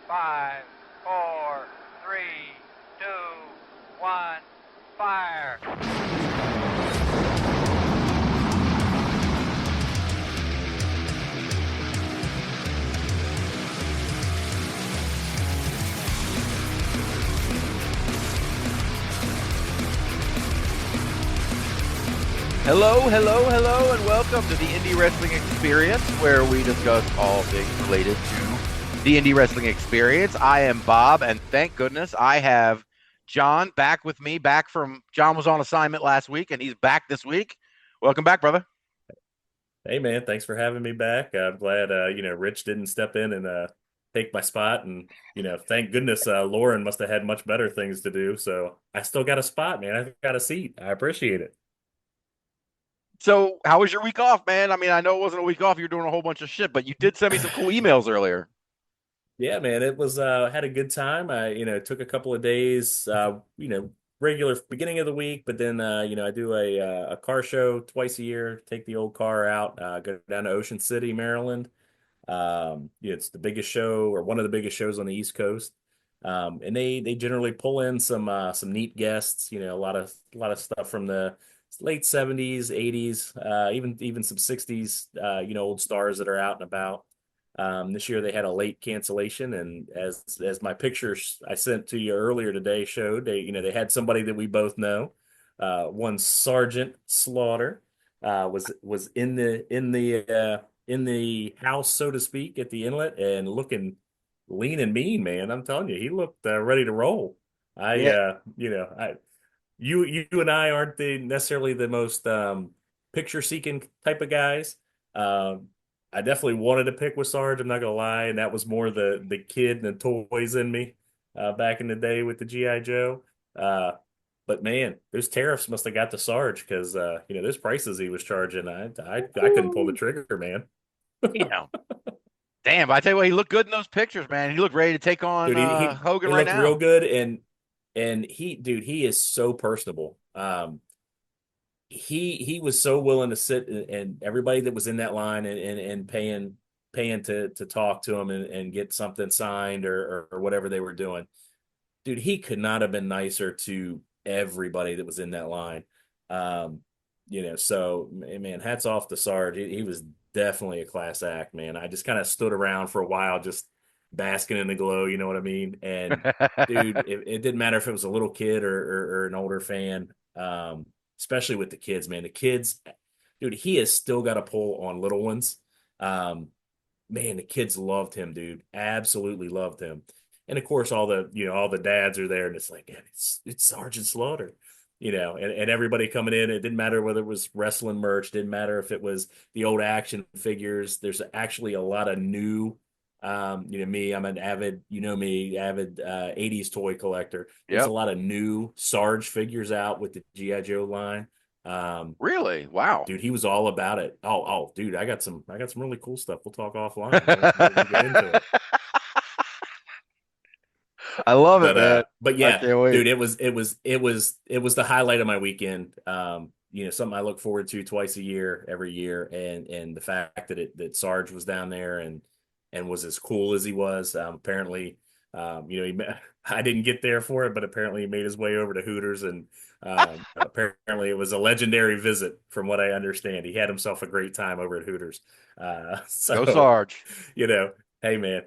5, 4, 3, 2, 1, fire. Hello, and welcome to the Indie Wrestling Experience, where we discuss all things related to the Indie Wrestling Experience. I am Bob, and thank goodness I have John back with me, John was on assignment last week, and he's back this week. Welcome back, brother. Hey man, thanks for having me back. I'm glad Rich didn't step in and take my spot, and thank goodness Lauren must have had much better things to do. So I still got a spot, man. I got a seat. I appreciate it. So, how was your week off, man? I mean, I know it wasn't a week off, you were doing a whole bunch of shit, but you did send me some cool emails earlier. Yeah, man, it was had a good time. I took a couple of days, regular beginning of the week, but then I do a car show twice a year. Take the old car out, go down to Ocean City, Maryland. It's the biggest show or one of the biggest shows on the East Coast. And they generally pull in some neat guests, a lot of stuff from the late 70s, 80s, even some 60s, old stars that are out and about. This year they had a late cancellation, and as my pictures I sent to you earlier today showed, they had somebody that we both know. One Sergeant Slaughter was in the house, so to speak, at the inlet and looking lean and mean, man. I'm telling you, he looked ready to roll. I, Yeah. uh, you know, I, you and I aren't necessarily the most picture seeking type of guys. Um, I definitely wanted to pick with Sarge. I'm not gonna lie, and that was more the kid and the toys in me back in the day with the GI Joe. Uh, but man, those tariffs must have got to Sarge because those prices he was charging. I couldn't pull the Ooh. trigger, man. You know, damn, I tell you what, he looked good in those pictures, man. He looked ready to take on Dude, Hogan he right looked real now. good, and he is so personable. He was so willing to sit and everybody that was in that line and paying to talk to him and get something signed or whatever they were doing. Dude, he could not have been nicer to everybody that was in that line. Um, so man, hats off to Sarge. He was definitely a class act, man. I just kind of stood around for a while, just basking in the glow, you know what I mean? And dude, it didn't matter if it was a little kid or an older fan, especially with the kids, man. The kids, dude, he has still got a pull on little ones. Um, Man, the kids loved him, dude. Absolutely loved him. And of course, all the dads are there, and it's like, man, it's Sergeant Slaughter, and everybody coming in. It didn't matter whether it was wrestling merch, didn't matter if it was the old action figures. There's actually a lot of new, me, I'm an avid, avid 80s toy collector. There's a Yep. lot of new Sarge figures out with the GI Joe line. Um, Really? Wow. Dude, he was all about it. Dude, I got some really cool stuff. We'll talk offline. We'll get into it. I love it, But man. I yeah, can't wait. dude, it was the highlight of my weekend. Something I look forward to twice a year, every year, and the fact that Sarge was down there and was as cool as he was. Apparently, I didn't get there for it, but apparently he made his way over to Hooters, and apparently it was a legendary visit, from what I understand. He had himself a great time over at Hooters. Go So, Sarge. you know, hey man,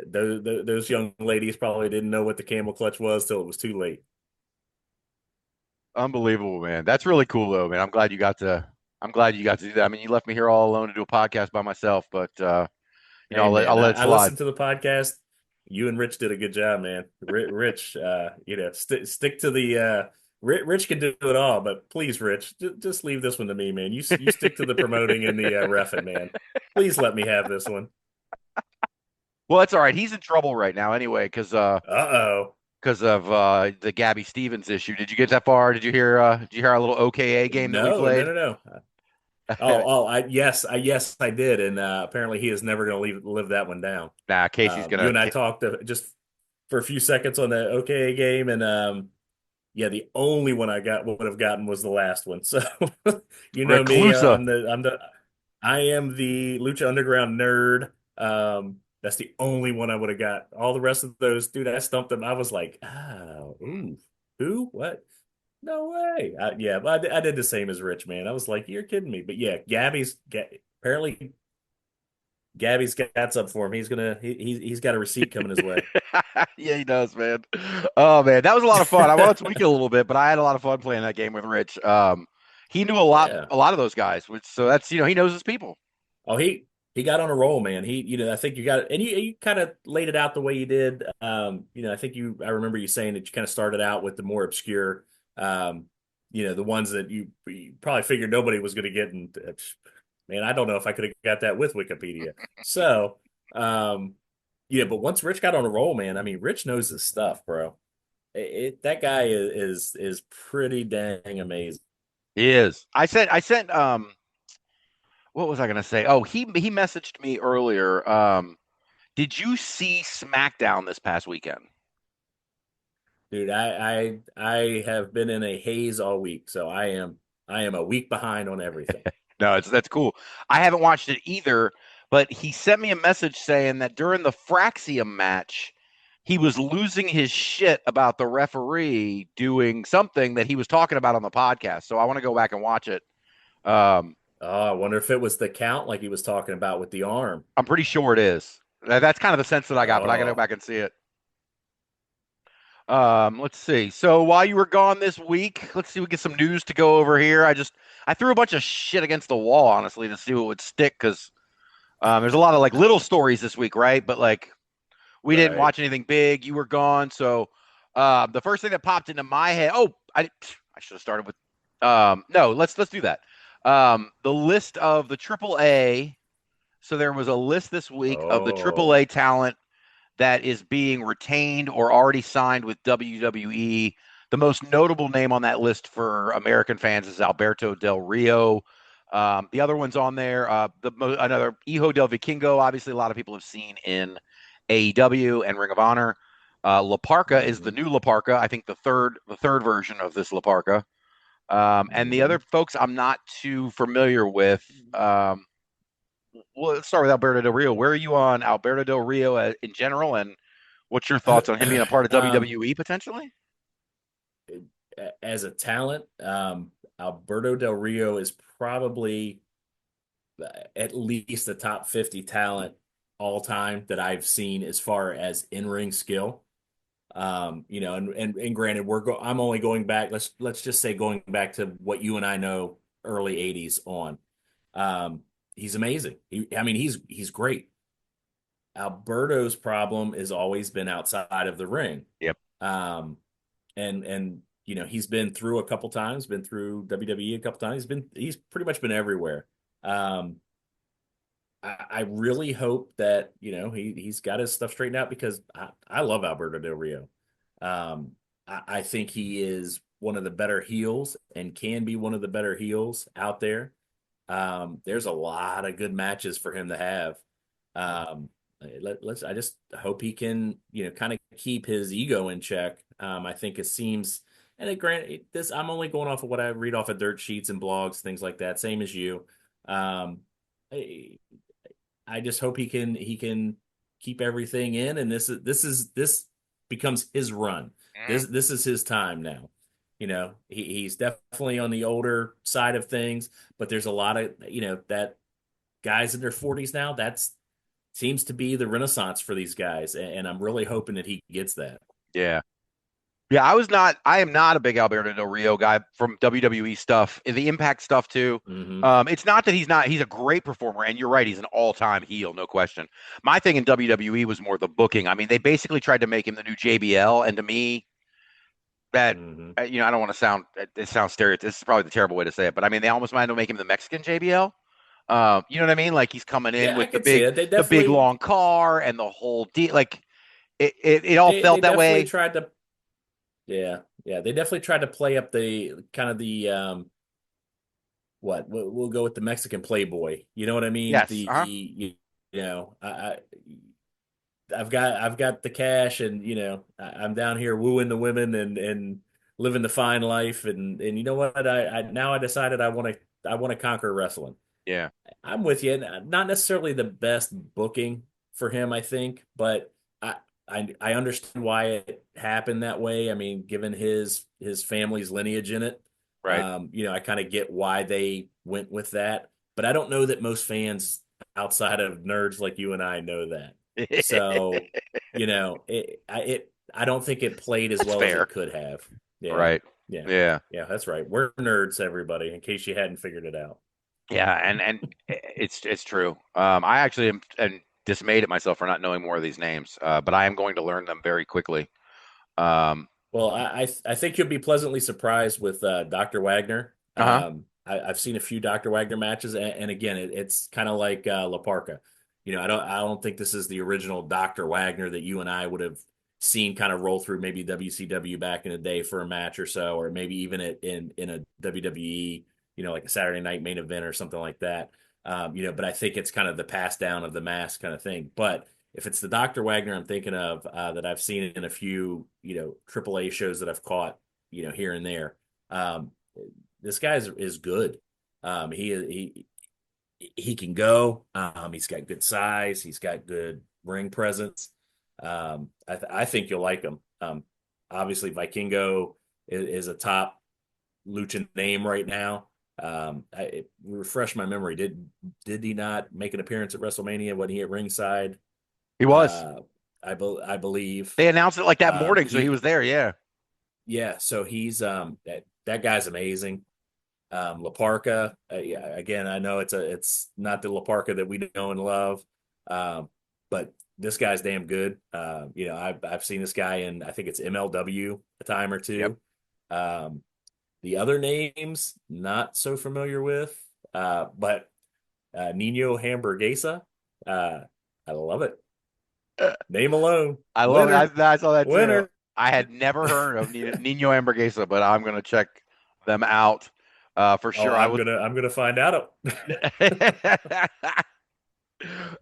those young ladies probably didn't know what the camel clutch was till it was too late. Unbelievable, man. That's really cool though, man. I'm glad you got to do that. I mean, you left me here all alone to do a podcast by myself, but Hey I'll man, let I, it I slide. listened to the podcast. You and Rich did a good job, man. Rich, stick to the Rich can do it all, but please, Rich, just leave this one to me, man. You stick to the promoting and the reffing, man. Please let me have this one. Well, that's all right. He's in trouble right now anyway, Uh-oh. because of the Gabby Stevens issue. Did you get that far? Did you hear our little OKA game that we No, no, played? no, no. Yes, I did, and apparently he is never going to live that one down. Nah, Casey's You gonna. and I talked just for a few seconds on the OK game, and yeah, the only one would have gotten was the last one. So you know me, Reclusa. I am the Lucha Underground nerd. That's the only one I would have got. All the rest of those, dude, I stumped them. I was like, oh, ooh, who? What? No way. Yeah, but I did the same as Rich, man. I was like, you're kidding me. But yeah, apparently Gabby's got up for him. He's got a receipt coming his way. Yeah, he does, man. Oh man, that was a lot of fun. I wanted to tweak it a little bit, but I had a lot of fun playing that game with Rich. He knew Yeah. a lot of those guys, which so that's he knows his people. Oh, he got on a roll, man. I think you got it, and you kind of laid it out the way you did. I remember you saying that you kind of started out with the more obscure, um, the ones that you probably figured nobody was going to get. And man, I don't know if I could have got that with Wikipedia. So, yeah, but once Rich got on a roll, man, I mean, Rich knows his stuff, bro. That guy is pretty dang amazing. He is. I sent what was I gonna say? Oh, he messaged me earlier. Did you see SmackDown this past weekend? Dude, I have been in a haze all week, so I am a week behind on everything. No, that's cool. I haven't watched it either, but he sent me a message saying that during the Fraxium match, he was losing his shit about the referee doing something that he was talking about on the podcast. So I want to go back and watch it. Oh, I wonder if it was the count like he was talking about with the arm. I'm pretty sure it is. That's kind of the sense that I got, but I got to go Oh, back and see it. Let's see. So while you were gone this week, let's see. We get some news to go over here. I threw a bunch of shit against the wall, honestly, to see what would stick because there's a lot of like little stories this week, right? But like we didn't right. watch anything big. You were gone, so the first thing that popped into my head. Oh, I should have started with. No, let's do that. The list of the AAA. So there was a list this week of the Oh, AAA talent that is being retained or already signed with WWE. The most notable name on that list for American fans is Alberto Del Rio. The other ones on there, another Hijo del Vikingo. Obviously, a lot of people have seen in AEW and Ring of Honor. La Parca is the hmm new La Parca. I think the third version of this La Parca. And the hmm other folks I'm not too familiar with. Well, let's start with Alberto Del Rio. Where are you on Alberto Del Rio in general, and what's your thoughts on him being a part of um, WWE potentially? as a talent, Alberto Del Rio is probably at least a top 50 talent all time that I've seen as far as in-ring skill. And granted, I'm only going back. Let's just say going back to what you and I know, early '80s on. He's amazing. I mean, he's great. Alberto's problem has always been outside of the ring. Yep. Um, and he's been through a couple times, been through WWE a couple times. He's pretty much been everywhere. Um, I really hope that he's got his stuff straightened out because I love Alberto Del Rio. I think he is one of the better heels and can be one of the better heels out there. There's a lot of good matches for him to have. Um, I just hope he can kind of keep his ego in check. I think it seems, and granted, this I'm only going off of what I read off of dirt sheets and blogs, things like that. Same as you. Um, I just hope he can keep everything in, and this becomes his run. This is his time now. He's definitely on the older side of things, but there's a lot of that guys in their 40s now. That's seems to be the renaissance for these guys, and I'm really hoping that he gets that. Yeah. Yeah, I am not a big Alberto Del Rio guy from WWE stuff, the Impact stuff too. Hmm It's not that he's a great performer, and you're right, he's an all-time heel, no question. My thing in WWE was more the booking. I mean, they basically tried to make him the new JBL, and to me, that hmm I don't want to sound it sounds stereotypical. This is probably the terrible way to say it, but I mean, they almost might to make him the Mexican JBL. You know what I mean? Like he's coming in Yeah, I with could see it. the big long car and the whole deal. Like it all They felt that definitely way. tried to. Yeah, they definitely tried to play up the kind of the what we'll go with the Mexican Playboy. You know what I mean? Yes. Uh-huh. I've got the cash, and I'm down here wooing the women and living the fine life, and you know what? I now I decided I want to conquer wrestling. Yeah. I'm with you. Not necessarily the best booking for him, I think, but I understand why it happened that way. I mean, given his family's lineage in it, Right. I kind of get why they went with that, but I don't know that most fans outside of nerds like you and I know that. So, I don't think it played as That's well as fair. it could have. Yeah, Right. yeah, Yeah. yeah. That's right. We're nerds, everybody. In case you hadn't figured it out. Yeah, and it's true. I actually am dismayed at myself for not knowing more of these names, but I am going to learn them very quickly. Um, Well, I think you'll be pleasantly surprised with Dr. Wagner. uh-huh. I've seen a few Dr. Wagner matches, and again, it's kind of like La Parka. I don't think this is the original Dr. Wagner that you and I would have seen kind of roll through maybe WCW back in the day for a match or so, or maybe even in a WWE, like a Saturday night main event or something like that. But I think it's kind of the pass down of the mask kind of thing. But if it's the Dr. Wagner I'm thinking of that I've seen in a few, AAA shows that I've caught, here and there, this guy is good. He can go. He's got good size. He's got good ring presence. I think you'll like him. Obviously, Vikingo is a top lucha name right now. Refresh my memory. Did he not make an appearance at WrestleMania when he at ringside? He was. I believe They announced it like that morning, so he he was there. Yeah. yeah. So he's that guy's amazing. La Parka, yeah, again, I know it's not the La Parka that we know and love, but this guy's damn good. I've seen this guy in, I think it's MLW a time or Yep. two. The other names not so familiar with, but Nino Hamburguesa, I love it. Name alone, I love it. winner, I saw that too. winner. I had never heard of Nino Hamburguesa, but I'm gonna check them out for Oh, sure. I was. I'm gonna find out.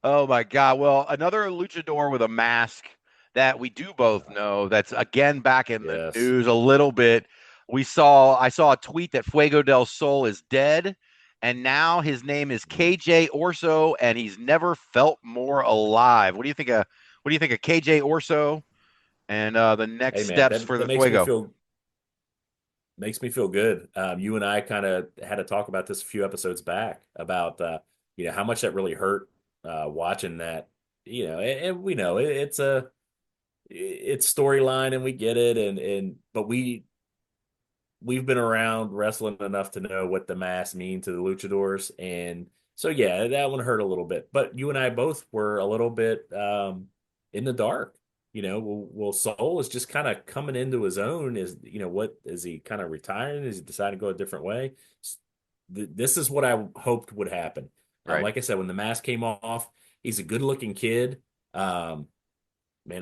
Oh my God. Well, another luchador with a mask that we do both know that's again back in the Yes. news a little bit. I saw a tweet that Fuego del Sol is dead, and now his name is KJ Orso, and he's never felt more alive. What do you think of KJ Orso and the next Hey man, steps that for that the Fuego? makes me feel good. You and I kind of had a talk about this a few episodes back about how much that really hurt watching that. And we know it's storyline and we get it, but we've been around wrestling enough to know what the masks mean to the luchadors, and so yeah, that one hurt a little bit. But you and I both were a little bit in the dark. Well, Soul is just kind of coming into his own. What is he kind of retiring? Is he deciding to go a different way? This is what I hoped would happen. Right. Like I said, when the mask came off, he's a good-looking kid. Man,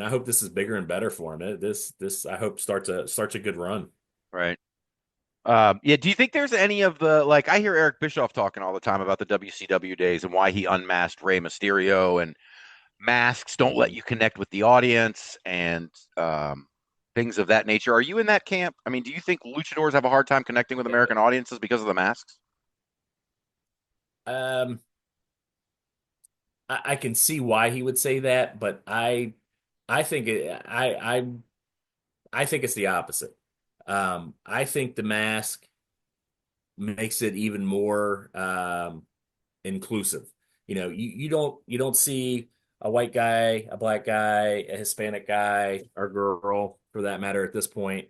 I hope this is bigger and better for him. This I hope starts a good run. Right. Yeah, do you think there's any of I hear Eric Bischoff talking all the time about the WCW days and why he unmasked Rey Mysterio and masks don't let you connect with the audience and things of that nature. Are you in that camp? I mean, do you think luchadors have a hard time connecting with American audiences because of the masks? Um, I can see why he would say that, but I think I think it's the opposite. I think the mask makes it even more inclusive. You don't see a white guy, a black guy, a Hispanic guy, or girl for that matter at this point.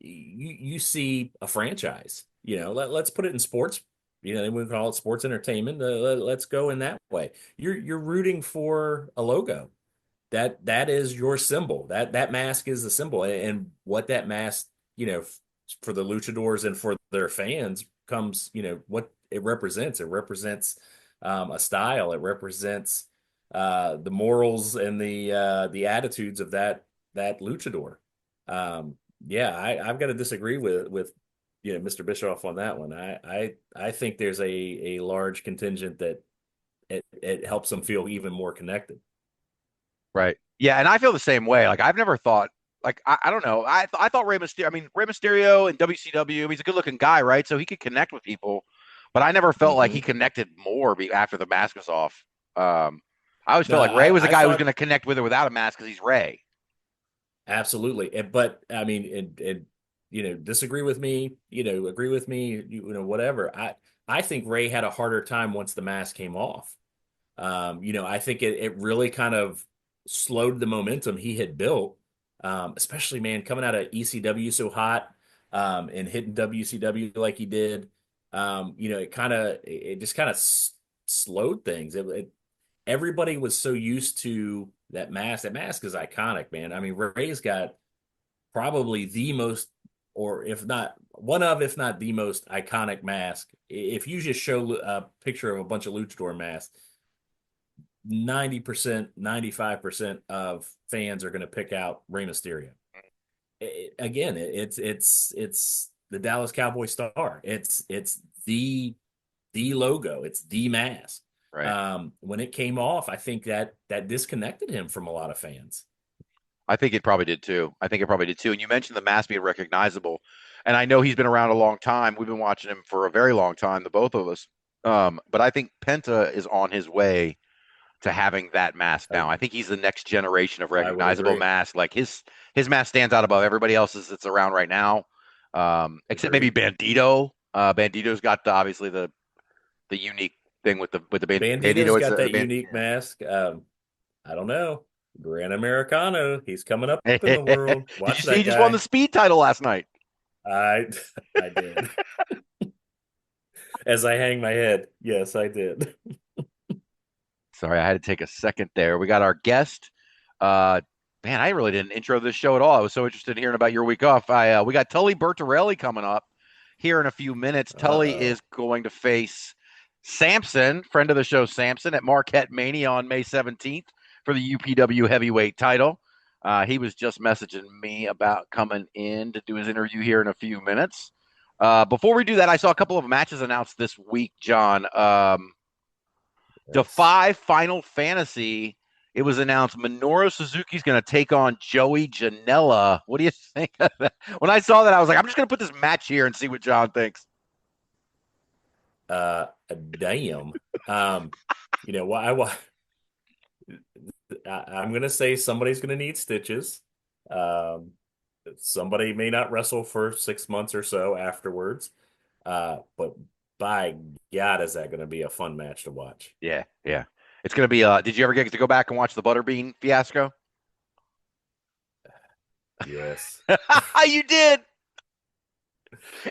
You see a franchise. Let's put it in sports. We call it sports entertainment. Let's go in that way. You're rooting for a logo. That is your symbol. That mask is the symbol, and what that mask, for the luchadors and for their fans comes, what it represents. It represents a style. It represents the morals and the attitudes of that luchador. Yeah, I've got to disagree with Mr. Bischoff on that one. I think there's a large contingent that it helps them feel even more connected. Right. Yeah, and I feel the same way. Like I've never thought I don't know. I thought Rey Mysterio. I mean, Rey Mysterio in WCW. He's a good-looking guy, right? So he could connect with people, but I never felt like he Hmm. connected more after the mask was off. Um, I always No, felt like Ray was a I guy who was going thought to connect with her without a mask because he's Ray. absolutely. But I mean, disagree with me, agree with me, whatever. I think Ray had a harder time once the mask came off. I think it really kind of slowed the momentum he had built, especially, man, coming out of ECW so hot, and hitting WCW like he did. It just kind of slowed things. Everybody was so used to that mask. That mask is iconic, man. I mean, Ray's got probably the most, or if not one of, if not the most iconic mask. If you just show a picture of a bunch of luchador masks, 90%, 95% of fans are going to pick out Rey Mysterio. It's the Dallas Cowboy star. It's the logo. It's the mask. Right. When it came off, I think that disconnected him from a lot of fans. I think it probably did too. And you mentioned the mask being recognizable. And I know he's been around a long time. We've been watching him for a very long time, the both of us. But I think Penta is on his way to having that mask now. I think he's the next generation of recognizable mask. Like his mask stands out above everybody else's that's around right now, except maybe Bandito. Bandito's got obviously the unique thing with the Bandito's got that unique mask. I don't know. Gran Americano, he's coming up in the world. Did you see he just won the speed title last night? I did. As I hang my head, yes, I did. Sorry, I had to take a second there. We got our guest. Man, I really didn't intro this show at all. I was so interested in hearing about your week off. We got Tully Bertorelli coming up here in a few minutes. Tully is going to face Sampson, friend of the show, Sampson, at Marquette Mania on May 17th for the UPW Heavyweight title. He was just messaging me about coming in to do his interview here in a few minutes. Before we do that, I saw a couple of matches announced this week, John. Defy Final Fantasy. It was announced Minoru Suzuki is going to take on Joey Janela. What do you think of that? When I saw that, I was like, I'm just going to put this match here and see what John thinks. Damn. I'm going to say somebody's going to need stitches. Somebody may not wrestle for 6 months or so afterwards. But by God, is that going to be a fun match to watch? Yeah. It's going to be, did you ever get to go back and watch the Butterbean fiasco? Yes. You did.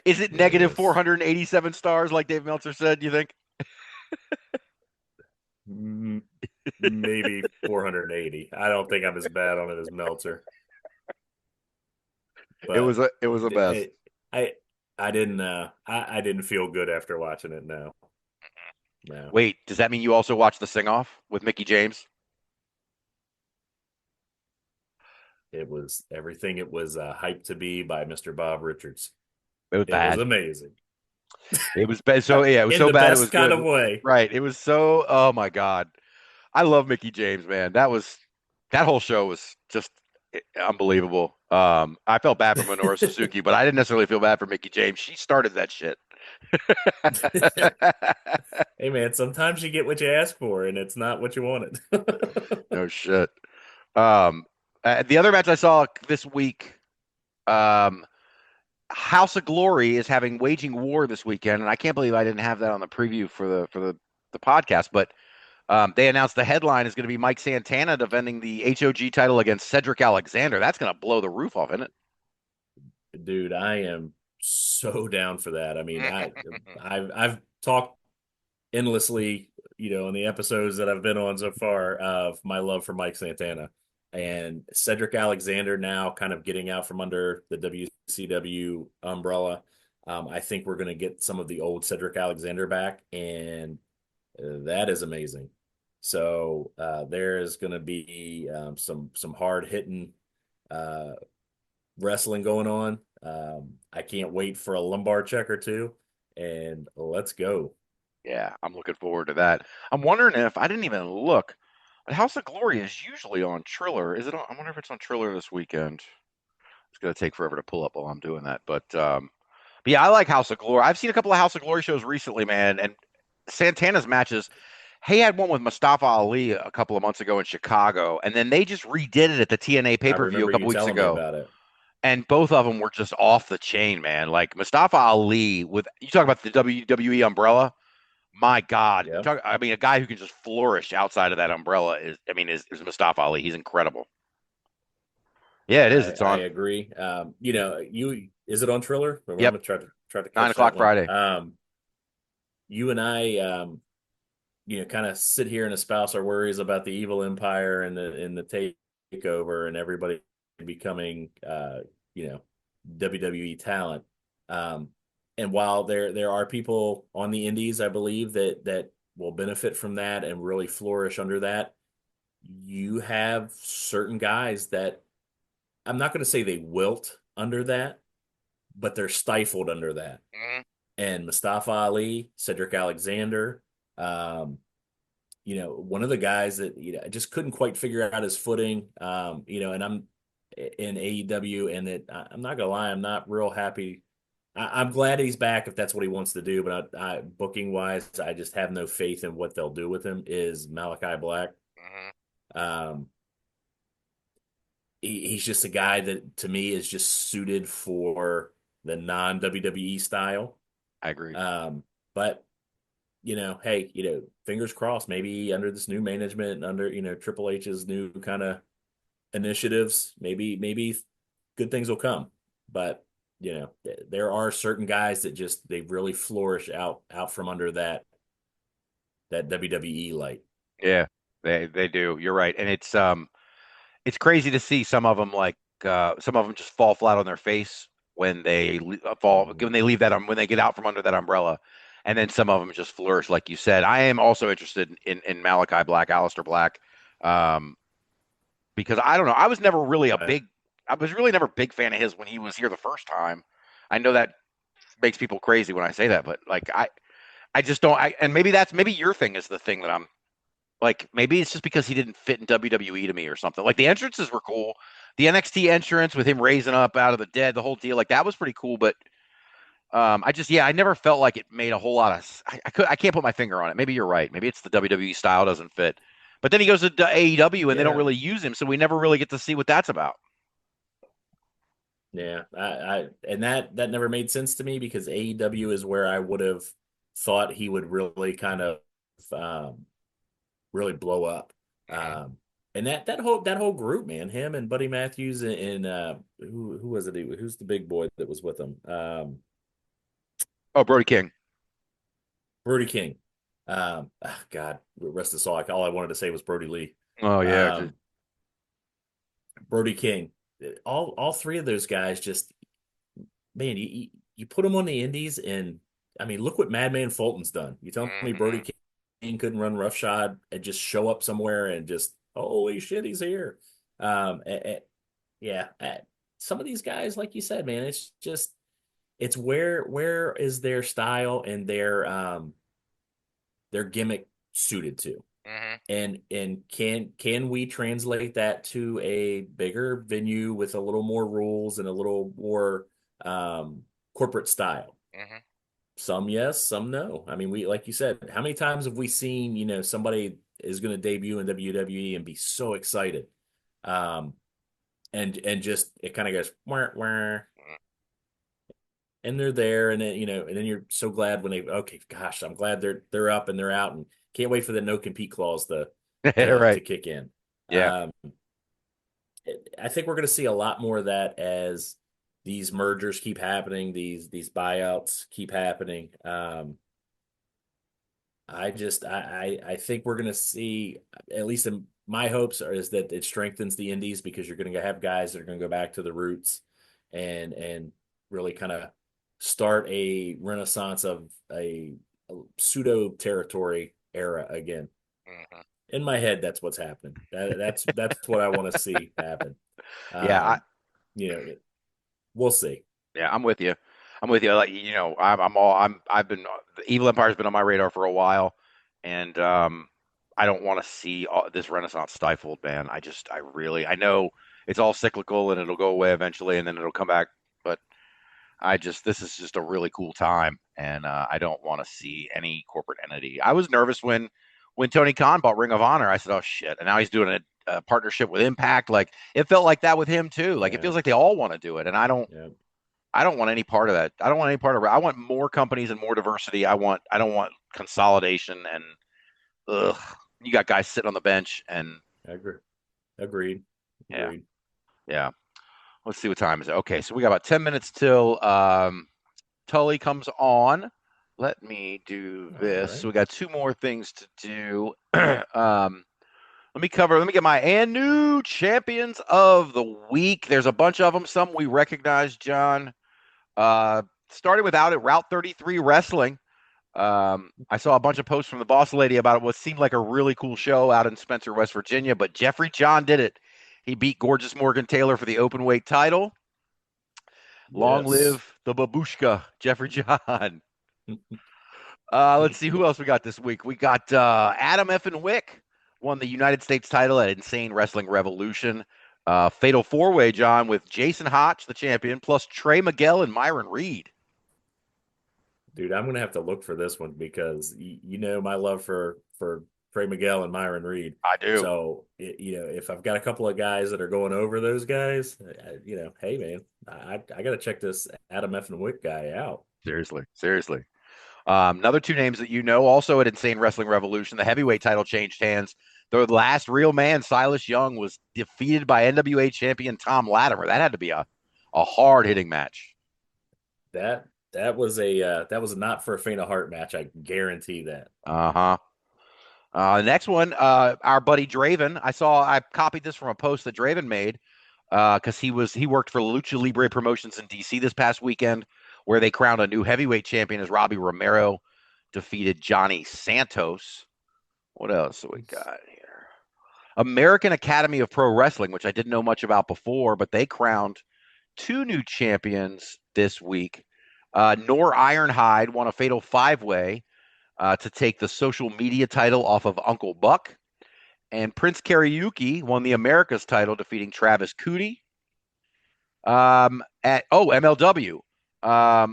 Is it negative 487 stars like Dave Meltzer said, you think? Maybe 480. I don't think I'm as bad on it as Meltzer. But it was a mess. I didn't feel good after watching it. No. Wait, does that mean you also watched the sing-off with Mickie James? It was everything it was hyped to be by Mr. Bob Richards. It was bad. It was amazing. It was bad. So yeah, it was so bad. It was kind good. of way. Right. It was so. Oh my God, I love Mickie James, man. That whole show was just unbelievable. I felt bad for Minoru Suzuki, but I didn't necessarily feel bad for Mickie James. She started that shit. Hey man, sometimes you get what you ask for, and it's not what you wanted. No shit. The other match I saw this week, House of Glory is waging war this weekend, and I can't believe I didn't have that on the preview for the podcast. But they announced the headline is going to be Mike Santana defending the HOG title against Cedric Alexander. That's going to blow the roof off, isn't it? Dude, I am so down for that. I mean, I've talked endlessly, in the episodes that I've been on so far of my love for Mike Santana. And Cedric Alexander now kind of getting out from under the WCW umbrella. I think we're going to get some of the old Cedric Alexander back, and that is amazing. So there is going to be some hard hitting wrestling going on. I can't wait for a lumbar check or two, and let's go. Yeah, I'm looking forward to that. I'm wondering if I didn't even look. House of Glory is usually on Triller. Is it on? I wonder if it's on Triller this weekend. It's going to take forever to pull up while I'm doing that. But yeah, I like House of Glory. I've seen a couple of House of Glory shows recently, man. And Santana's matches, He had one with Mustafa Ali a couple of months ago in Chicago, and then they just redid it at the TNA I pay-per-view a remember you couple weeks telling me ago. about it. And both of them were just off the chain, man. Like Mustafa Ali, with you talk about the WWE umbrella. My God, Yeah. I mean, a guy who can just flourish outside of that umbrella is Mustafa Ali. He's incredible. Yeah, it is. It's I on. agree. Is it on Triller? I'm Yep, gonna try to nine catch that o'clock one. Friday. You and I, kind of sit here and espouse our worries about the evil empire and the takeover and everybody becoming, WWE talent. Um, and while there are people on the indies, I believe that will benefit from that and really flourish under that. You have certain guys that I'm not going to say they wilt under that, but they're stifled under that. Mhm. And Mustafa Ali, Cedric Alexander, um, one of the guys that just couldn't quite figure out his footing. And I'm in AEW, and that I'm not gonna lie, I'm not real happy. I'm glad he's back if that's what he wants to do, but booking wise, I just have no faith in what they'll do with him. Is Malachi Black? Mhm. Um, he's just a guy that to me is just suited for the non WWE style. I agree. But hey, fingers crossed. Maybe under this new management, under Triple H's new kind of initiatives, maybe good things will come. But there are certain guys that just they really flourish out from under that WWE light. Yeah, they do. You're right, and it's crazy to see some of them some of them just fall flat on their face when they Mhm. when they leave that when they get out from under that umbrella, and then some of them just flourish, like you said. I am also interested in Malachi Black, Aleister Black, um, because I don't know. I was really never a big fan of his when he was here the first time. I know that makes people crazy when I say that, but like I just don't. And maybe your thing is the thing that I'm like. Maybe it's just because he didn't fit in WWE to me or something. Like the entrances were cool, the NXT entrance with him raising up out of the dead, the whole deal, like that was pretty cool. But I never felt like it made a whole lot of. I can't put my finger on it. Maybe you're right. Maybe it's the WWE style doesn't fit. But then he goes to AEW and they don't Yeah, really use him, so we never really get to see what that's about. yeah. And that never made sense to me because AEW is where I would have thought he would really kind of really blow up. Mhm. And that whole group, man, him and Buddy Matthews and who was it? Who's the big boy that was with him? Oh, Brody King. Brody King. God, rest his soul. Like, all I wanted to say was Brody Lee. Oh yeah, Um, Brody King. All three of those guys just man, you put them on the indies and I mean, look what Madman Fulton's done. You telling me Brody Mhm. King couldn't run roughshod and just show up somewhere and just holy shit, he's here. Um, eh, eh, yeah, some of these guys, like you said, man, it's just it's where is their style and their gimmick suited to, Mhm. and can we translate that to a bigger venue with a little more rules and a little more corporate style? Mhm. Some yes, some no. I mean, we like you said, how many times have we seen, somebody is going to debut in WWE and be so excited, um, and just it kind of goes wah, wah, and they're there, and then and then you're so glad when they okay, gosh, I'm glad they're up and they're out, and can't wait for the no compete clause to to Right. to kick in. Yeah. Um, I think we're going to see a lot more of that as these mergers keep happening, these buyouts keep happening. I think we're going to see, at least in my hopes is that it strengthens the indies because you're going to have guys that are going to go back to the roots and really kind of start a renaissance of a pseudo territory era again. Mhm. In my head, that's what's happening. That's what I want to see happen. Yeah. Um, we'll see. Yeah, I'm with you. I'm with you. Like, I've been, the Evil Empire's been on my radar for a while, and I don't want to see this Renaissance stifled, man. I know it's all cyclical and it'll go away eventually, and then it'll come back. But this is just a really cool time, and I don't want to see any corporate entity. I was nervous when when Tony Khan bought Ring of Honor. I said, oh shit. And now he's doing a partnership with Impact. Like it felt like that with him too. Like it feels like they all want to do it. And I don't want any part of that. I don't want any part of it. I want more companies and more diversity. I don't want consolidation and you got guys sitting on the bench and Agreed. Yeah. Let's see what time is it. Okay, so we got about 10 minutes till Tully comes on. Let me do this. Right. So we got 2 more things to do. Let me get my ANDNEW champions of the week. There's a bunch of them. Some we recognize, John. Starting with out at Route 33 Wrestling. I saw a bunch of posts from the boss lady about what seemed like a really cool show out in Spencer, West Virginia, but Jeffrey John did it. He beat Gorgeous Morgan Taylor for the open weight title. Long live the babushka, Jeffrey John. Let's see who else we got this week. We got Adam Effin Wick won the United States title at Insane Wrestling Revolution. Fatal 4-way, John, with Jason Hotch, the champion, plus Trey Miguel and Myron Reed. Dude, I'm going to have to look for this one because you know my love for Trey Miguel and Myron Reed. I do. So, if I've got a couple of guys that are going over those guys, hey, man, I got to check this Adam Effin Wick guy out. Seriously. Another 2 names that also at Insane Wrestling Revolution, the heavyweight title changed hands. The last real man, Silas Young, was defeated by NWA champion Tom Latimer. That had to be a hard-hitting match. That was not for a faint of heart match. I guarantee that. The next one, our buddy Draven. I copied this from a post that Draven made because he worked for Lucha Libre Promotions in DC this past weekend, where they crowned a new heavyweight champion as Robbie Romero defeated Johnny Santos. What else do we got here? American Academy of Pro Wrestling, which I didn't know much about before, but they crowned 2 new champions this week. Nor Ironhide won a fatal 5-way to take the social media title off of Uncle Buck. And Prince Karaoke won the Americas title, defeating Travis Cootie. MLW. I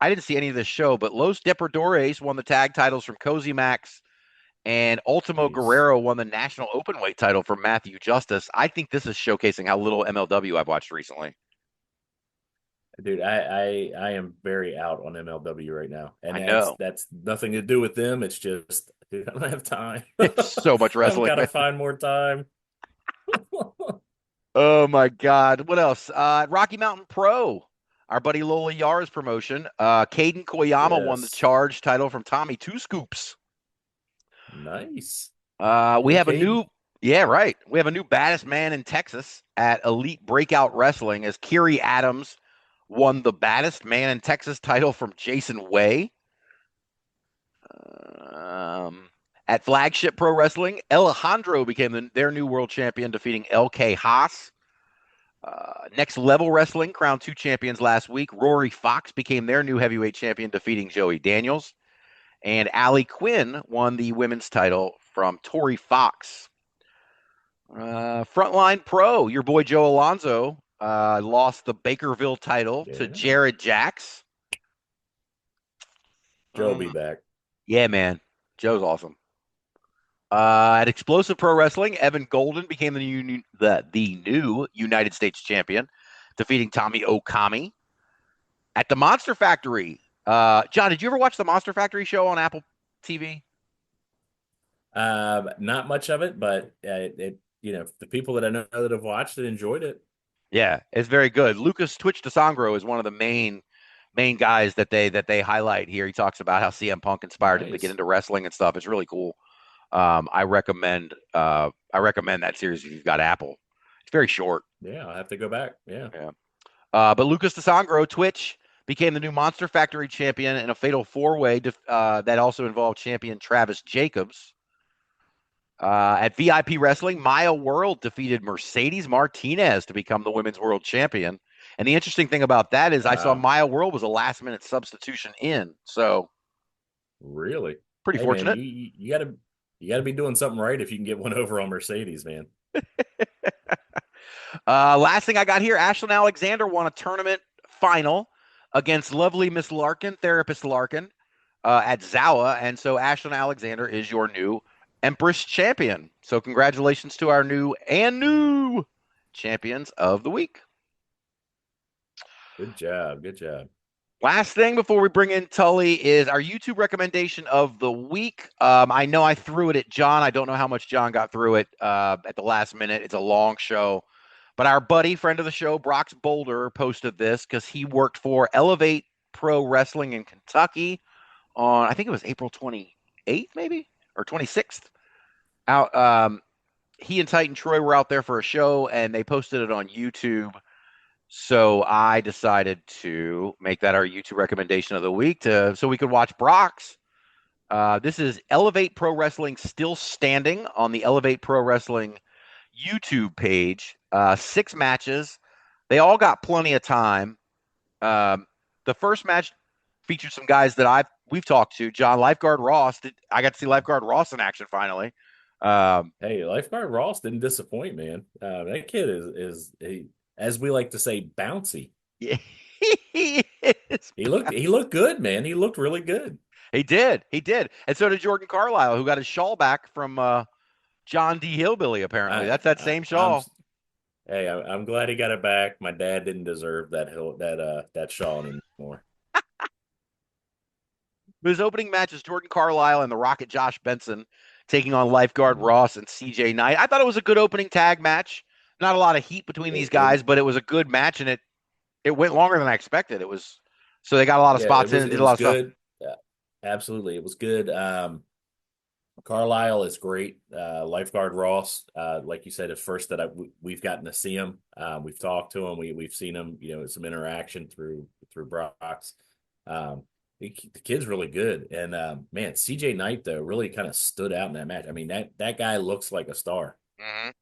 didn't see any of this show, but Los Depredadores won the tag titles from Cozy Max, and Ultimo Guerrero won the national openweight title from Matthew Justice. I think this is showcasing how little MLW I've watched recently. Dude, I am very out on MLW right now. And I know. That's nothing to do with them. It's just, dude, I don't have time. It's so much wrestling. I've got to find more time. Oh, my God. What else? Rocky Mountain Pro, our buddy Lola Yara's promotion. Caden Koyama won the Charge title from Tommy Two Scoops. Nice. We have a new... Yeah, right. We have a new baddest man in Texas at Elite Breakout Wrestling as Kiri Adams won the baddest man in Texas title from Jason Way. At Flagship Pro Wrestling, Alejandro became their new world champion, defeating LK Haas. Next Level Wrestling crowned 2 champions last week. Rory Fox became their new heavyweight champion, defeating Joey Daniels. And Allie Quinn won the women's title from Tori Fox. Frontline Pro, your boy Joe Alonzo lost the Bakerville title to Jared Jacks. Joe will be back. Yeah, man. Joe's awesome. At Explosive Pro Wrestling, Evan Golden became the new United States champion, defeating Tommy Okami. At the Monster Factory, John, did you ever watch the Monster Factory show on Apple TV? Not much of it, but the people that I know that have watched it enjoyed it. Yeah, it's very good. Lucas Twitch DeSangro is one of the main guys that they highlight here. He talks about how CM Punk inspired him to get into wrestling and stuff. It's really cool. I recommend that series if you've got Apple. It's very short. Yeah, I'll have to go back. Yeah. But Lucas DeSangro, Twitch, became the new Monster Factory champion in a fatal 4-way that also involved champion Travis Jacobs. At VIP Wrestling, Maya World defeated Mercedes Martinez to become the women's world champion. And the interesting thing about that is I saw Maya World was a last-minute substitution in. So, really, pretty fortunate. Man, you got to be doing something right if you can get one over on Mercedes, man. Last thing I got here, Ashlyn Alexander won a tournament final against lovely Miss Larkin, Therapist Larkin, at Zawa. And so Ashlyn Alexander is your new Empress champion. So congratulations to our new champions of the week. Good job. Good job. Last thing before we bring in Tully is our YouTube recommendation of the week. I know I threw it at John. I don't know how much John got through it at the last minute. It's a long show. But our buddy, friend of the show, Brox Boulder, posted this because he worked for Elevate Pro Wrestling in Kentucky on, I think it was April 28th, maybe, or 26th. He and Titan Troy were out there for a show, and they posted it on YouTube. So I decided to make that our YouTube recommendation of the week so we could watch Brock's. This is Elevate Pro Wrestling still standing on the Elevate Pro Wrestling YouTube page. 6 matches. They all got plenty of time. The first match featured some guys that we've talked to. John, Lifeguard Ross. I got to see Lifeguard Ross in action finally. Hey, Lifeguard Ross didn't disappoint, man. That kid is as we like to say, bouncy. Yeah, he looked good, man. He looked really good. He did. And so did Jordan Carlisle, who got his shawl back from John D. Hillbilly, apparently. That's that same shawl. I'm glad he got it back. My dad didn't deserve that shawl anymore. His opening match is Jordan Carlisle and the Rocket Josh Benson taking on Lifeguard Ross and CJ Knight. I thought it was a good opening tag match. Not a lot of heat between these guys, but it was a good match, and it went longer than I expected. So they got a lot of spots in and did a lot of stuff. Yeah, absolutely. It was good. Carlisle is great. Lifeguard Ross, like you said, is first that we've gotten to see him. We've talked to him. We've seen him, some interaction through Brock's. The kid's really good. And man, CJ Knight though really kind of stood out in that match. I mean, that guy looks like a star.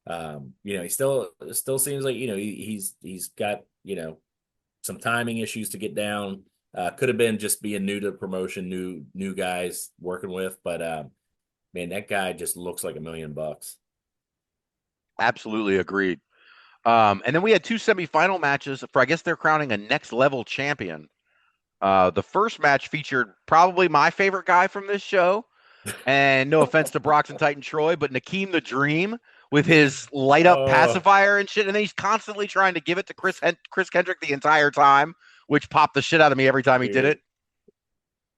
Mm-hmm. He still seems like he's got some timing issues to get down. Could have been just being new to the promotion, new guys working with, but man, that guy just looks like $1 million. Absolutely agreed. And then we had 2 semifinal matches for, I guess they're crowning a next level champion. The first match featured probably my favorite guy from this show, and no offense to Brox and Titan Troy, but Nakeem the Dream with his light up pacifier and shit, and then he's constantly trying to give it to Chris Kendrick the entire time, which popped the shit out of me every time he did it.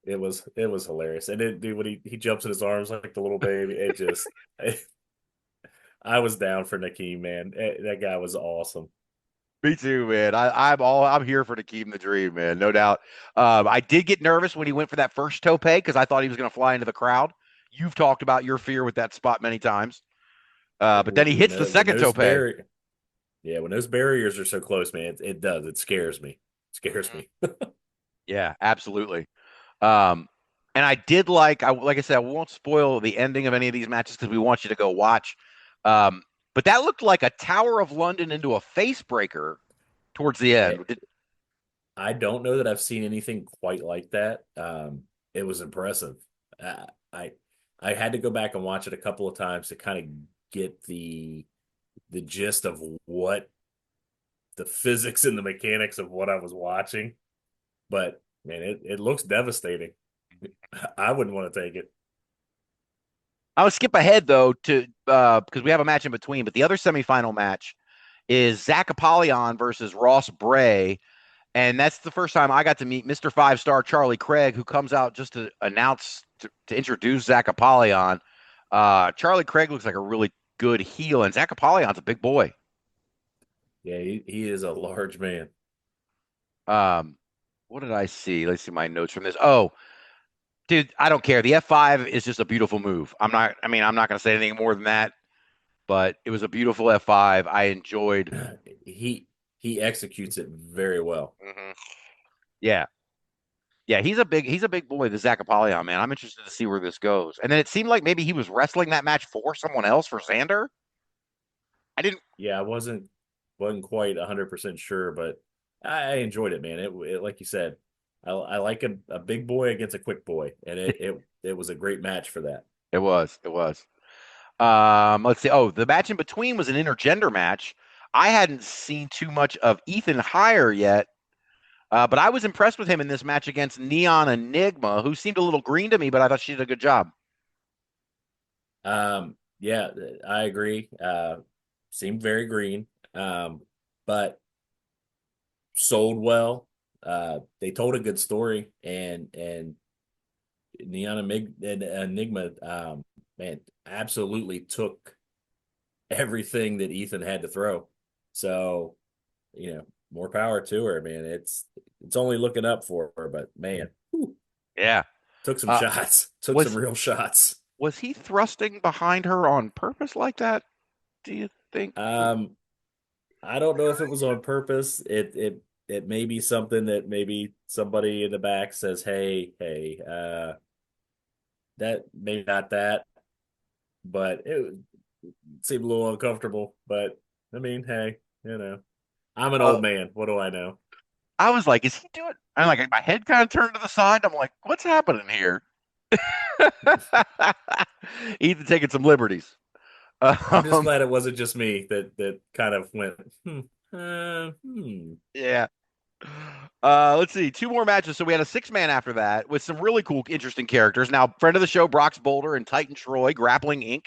It was hilarious, and dude, when he jumps in his arms like the little baby, it just I was down for Nakeem, man. That guy was awesome. Me too, man. I'm here for Nakeem the Dream, man, no doubt. I did get nervous when he went for that first tope because I thought he was going to fly into the crowd. You've talked about your fear with that spot many times. But then he hits the second tope. Yeah, when those barriers are so close, man, it does. It scares me. Yeah, absolutely. And I did like I said, I won't spoil the ending of any of these matches because we want you to go watch. But that looked like a Tower of London into a face breaker towards the end. I don't know that I've seen anything quite like that. It was impressive. I had to go back and watch it a couple of times to kind of get the gist of what the physics and the mechanics of what I was watching. But man, it looks devastating. I wouldn't want to take it. I'll skip ahead though to because we have a match in between, but the other semifinal match is Zach Apollyon versus Ross Bray. And that's the first time I got to meet Mr. 5-Star Charlie Craig, who comes out just to announce to introduce Zach Apollyon. Charlie Craig looks like a really good heel, and Zach Apollyon's a big boy. Yeah, he is a large man. What did I see? Let's see my notes from this. Oh, dude, I don't care. The F5 is just a beautiful move. I'm not going to say anything more than that, but it was a beautiful F5. I enjoyed. He executes it very well. Mm-hmm. Yeah. Yeah, he's a big boy, the Zach Apollyon, man. I'm interested to see where this goes. And then it seemed like maybe he was wrestling that match for someone else, for Xander. Yeah, I wasn't quite 100% sure, but I enjoyed it, man. It like you said, I like a big boy against a quick boy, and it was a great match for that. It was. Let's see. Oh, the match in between was an intergender match. I hadn't seen too much of Ethan Heyer yet, but I was impressed with him in this match against Neon Enigma, who seemed a little green to me, but I thought she did a good job. Yeah, I agree. Seemed very green, but sold well. They told a good story, and Enigma, man, absolutely took everything that Ethan had to throw. So, more power to her, man. It's only looking up for her, but man, whew, Yeah. took some Uh, shots, took some was real shots. was he thrusting behind her on purpose like that? Do you think? Um, I don't know if it was on purpose. It may be something that maybe somebody in the back says, hey, that maybe not that, but it seemed a little uncomfortable. But I mean, hey, I'm an Uh, old man. What do I know? I was like, is he doing? I'm like, my head kind of turned to the side. I'm like, what's happening here? Ethan taking some liberties. I'm just Um, glad it wasn't just me that kind of went, yeah. Let's see. Two more matches. So we had a six-man after that with some really cool, interesting characters. Now, friend of the show, Brox Boulder and Titan Troy, Grappling Inc.,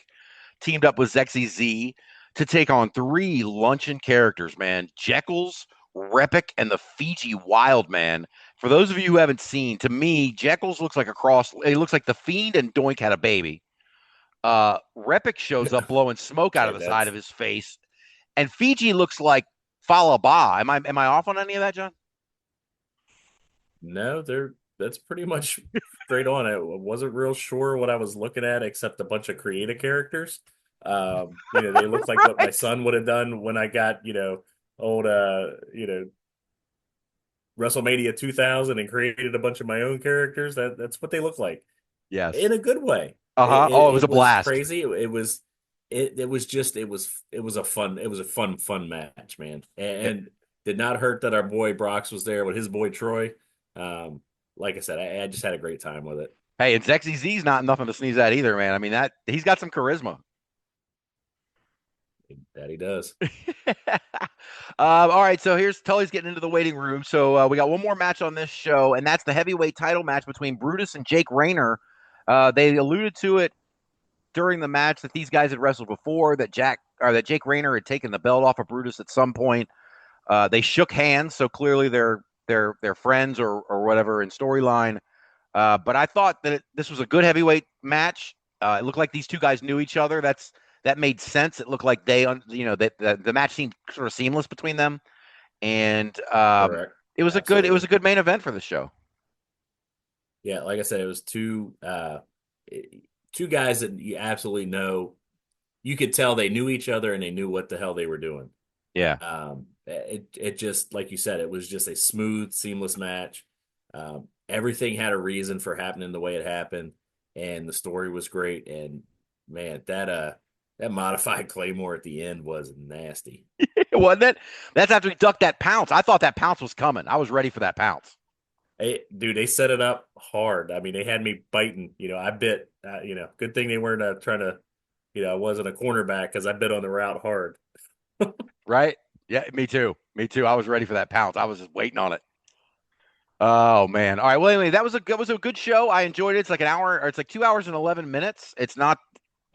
teamed up with Zexy Z to take on three luncheon characters, man. Jekyll's, Repic, and the Fiji Wildman. For those of you who haven't seen, to me, Jekyll's looks like a cross. It looks like the Fiend and Doink had a baby. Repic shows up blowing smoke out of okay, the side that's of his face, and Fiji looks like Falaba. Am I off on any of that, John? no, that's pretty much straight on. I wasn't real sure what I was looking at except a bunch of creative characters. They look like what my Right. son would have done when I got, old WrestleMania 2000 and created a bunch of my own characters. That's what they look like Yes. in a good way. Uh-huh. Oh, it was a It was blast. crazy. It was a fun match, man. Yeah. And did not hurt that our boy Brox was there with his boy Troy. Like I said, I just had a great time with it. Hey, and Zexy Z's not nothing to sneeze at either, man. I mean, that he's got some charisma. That he does. All right, so here's Tully's getting into the waiting room. So we got one more match on this show, and that's the heavyweight title match between Brutus and Jake Rayner. They alluded to it during the match that these guys had wrestled before, that Jake Rayner had taken the belt off of Brutus at some point. They shook hands, so clearly they're friends or whatever in storyline. But I thought that this was a good heavyweight match. It looked like these two guys knew each other. That made sense. It looked like the match seemed sort of seamless between them, and Correct. it was Absolutely. a good main event for the show. Yeah, like I said, it was two guys that you absolutely know. You could tell they knew each other and they knew what the hell they were doing. Yeah. It just like you said, it was just a smooth, seamless match. Everything had a reason for happening the way it happened, and the story was great. And man, that modified Claymore at the end was nasty. Wasn't it? That's after he ducked that pounce. I thought that pounce was coming. I was ready for that pounce. Hey, dude, they set it up hard. I mean, they had me biting. I bit. Good thing they weren't trying to. I wasn't a cornerback because I bit on the route hard. Right? Yeah, me too. Me too. I was ready for that pounce. I was just waiting on it. Oh man. All right. Well, anyway, that was a good show. I enjoyed it. It's like an hour, or it's like 2 hours and 11 minutes. It's not,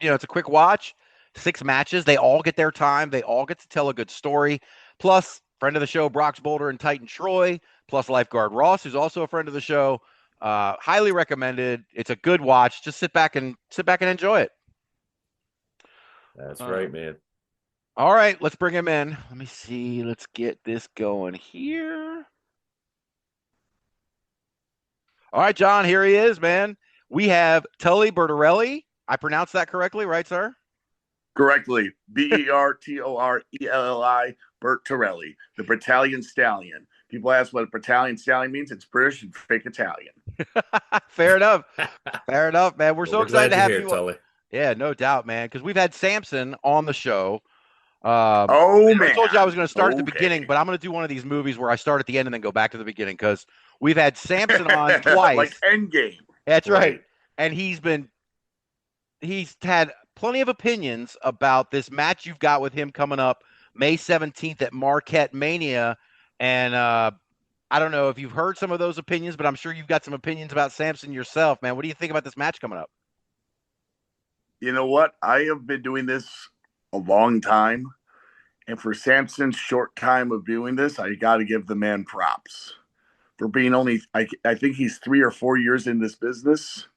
it's a quick watch. Six matches. They all get their time. They all get to tell a good story. Plus, friend of the show, Brox Boulder and Titan Troy. Plus, lifeguard Ross, who's also a friend of the show. Highly recommended. It's a good watch. Just sit back and enjoy it. That's right, Um, man. all right, let's bring him in. Let me see. Let's get this going here. All right, John, here he is, man. We have Tully Bertorelli. I pronounced that correctly, right, sir? Correctly. Bertorelli, Bert Torelli, the Battalion Stallion. People ask what a Battalion Stallion means. It's British and fake Italian. Fair enough. Fair enough, man. We're Well, so we're excited glad to you're have here, you. Tully. Yeah, no doubt, man, because we've had Sampson on the show. Oh, I man. told you I was going to start at the Okay. beginning, but I'm going to do one of these movies where I start at the end and then go back to the beginning because we've had Sampson on twice. Like Endgame. That's right. Right. And he's had plenty of opinions about this match you've got with him coming up May 17th at Marquette Mania. And I don't know if you've heard some of those opinions, but I'm sure you've got some opinions about Sampson yourself, man. What do you think about this match coming up? You know what? I have been doing this a long time. And for Sampson's short time of doing this, I got to give the man props for being only, I think he's 3 or 4 years in this business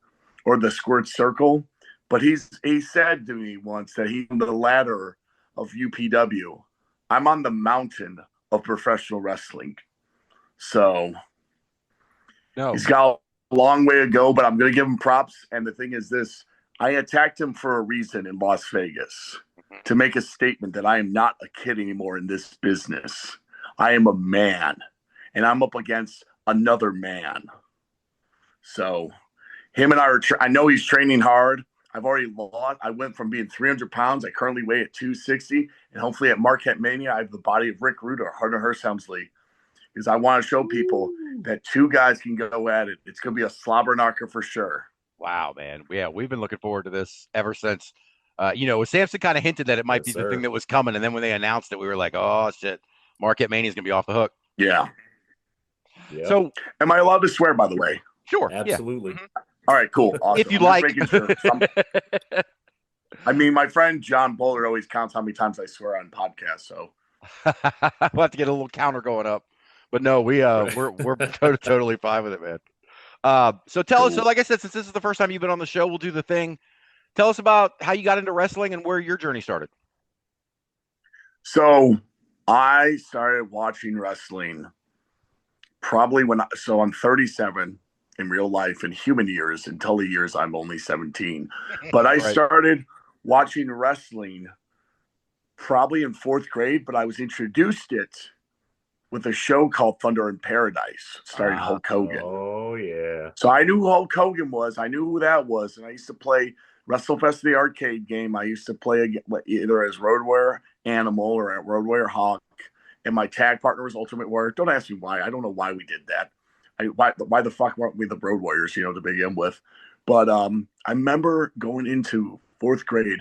or the squirt circle. But he said to me once that he's on the ladder of UPW. I'm on the mountain of professional wrestling. So he's got a long way to go, but I'm going to give him props. And the thing is this, I attacked him for a reason in Las Vegas to make a statement that I am not a kid anymore in this business. I am a man, and I'm up against another man. So him and I are, I know he's training hard. I've already lost. I went from being 300 pounds. I currently weigh at 260. And hopefully at Marquette Mania, I have the body of Rick Rude or Hunter Hearst Helmsley. Because I want to show people that two guys can go at it. It's going to be a slobber knocker for sure. Wow, man. Yeah, we've been looking forward to this ever since. Sampson kind of hinted that it might be the thing that was coming. And then when they announced it, we were like, oh, shit. Marquette Mania is going to be off the hook. Yeah. Yep. So, am I allowed to swear, by the way? Sure. Absolutely. Yeah. All right, cool. Awesome. If you like. Sure. I mean, my friend John Bowler always counts how many times I swear on podcasts. So we'll have to get a little counter going up. But no, we're totally fine with it, man. So tell us. So like I said, since this is the first time you've been on the show, we'll do the thing. Tell us about how you got into wrestling and where your journey started. So I started watching wrestling probably so I'm 37 in real life. In human years, in Tully years, I'm only 17. But I started watching wrestling probably in 4th grade, but I was introduced it with a show called Thunder in Paradise, starring Hulk Hogan. Oh, yeah. So I knew who Hulk Hogan was. I knew who that was. And I used to play WrestleFest, the arcade game. I used to play either as Road Warrior Animal or at Road Warrior Hawk. And my tag partner was Ultimate Warrior. Don't ask me why. I don't know why we did that. Why the fuck weren't we the Road Warriors, to begin with? But I remember going into 4th grade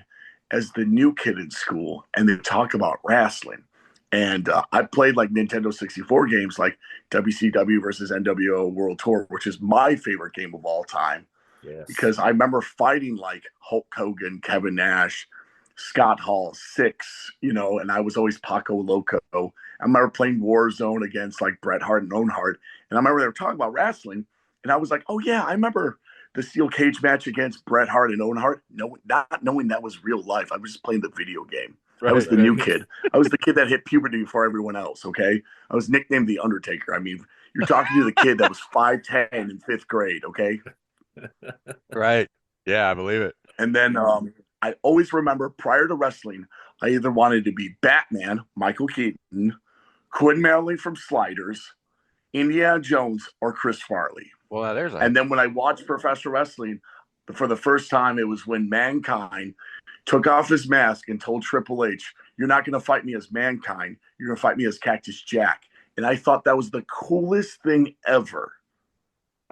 as the new kid in school, and they talk about wrestling. And I played like Nintendo 64 games like WCW versus NWO World Tour, which is my favorite game of all time. Yes. Because I remember fighting like Hulk Hogan, Kevin Nash, Scott Hall, Six, and I was always Paco Loco. I remember playing Warzone against like Bret Hart and Owen Hart. And I remember they were talking about wrestling. And I was like, oh, yeah, I remember the steel cage match against Bret Hart and Owen Hart. Not knowing that was real life. I was just playing the video game. I was the new kid. I was the kid that hit puberty before everyone else, okay? I was nicknamed The Undertaker. I mean, you're talking to the kid that was 5'10" in 5th grade, okay? Right. Yeah, I believe it. And then I always remember prior to wrestling, I either wanted to be Batman, Michael Keaton, Quinn Manley from Sliders, Indiana Jones, or Chris Farley. Well, there's And then when I watched professional wrestling for the first time, it was when Mankind took off his mask and told Triple H, you're not going to fight me as Mankind. You're going to fight me as Cactus Jack. And I thought that was the coolest thing ever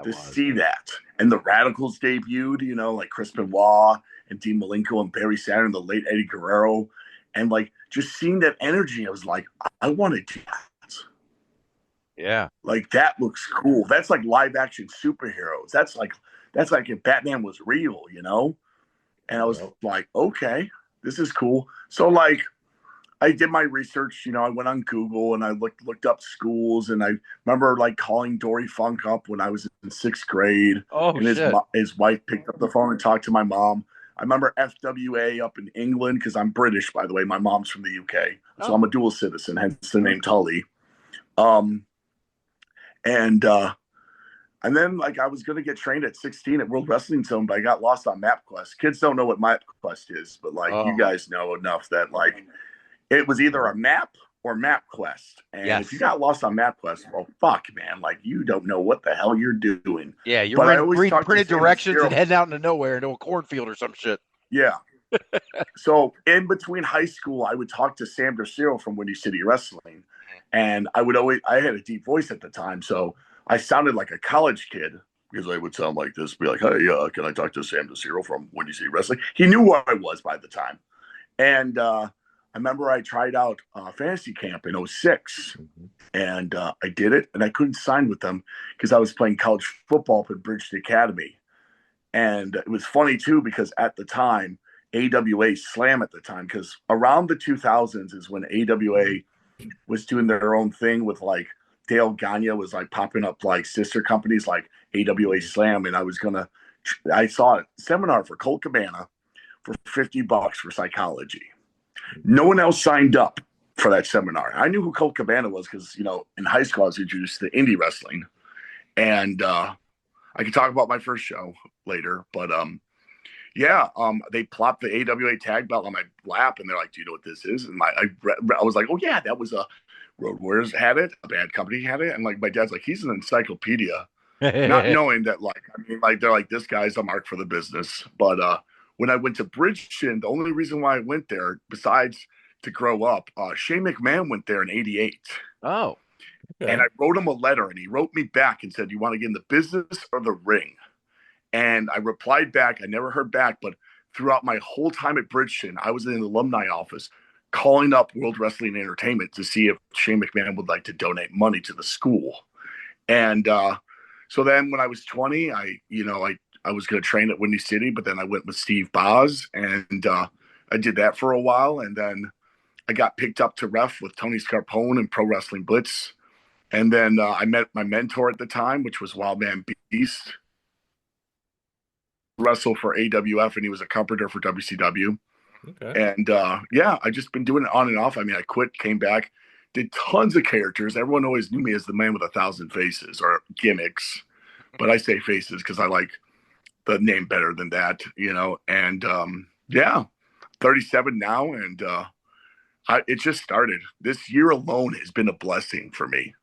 to see that. And the Radicals debuted, like Chris Benoit and Dean Malenko and Barry Sanders and the late Eddie Guerrero. And like just seeing that energy, I was like, I want to do that. Yeah. Like that looks cool. That's like live action superheroes. That's like if Batman was real, And I was like, okay, this is cool. So like I did my research, I went on Google and I looked up schools, and I remember like calling Dory Funk up when I was in 6th grade. Oh, and his wife picked up the phone and talked to my mom. I remember FWA up in England, because I'm British, by the way. My mom's from the UK. So I'm a dual citizen, hence the name Tully. And then, like, I was going to get trained at 16 at World Wrestling Zone, but I got lost on MapQuest. Kids don't know what MapQuest is, but, like, you guys know enough that, like, it was either a map or MapQuest. And if you got lost on MapQuest, well, fuck, man. Like, you don't know what the hell you're doing. Yeah, you're reading printed directions and heading out into nowhere, into a cornfield or some shit. Yeah. So, in between high school, I would talk to Sam DeCiro from Windy City Wrestling. And I had a deep voice at the time, so I sounded like a college kid, because I would sound like this, be like, hey, can I talk to Sam DeCiro from Windy City Wrestling? He knew who I was by the time. And I remember I tried out Fantasy Camp in 06, and I did it, and I couldn't sign with them because I was playing college football up at Bridgeton Academy. And it was funny, too, because at the time, AWA Slam at the time, because around the 2000s is when AWA was doing their own thing with like Dale Gagne was like popping up like sister companies like AWA Slam, and I saw a seminar for Colt Cabana for $50 for psychology. No one else signed up for that seminar. I knew who Colt Cabana was because, you know, in high school I was introduced to indie wrestling, and I could talk about my first show later, but they plopped the AWA tag belt on my lap, and they're like, "Do you know what this is?" And I was like, "Oh yeah, that was a Road Warriors had it, a Bad Company had it," and like my dad's like, "He's an encyclopedia," not knowing that they're like, "This guy's a mark for the business." But when I went to Bridgeton, the only reason why I went there, besides to grow up, Shane McMahon went there in '88. Oh. Okay. And I wrote him a letter, and he wrote me back and said, "You want to get in the business or the ring?" And I replied back. I never heard back, but throughout my whole time at Bridgeton, I was in the alumni office calling up World Wrestling Entertainment to see if Shane McMahon would like to donate money to the school. And so then when I was 20, I was going to train at Windy City, but then I went with Steve Boz, and I did that for a while. And then I got picked up to ref with Tony Scarpone and Pro Wrestling Blitz. And then I met my mentor at the time, which was Wildman Beast, wrestle for AWF, and he was a carpenter for WCW. Okay. And I just been doing it on and off. I mean, I quit, came back, did tons of characters. Everyone always knew me as the man with 1,000 faces or gimmicks, but I say faces because I like the name better than that, you know. And 37 now, and it just started. This year alone has been a blessing for me.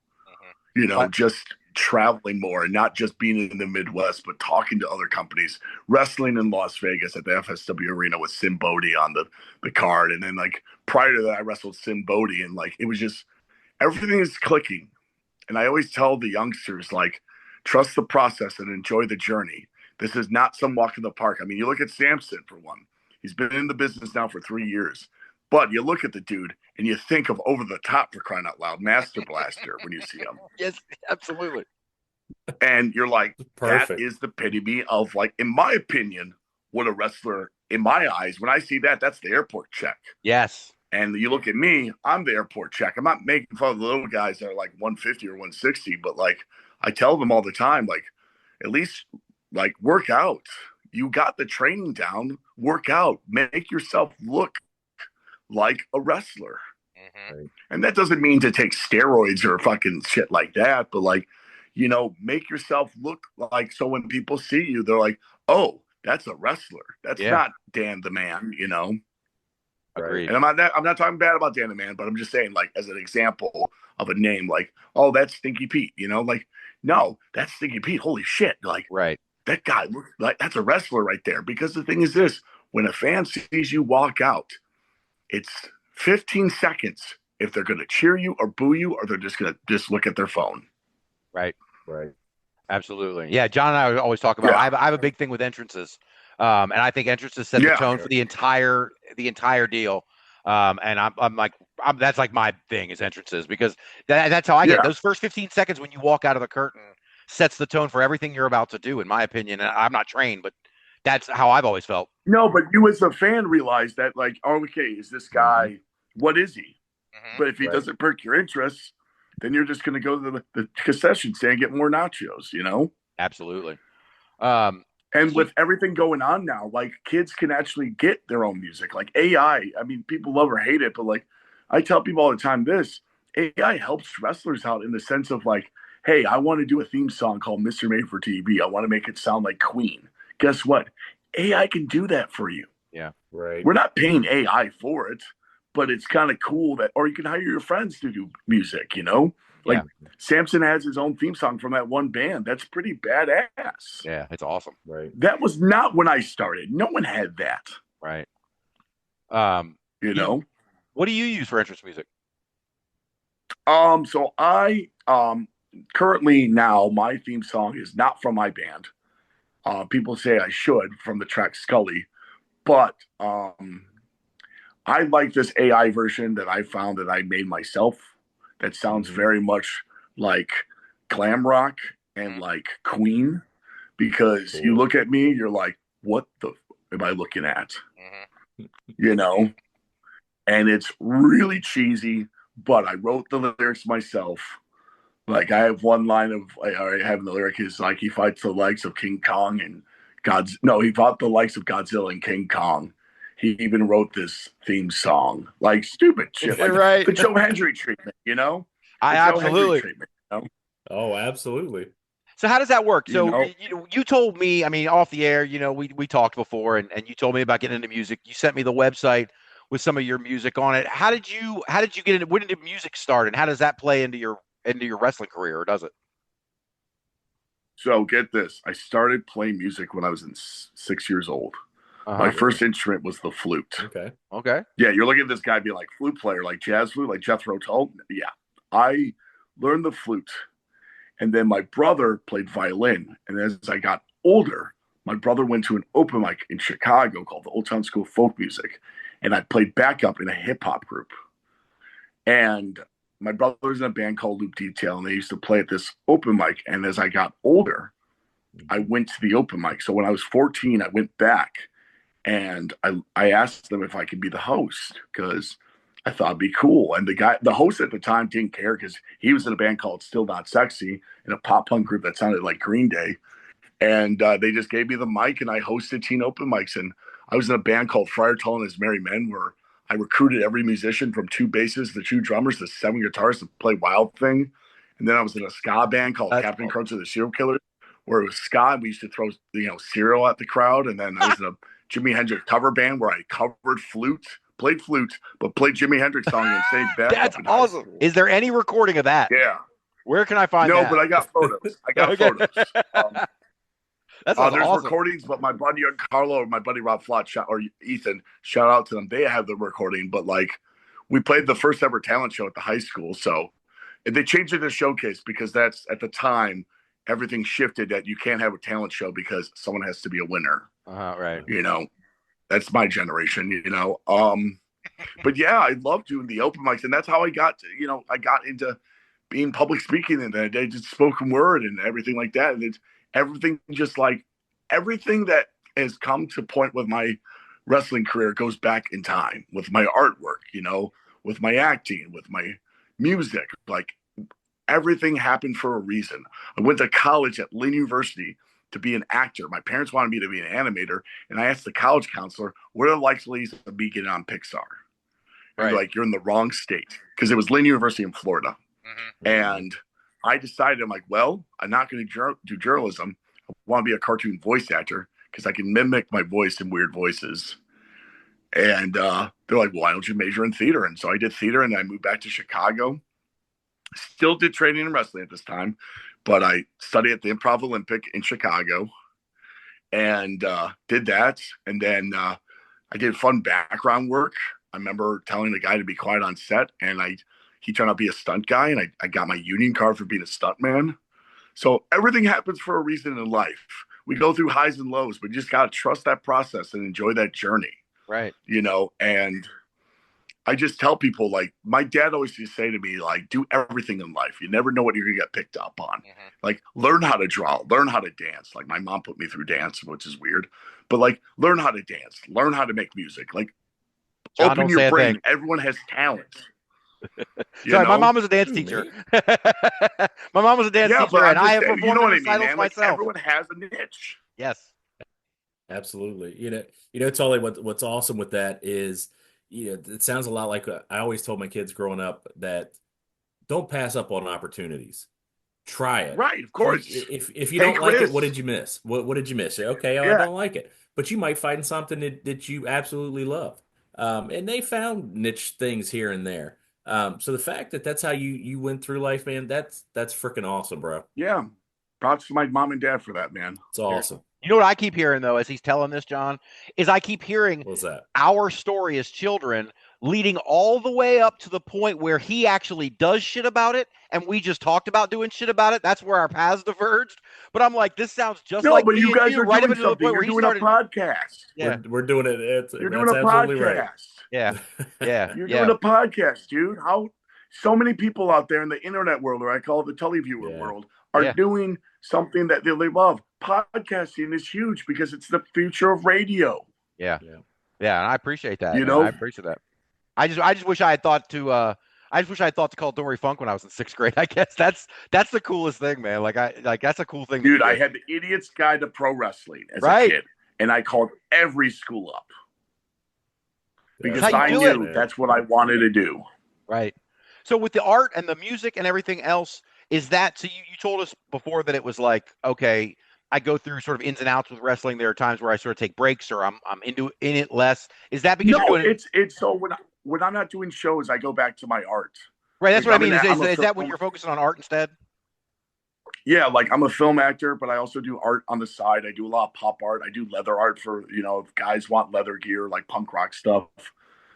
You know, just traveling more and not just being in the Midwest, but talking to other companies, wrestling in Las Vegas at the FSW Arena with Sim Bodie on the card. And then like prior to that, I wrestled Sim Bodie, and like, it was just, everything is clicking. And I always tell the youngsters, like, trust the process and enjoy the journey. This is not some walk in the park. I mean, you look at Sampson for one, he's been in the business now for 3 years. But you look at the dude and you think of Over the Top, for crying out loud, Master Blaster, when you see him. Yes, absolutely. And you're like, Perfect. that is the epitome of, like, in my opinion, what a wrestler, in my eyes, when I see that, that's the airport check. Yes. And you look at me, I'm the airport check. I'm not making fun of the little guys that are like 150 or 160, but like I tell them all the time, like, at least like work out. You got the training down, work out, make yourself look like a wrestler. Mm-hmm. And that doesn't mean to take steroids or fucking shit like that, but like, you know, make yourself look like, so when people see you, they're like, oh, that's a wrestler. That's not Dan the Man, you know. Agreed. And I'm not talking bad about Dan the Man, but I'm just saying, like, as an example of a name, like, oh, that's Stinky Pete, you know, like, no, that's Stinky Pete. Holy shit. Like, right. That guy looks like that's a wrestler right there. Because the thing is this, when a fan sees you walk out, it's 15 seconds if they're going to cheer you or boo you, or they're just going to just look at their phone. Right. Right. Absolutely. Yeah. John and I always talk about, I have a big thing with entrances. And I think entrances set the tone for the entire deal. And I'm like, that's like my thing is entrances, because that's how I get those first 15 seconds when you walk out of the curtain sets the tone for everything you're about to do, in my opinion. And I'm not trained, but that's how I've always felt. No, but you as a fan realize that, like, oh, okay, is this guy, what is he? Mm-hmm. But if he doesn't perk your interest, then you're just going to go to the concession stand and get more nachos, you know? Absolutely. And with everything going on now, like, kids can actually get their own music. Like AI, I mean, people love or hate it, but like I tell people all the time, this AI helps wrestlers out in the sense of like, hey, I want to do a theme song called Mr. Made for TV. I want to make it sound like Queen. Guess what? AI can do that for you. Yeah. Right. We're not paying AI for it, but it's kind of cool that, or you can hire your friends to do music, you know? Like Sampson has his own theme song from that one band. That's pretty badass. Yeah, it's awesome. Right. That was not when I started. No one had that. Right. You know? What do you use for entrance music? So I currently now my theme song is not from my band. People say I should, from the track Scully, but I like this AI version that I found that I made myself. That sounds very much like glam rock and like Queen, because you look at me, you're like, what the am I looking at? you know, and it's really cheesy, but I wrote the lyrics myself. Like I have one line of I have the lyric is like he fights the likes of King Kong and he fought the likes of Godzilla and King Kong. He even wrote this theme song, like stupid shit, like Right. the Joe Hendry treatment, you know? I The Joe Hendry absolutely. treatment, you know? Oh, absolutely. So how does that work? You So know? you told me, I mean, off the air, we talked before, and you told me about getting into music. You sent me the website with some of your music on it. How did you get into when did music start, and how does that play into your wrestling career, or does it? So get this. I started playing music when I was 6 years old. Uh-huh. My first instrument was the flute. Okay. Okay. Yeah, you're looking at this guy being like flute player, like jazz flute, like Jethro Tull. Yeah. I learned the flute. And then my brother played violin. And as I got older, my brother went to an open mic in Chicago called the Old Town School of Folk Music. And I played backup in a hip hop group. And my brother was in a band called Loop Detail, and they used to play at this open mic. And as I got older, I went to the open mic. So when I was 14, I went back and I asked them if I could be the host because I thought it'd be cool. And the host at the time didn't care because he was in a band called Still Not Sexy in a pop punk group that sounded like Green Day. And they just gave me the mic and I hosted teen open mics. And I was in a band called Friar Tull and His Merry Men where I recruited every musician from 2 basses to 2 drummers to 7 guitarists to play Wild Thing. And then I was in a ska band called Captain Crunch of the Serial Killers where it was ska and we used to throw cereal at the crowd. And then I was in a Jimi Hendrix cover band where I covered flute, played flute, but played Jimi Hendrix song and sang back. That's awesome. Is there any recording of that? Yeah. Where can I find that? No, but I got photos. Photos. That's there's awesome. recordings, but my buddy Carlo or my buddy Rob Flott or Ethan, shout out to them. They have the recording, but like we played the first ever talent show at the high school. So they changed it to showcase because that's at the time everything shifted that you can't have a talent show because someone has to be a winner. Right. That's my generation, but yeah, I love doing the open mics and that's how I got to, I got into being public speaking and I did spoken word and everything like that. And it's everything everything that has come to point with my wrestling career goes back in time with my artwork, with my acting, with my music, like everything happened for a reason. I went to college at Lynn University to be an actor. My parents wanted me to be an animator. And I asked the college counselor, what are the likelies of me getting on Pixar? Right. Like, you're in the wrong state. Because it was Lynn University in Florida. Mm-hmm. And I decided, I'm like, well, I'm not going to do journalism. I want to be a cartoon voice actor because I can mimic my voice in weird voices. And they're like, well, why don't you major in theater? And so I did theater and I moved back to Chicago. Still did training in wrestling at this time, but I studied at the Improv Olympic in Chicago and did that. And then I did fun background work. I remember telling the guy to be quiet on set and he turned out to be a stunt guy and I got my union card for being a stunt man. So everything happens for a reason in life. We go through highs and lows, but you just got to trust that process and enjoy that journey. Right. And I just tell people, like, my dad always used to say to me, like, do everything in life. You never know what you're going to get picked up on. Mm-hmm. Like, learn how to draw, learn how to dance. Like, my mom put me through dance, which is weird. But, like, learn how to dance, learn how to make music. Like, John, open your brain. Everyone has talent. Sorry, my mom was a dance teacher. My mom was a dance teacher, and I have performed recitals myself. Everyone has a niche. Yes. Absolutely. Tully, what's awesome with that is, it sounds a lot like I always told my kids growing up that don't pass up on opportunities. Try it. Right, of course. If you don't like it, what did you miss? What did you miss? Okay, I don't like it. But you might find something that you absolutely love. And they found niche things here and there. So the fact that that's how you went through life, man, that's freaking awesome, bro. Yeah. Props to my mom and dad for that, man. It's awesome. You know what I keep hearing, though, as he's telling this, John, is I keep hearing our story as children leading all the way up to the point where he actually does shit about it, and we just talked about doing shit about it. That's where our paths diverged. But I'm like, this sounds just like but you guys are right doing up to the point where You're doing a podcast. Yeah, we're doing it. You're doing a podcast. Right. Yeah. You're doing a podcast, dude. How so many people out there in the internet world, or I call it the televiewer world, are doing something that they love. Podcasting is huge because it's the future of radio. Yeah. Yeah, and I appreciate that, You man. I know, appreciate that. I just wish I had thought to I just wish I had thought to call it Don't Worry Funk when I was in sixth grade. I guess that's the coolest thing, man. Like that's a cool thing to dude, do. I had the Idiot's Guide to Pro Wrestling as a Right. kid, and I called every school up That's because how you I do awesome, it. knew man. that's what I wanted to do. Right. So with the art and the music and everything else, is that so you told us before that it was like, okay, I go through sort of ins and outs with wrestling. There are times where I sort of take breaks or I'm in it less. Is that because you're No, doing it? it's so when I'm not doing shows, I go back to my art. Right, that's Like what I I'm in mean. that. Is that when you're focusing on art instead? Yeah, like I'm a film actor, but I also do art on the side. I do a lot of pop art. I do leather art for, if guys want leather gear, like punk rock stuff.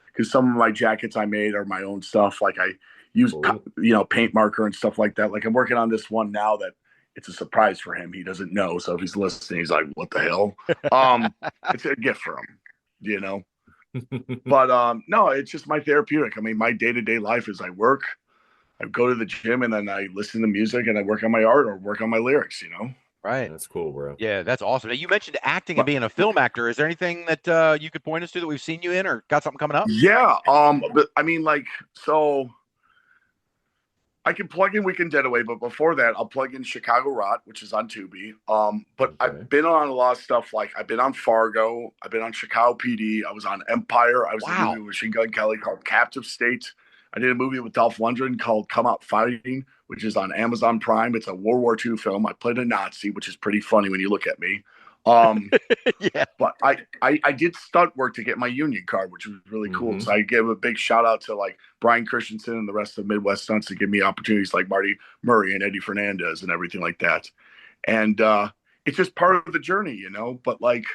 Because some of my jackets I made are my own stuff. Like I use, Cool. paint marker and stuff like that. Like I'm working on this one now that it's a surprise for him. He doesn't know. So if he's listening, he's like, what the hell? It's a gift for him. But no, it's just my therapeutic. I mean, my day-to-day life is I work, I go to the gym, and then I listen to music and I work on my art or work on my lyrics. Right. That's cool, bro. Yeah, that's awesome. Now, you mentioned acting and But being a film actor. Is there anything that you could point us to that we've seen you in or got something coming up? yeah, but I mean, like, so I can plug in Weekend Deadaway, but before that, I'll plug in Chicago Rot, which is on Tubi. But Okay. I've been on a lot of stuff. Like I've been on Fargo, I've been on Chicago PD, I was on Empire, I was in a movie with Machine Gun Kelly called Captive State. I did a movie with Dolph Lundgren called Come Out Fighting, which is on Amazon Prime. It's a World War II film. I played a Nazi, which is pretty funny when you look at me. Yeah. But I did stunt work to get my union card, which was really cool. So I give a big shout out to like Brian Christensen and the rest of Midwest Stunts to give me opportunities like Marty Murray and Eddie Fernandez and everything like that. And it's just part of the journey. But like,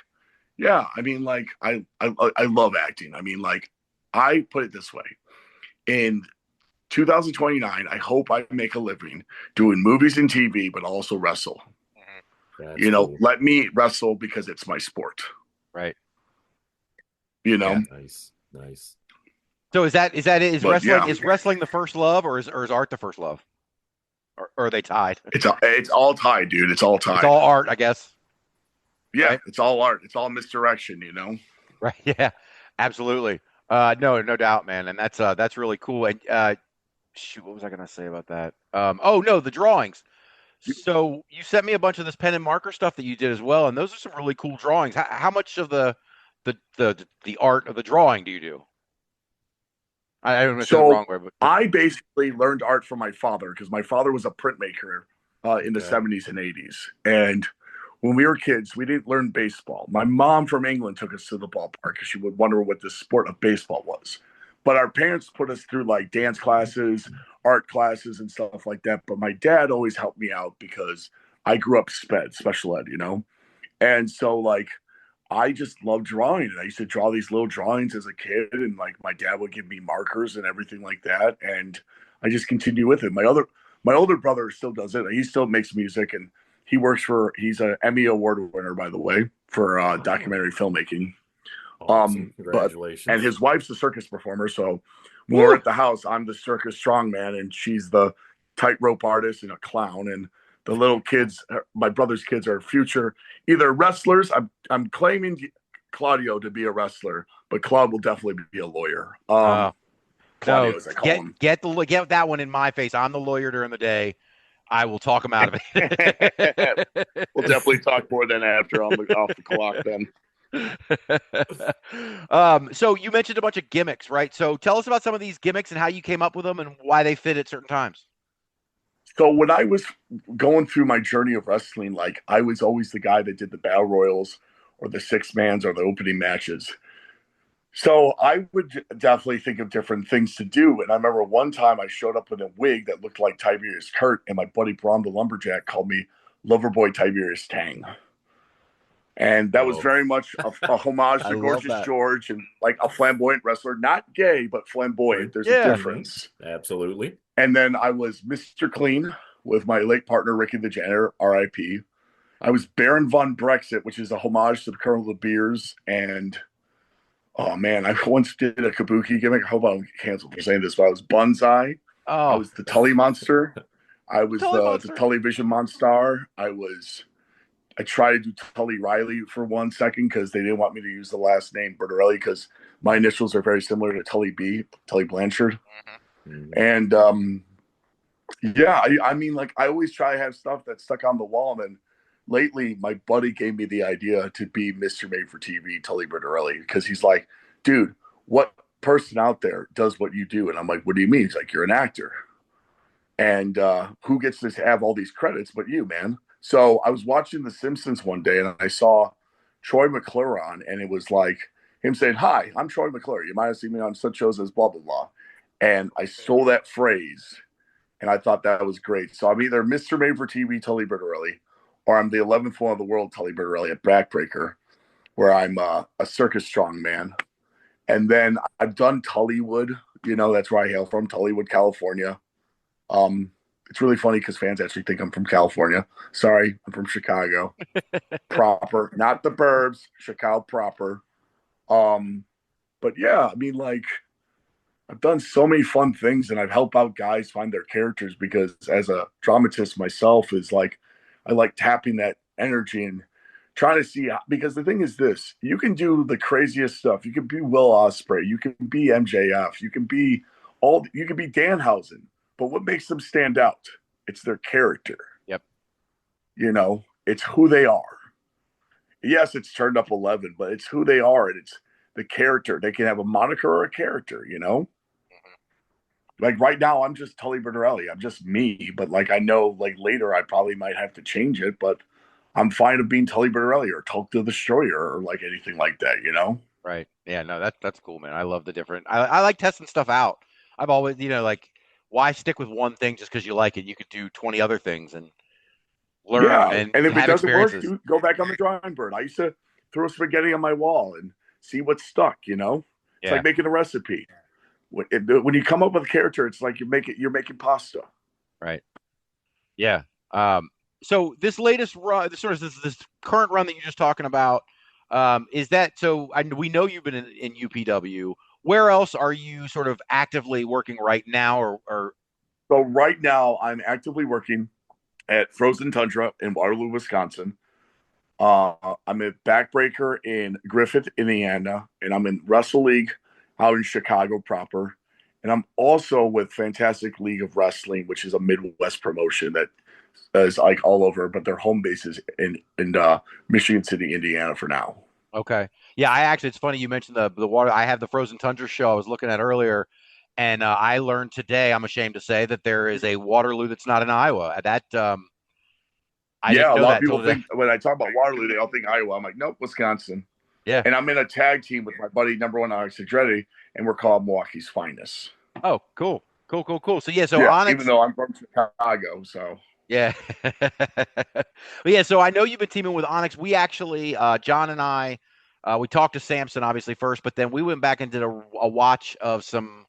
yeah, I mean, like I love acting. I mean, like I put it this way. In 2029, I hope I make a living doing movies and TV, but also wrestle. That's cool. Let me wrestle because it's my sport. Right. Yeah. Nice. So is wrestling yeah. is wrestling the first love or is art the first love? Or are they tied? It's all tied, dude. It's all tied. It's all art, I guess. Yeah, right? It's all art. It's all misdirection, Right. Yeah. Absolutely. No doubt, man. And that's really cool. And shoot, what was I gonna say about that? Oh no, the drawings. So you sent me a bunch of this pen and marker stuff that you did as well, and those are some really cool drawings. How much of the art of the drawing do you do? I don't know if it's the wrong way, but I basically learned art from my father because my father was a printmaker in the 70s and 80s. And when we were kids, we didn't learn baseball. My mom from England took us to the ballpark because she would wonder what the sport of baseball was. But our parents put us through like dance classes, art classes, and stuff like that. But my dad always helped me out because I grew up special ed. And so like I just love drawing, and I used to draw these little drawings as a kid, and like my dad would give me markers and everything like that, and I just continue with it. My older brother still does it. He still makes music, and he's an Emmy Award winner, by the way, for documentary filmmaking. Awesome. Congratulations. And his wife's a circus performer, so when we're at the house, I'm the circus strongman, and she's the tightrope artist and a clown, and the little kids, my brother's kids, are future either wrestlers. I'm claiming Claudio to be a wrestler, but Claude will definitely be a lawyer. Claudio, as I call him. Get that one in my face. I'm the lawyer during the day. I will talk him out of it. We'll definitely talk more than after off the clock then. So you mentioned a bunch of gimmicks, right? So tell us about some of these gimmicks and how you came up with them and why they fit at certain times. So when I was going through my journey of wrestling, like I was always the guy that did the battle royals or the six mans or the opening matches. So I would definitely think of different things to do. And I remember one time I showed up with a wig that looked like Tiberius Kurt, and my buddy Braun the Lumberjack called me Loverboy Tiberius Tang. And that was very much a homage to Gorgeous George and like a flamboyant wrestler, not gay, but flamboyant. There's a difference. Absolutely. And then I was Mr. Clean with my late partner, Ricky the Janitor, R.I.P. I was Baron von Brexit, which is a homage to the Colonel of Beers. And, oh, man, I once did a kabuki gimmick. I hope I don't get canceled for saying this, but I was Bunzai. I was the Tully Monster. I was the Tully Vision Monster. I was I tried to do Tully Riley for 1 second because they didn't want me to use the last name Bertorelli because my initials are very similar to Tully Blanchard. And yeah, I mean, like I always try to have stuff that's stuck on the wall. And then lately, my buddy gave me the idea to be Mr. Made for TV, Tully Bertorelli, because he's like, dude, what person out there does what you do? And I'm like, what do you mean? He's like, you're an actor. And who gets to have all these credits but you, man? So I was watching The Simpsons one day and I saw Troy McClure on, and it was like him saying, hi, I'm Troy McClure. You might have seen me on such shows as blah, blah, blah. And I stole that phrase, and I thought that was great. So I'm either Mr. Made for TV, Tully Bertorelli, or I'm the 11th one of the world, Tully Bertorelli, at Backbreaker, where I'm a circus strongman. And then I've done Tullywood. You know, that's where I hail from, Tullywood, California. It's really funny because fans actually think I'm from California. Sorry, I'm from Chicago proper, not the burbs, Chicago proper. But yeah, I mean, like, I've done so many fun things, and I've helped out guys find their characters because as a dramatist myself is like, I like tapping that energy and trying to see, because the thing is this, you can do the craziest stuff. You can be Will Ospreay. You can be MJF. You can be Danhausen. But what makes them stand out? It's their character. Yep. You know, it's who they are. Yes, it's turned up 11, but it's who they are, and it's the character. They can have a moniker or a character, you know? Like right now, I'm just Tully Bertorelli. I'm just me. But like I know, like later, I probably might have to change it. But I'm fine with being Tully Bertorelli or Tulk the Destroyer or like anything like that, you know? Right. Yeah. No, that's cool, man. I love the different. I like testing stuff out. I've always, like, why stick with one thing just because you like it? You could do 20 other things and learn and if it have doesn't work, experiences. go back on the drawing board. I used to throw spaghetti on my wall and see what stuck, you know? It's like making a recipe. When you come up with a character, it's like you're making pasta. Right. Yeah. So this latest run, this current run that you're just talking about, is that so? We know you've been in UPW. Where else are you sort of actively working right now, or? So right now, I'm actively working at Frozen Tundra in Waterloo, Wisconsin. I'm at Backbreaker in Griffith, Indiana, and I'm in Wrestle League out in Chicago proper. And I'm also with Fantastic League of Wrestling, which is a Midwest promotion that is like all over, but their home base is in Michigan City, Indiana for now. Okay. Yeah, it's funny you mentioned the water. I have the Frozen Tundra show I was looking at earlier, and I learned today, I'm ashamed to say, that there is a Waterloo that's not in Iowa. I didn't know a lot that of people think when I talk about Waterloo, they all think Iowa. I'm like, nope, Wisconsin. Yeah. And I'm in a tag team with my buddy, number one Onyx Andretti, and we're called Milwaukee's Finest. Oh, cool. So yeah, Onyx, even though I'm from Chicago, so. Yeah. But yeah, so I know you've been teaming with Onyx. We actually, John and I, we talked to Sampson obviously first, but then we went back and did a watch of some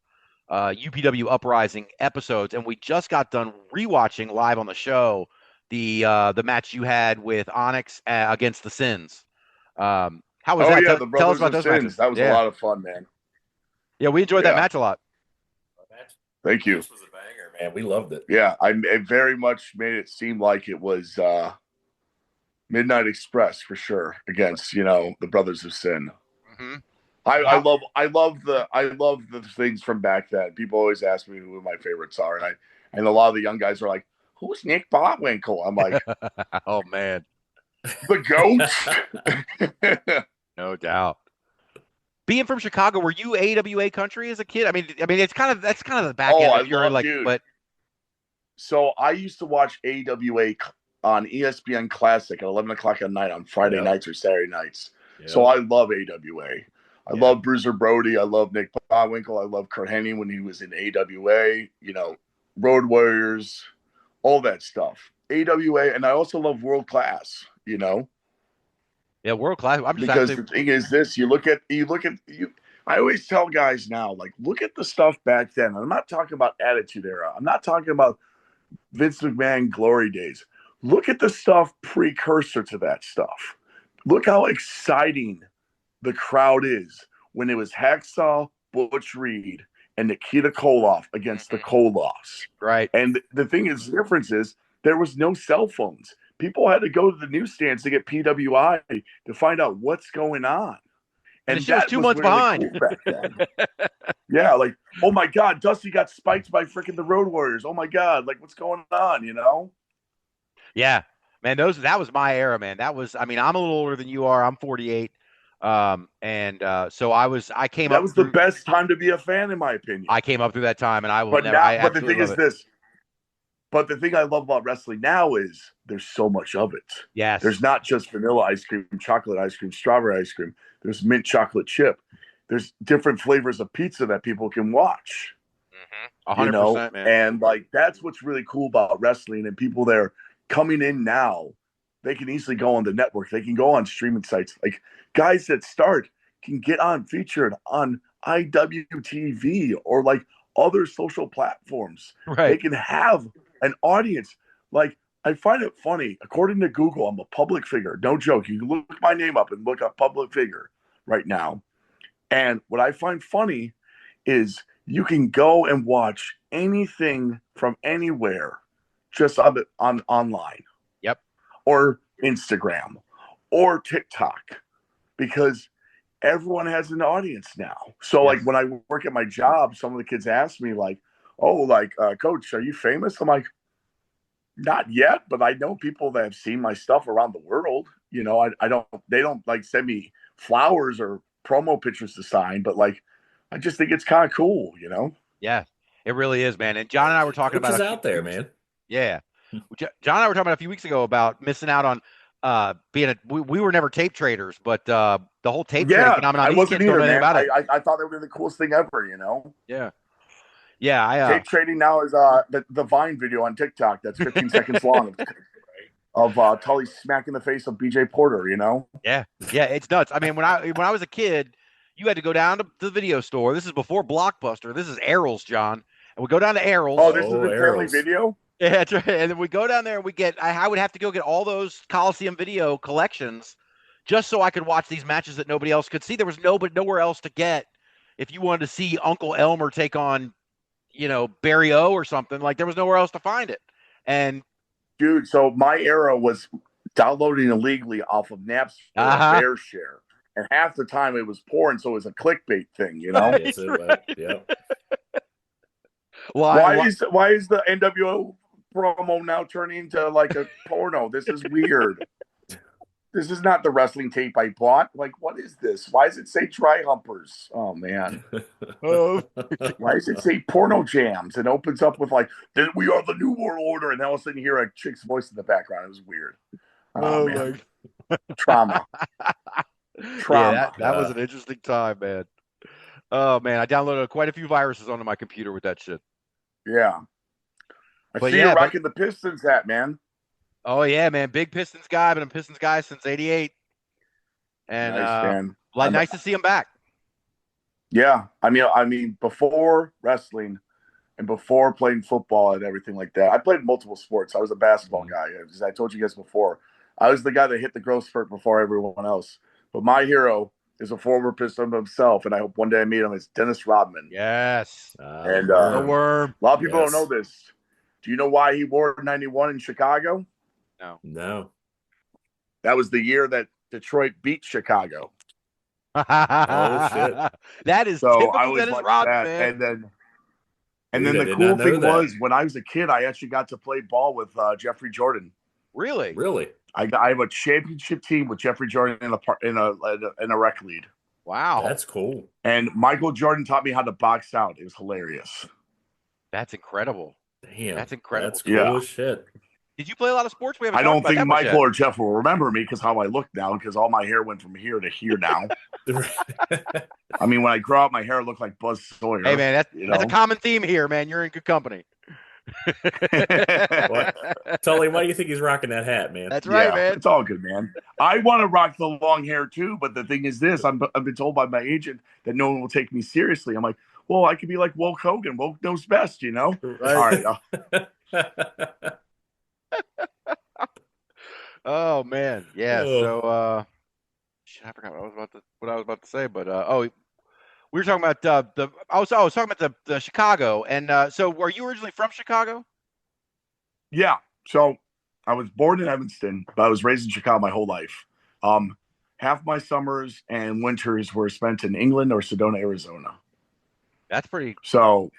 UPW Uprising episodes, and we just got done rewatching live on the show the match you had with Onyx against the Sins. How was that? Yeah, the Brothers tell us about of those Sins. matches. That was a lot of fun, man. Yeah, we enjoyed that match a lot. Thank you. This was a banger, man. We loved it. Yeah, I very much made it seem like it was Midnight Express for sure against the Brothers of Sin. Mm-hmm. I love the things from back then. People always ask me who my favorites are, and a lot of the young guys are like, "Who's Nick Botwinkle?" I'm like, "Oh man, the GOAT." No doubt. Being from Chicago, were you AWA country as a kid? I mean, that's kind of the back end. Dude. So I used to watch AWA on ESPN Classic at 11 o'clock at night on Friday nights or Saturday nights. Yep. So I love AWA. I love Bruiser Brody. I love Nick Botwinkle. I love Kurt Hennig when he was in AWA. Road Warriors, all that stuff. AWA, and I also love World Class. Yeah, World Class. The thing is this: you look at. I always tell guys now, like, look at the stuff back then. I'm not talking about Attitude Era. I'm not talking about Vince McMahon glory days. Look at the stuff precursor to that stuff. Look how exciting the crowd is when it was Hacksaw, Butch Reed, and Nikita Koloff against the Koloffs. Right. And the thing is, the difference is there was no cell phones. people had to go to the newsstands to get PWI to find out what's going on. And And the show's that 2 was months really behind. cool back then. Yeah, like, oh my God, Dusty got spiked by freaking the Road Warriors. Oh my God, like what's going on, you know? Yeah, man, that was my era, man. That was, I mean, I'm a little older than you are. I'm 48. So I came That up was the through, best time to be a fan, in my opinion. I came up through that time, and I will But never, now, I but the absolutely thing love is it. this. But the thing I love about wrestling now is there's so much of it. Yes. There's not just vanilla ice cream, chocolate ice cream, strawberry ice cream. There's mint chocolate chip. There's different flavors of pizza that people can watch. 100%, You know? man. And like that's what's really cool about wrestling, and people that are coming in now, they can easily go on the network. They can go on streaming sites. Like guys that start can get on featured on IWTV or like other social platforms. They Right. can have an audience. Like I find it funny. According to Google, I'm a public figure. No joke. You can look my name up and look up public figure right now. And what I find funny is you can go and watch anything from anywhere just on online. Yep. Or Instagram or TikTok, because everyone has an audience now. So like when I work at my job, some of the kids ask me like, oh, like coach, are you famous? I'm like, not yet, but I know people that have seen my stuff around the world. You know, they don't like send me flowers or promo pictures to sign, but like, I just think it's kind of cool, you know? Yeah, it really is, man. And John and I were talking about Coaches out there, man. Yeah. John and I were talking about a few weeks ago about missing out on we were never tape traders, but the whole tape trading phenomenon, I these wasn't kids don't either, know anything man. about it. I thought they were the coolest thing ever, you know? Yeah. Yeah, Tape trading now is the Vine video on TikTok that's 15 seconds long of Tully smacking the face of BJ Porter, you know? Yeah, it's nuts. I mean, when I was a kid, you had to go down to the video store. This is before Blockbuster. This is Errol's, John. And we go down to Errol's. Oh, this is the family Errol's. video? Yeah, that's right. And then we go down there and we get, I would have to go get all those Coliseum video collections just so I could watch these matches that nobody else could see. There was nowhere else to get. If you wanted to see Uncle Elmer take on, Barry O or something, like there was nowhere else to find it. And dude, so my era was downloading illegally off of Napster or BearShare. And half the time it was porn, so it was a clickbait thing, you know? Yes, right. Yeah. Why is the NWO promo now turning into like a porno? This is weird. This is not the wrestling tape I bought. Like, what is this? Why does it say Dry Humpers? Oh man. Why does it say Porno Jams? It opens up with like, we are the New World Order, and all of a sudden you hear a chick's voice in the background. It was weird. Oh man. Trauma. Yeah, that was an interesting time, man. Oh man, I downloaded quite a few viruses onto my computer with that shit. Yeah. I see you rocking the Pistons hat, man. Oh yeah, man. Big Pistons guy. I've been a Pistons guy since '88. And nice, man. Nice to see him back. Yeah. I mean, before wrestling and before playing football and everything like that, I played multiple sports. I was a basketball guy. As I told you guys before, I was the guy that hit the growth spurt before everyone else. But my hero is a former Piston himself, and I hope one day I meet him. It's Dennis Rodman. Yes. And the worm. A lot of people don't know this. Do you know why he wore 91 in Chicago? No. That was the year that Detroit beat Chicago. Oh shit! That is so typical I was Dennis like Rodman, that. man. And then the cool thing was when I was a kid, I actually got to play ball with Jeffrey Jordan. Really? I have a championship team with Jeffrey Jordan in a rec league. Wow, that's cool. And Michael Jordan taught me how to box out. It was hilarious. That's incredible. Damn, that's incredible. That's cool as shit. Did you play a lot of sports? I don't think Michael or Jeff will remember me because how I look now, because all my hair went from here to here now. I mean, when I grew up, my hair looked like Buzz Sawyer. Hey, man, that's a common theme here, man. You're in good company. Tully, why do you think he's rocking that hat, man? That's right, man. It's all good, man. I want to rock the long hair too, but the thing is this: I've been told by my agent that no one will take me seriously. I'm like, well, I could be like Woke Hogan. Woke knows best, you know. Right. All right. Oh man, yeah. So, I forgot what I was about to say, but we were talking about I was talking about the Chicago, and so were you originally from Chicago? Yeah. So I was born in Evanston, but I was raised in Chicago my whole life. Um, Half my summers and winters were spent in England or Sedona, Arizona. That's pretty. So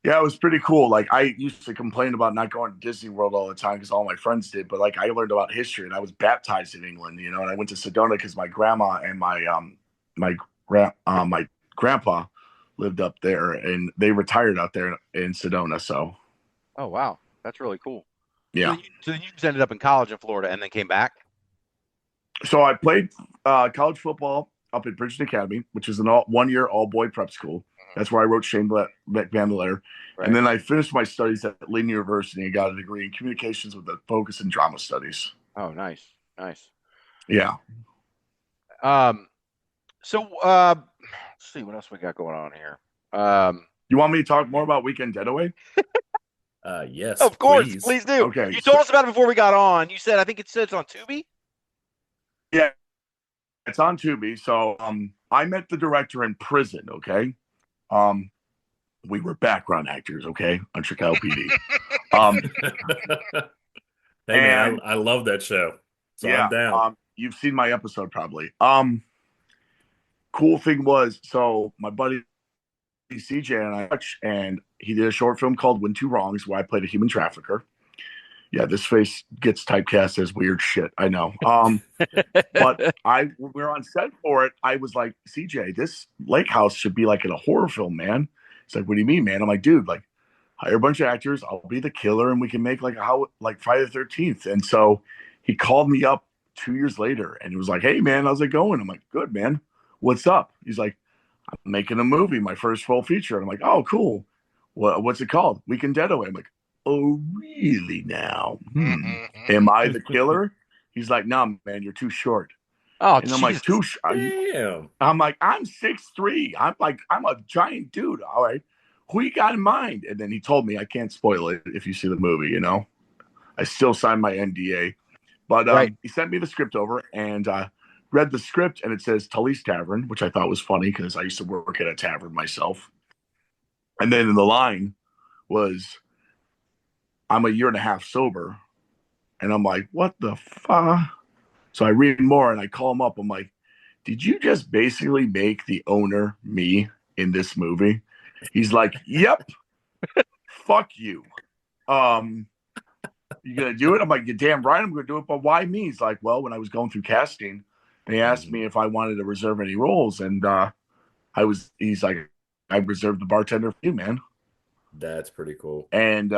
yeah, it was pretty cool. Like I used to complain about not going to Disney World all the time because all my friends did, but like I learned about history and I was baptized in England, you know, and I went to Sedona because my grandma and my grandpa lived up there and they retired out there in Sedona. So Oh wow, that's really cool. yeah. So you just ended up in college in Florida and then came back. So I played college football up at Bridgeton Academy, which is an 1 year all boy prep school. That's where I wrote Shane Van the Letter. Right. And then I finished my studies at Lincoln University and got a degree in communications with a focus in drama studies. Oh, nice. Yeah. So let's see what else we got going on here. You want me to talk more about Weekend Deadaway? Yes. Of course, please do. Okay. You told us about it before we got on. You said I think it says on Tubi. Yeah, it's on Tubi. So I met the director in prison, okay? We were background actors, okay, on Chicago PD. Hey man, I love that show. So yeah, I'm down. You've seen my episode probably. Cool thing was, so my buddy CJ and I watched, and he did a short film called When Two Wrongs where I played a human trafficker. Yeah, this face gets typecast as weird shit. I know. But when we were on set for it, I was like, CJ, this lake house should be like in a horror film, man. He's like, what do you mean, man? I'm like, dude, like, hire a bunch of actors. I'll be the killer, and we can make like Friday the 13th. And so he called me up 2 years later, and he was like, hey, man, how's it going? I'm like, good, man. What's up? He's like, I'm making a movie, my first full feature. And I'm like, oh, cool. What's it called? Weekend Deadaway. I'm like, oh, really now? Am I the killer? He's like, no, man, you're too short. Oh, and I'm like, damn. I'm like, I'm 6'3". I'm a giant dude. All right. Who you got in mind? And then he told me I can't spoil it if you see the movie, you know. I still signed my NDA. But Right. He sent me the script over and read the script, and it says Tully's Tavern, which I thought was funny because I used to work at a tavern myself. And then in the line was, I'm a year and a half sober. And I'm like, what the fuck? So I read more and I call him up. I'm like, did you just basically make the owner me in this movie? He's like, yep. Fuck you. You gonna do it? I'm like, you're damn right I'm gonna do it, but why me? He's like, well, when I was going through casting, they asked me if I wanted to reserve any roles, and he's like, I reserved the bartender for you, man. That's pretty cool. And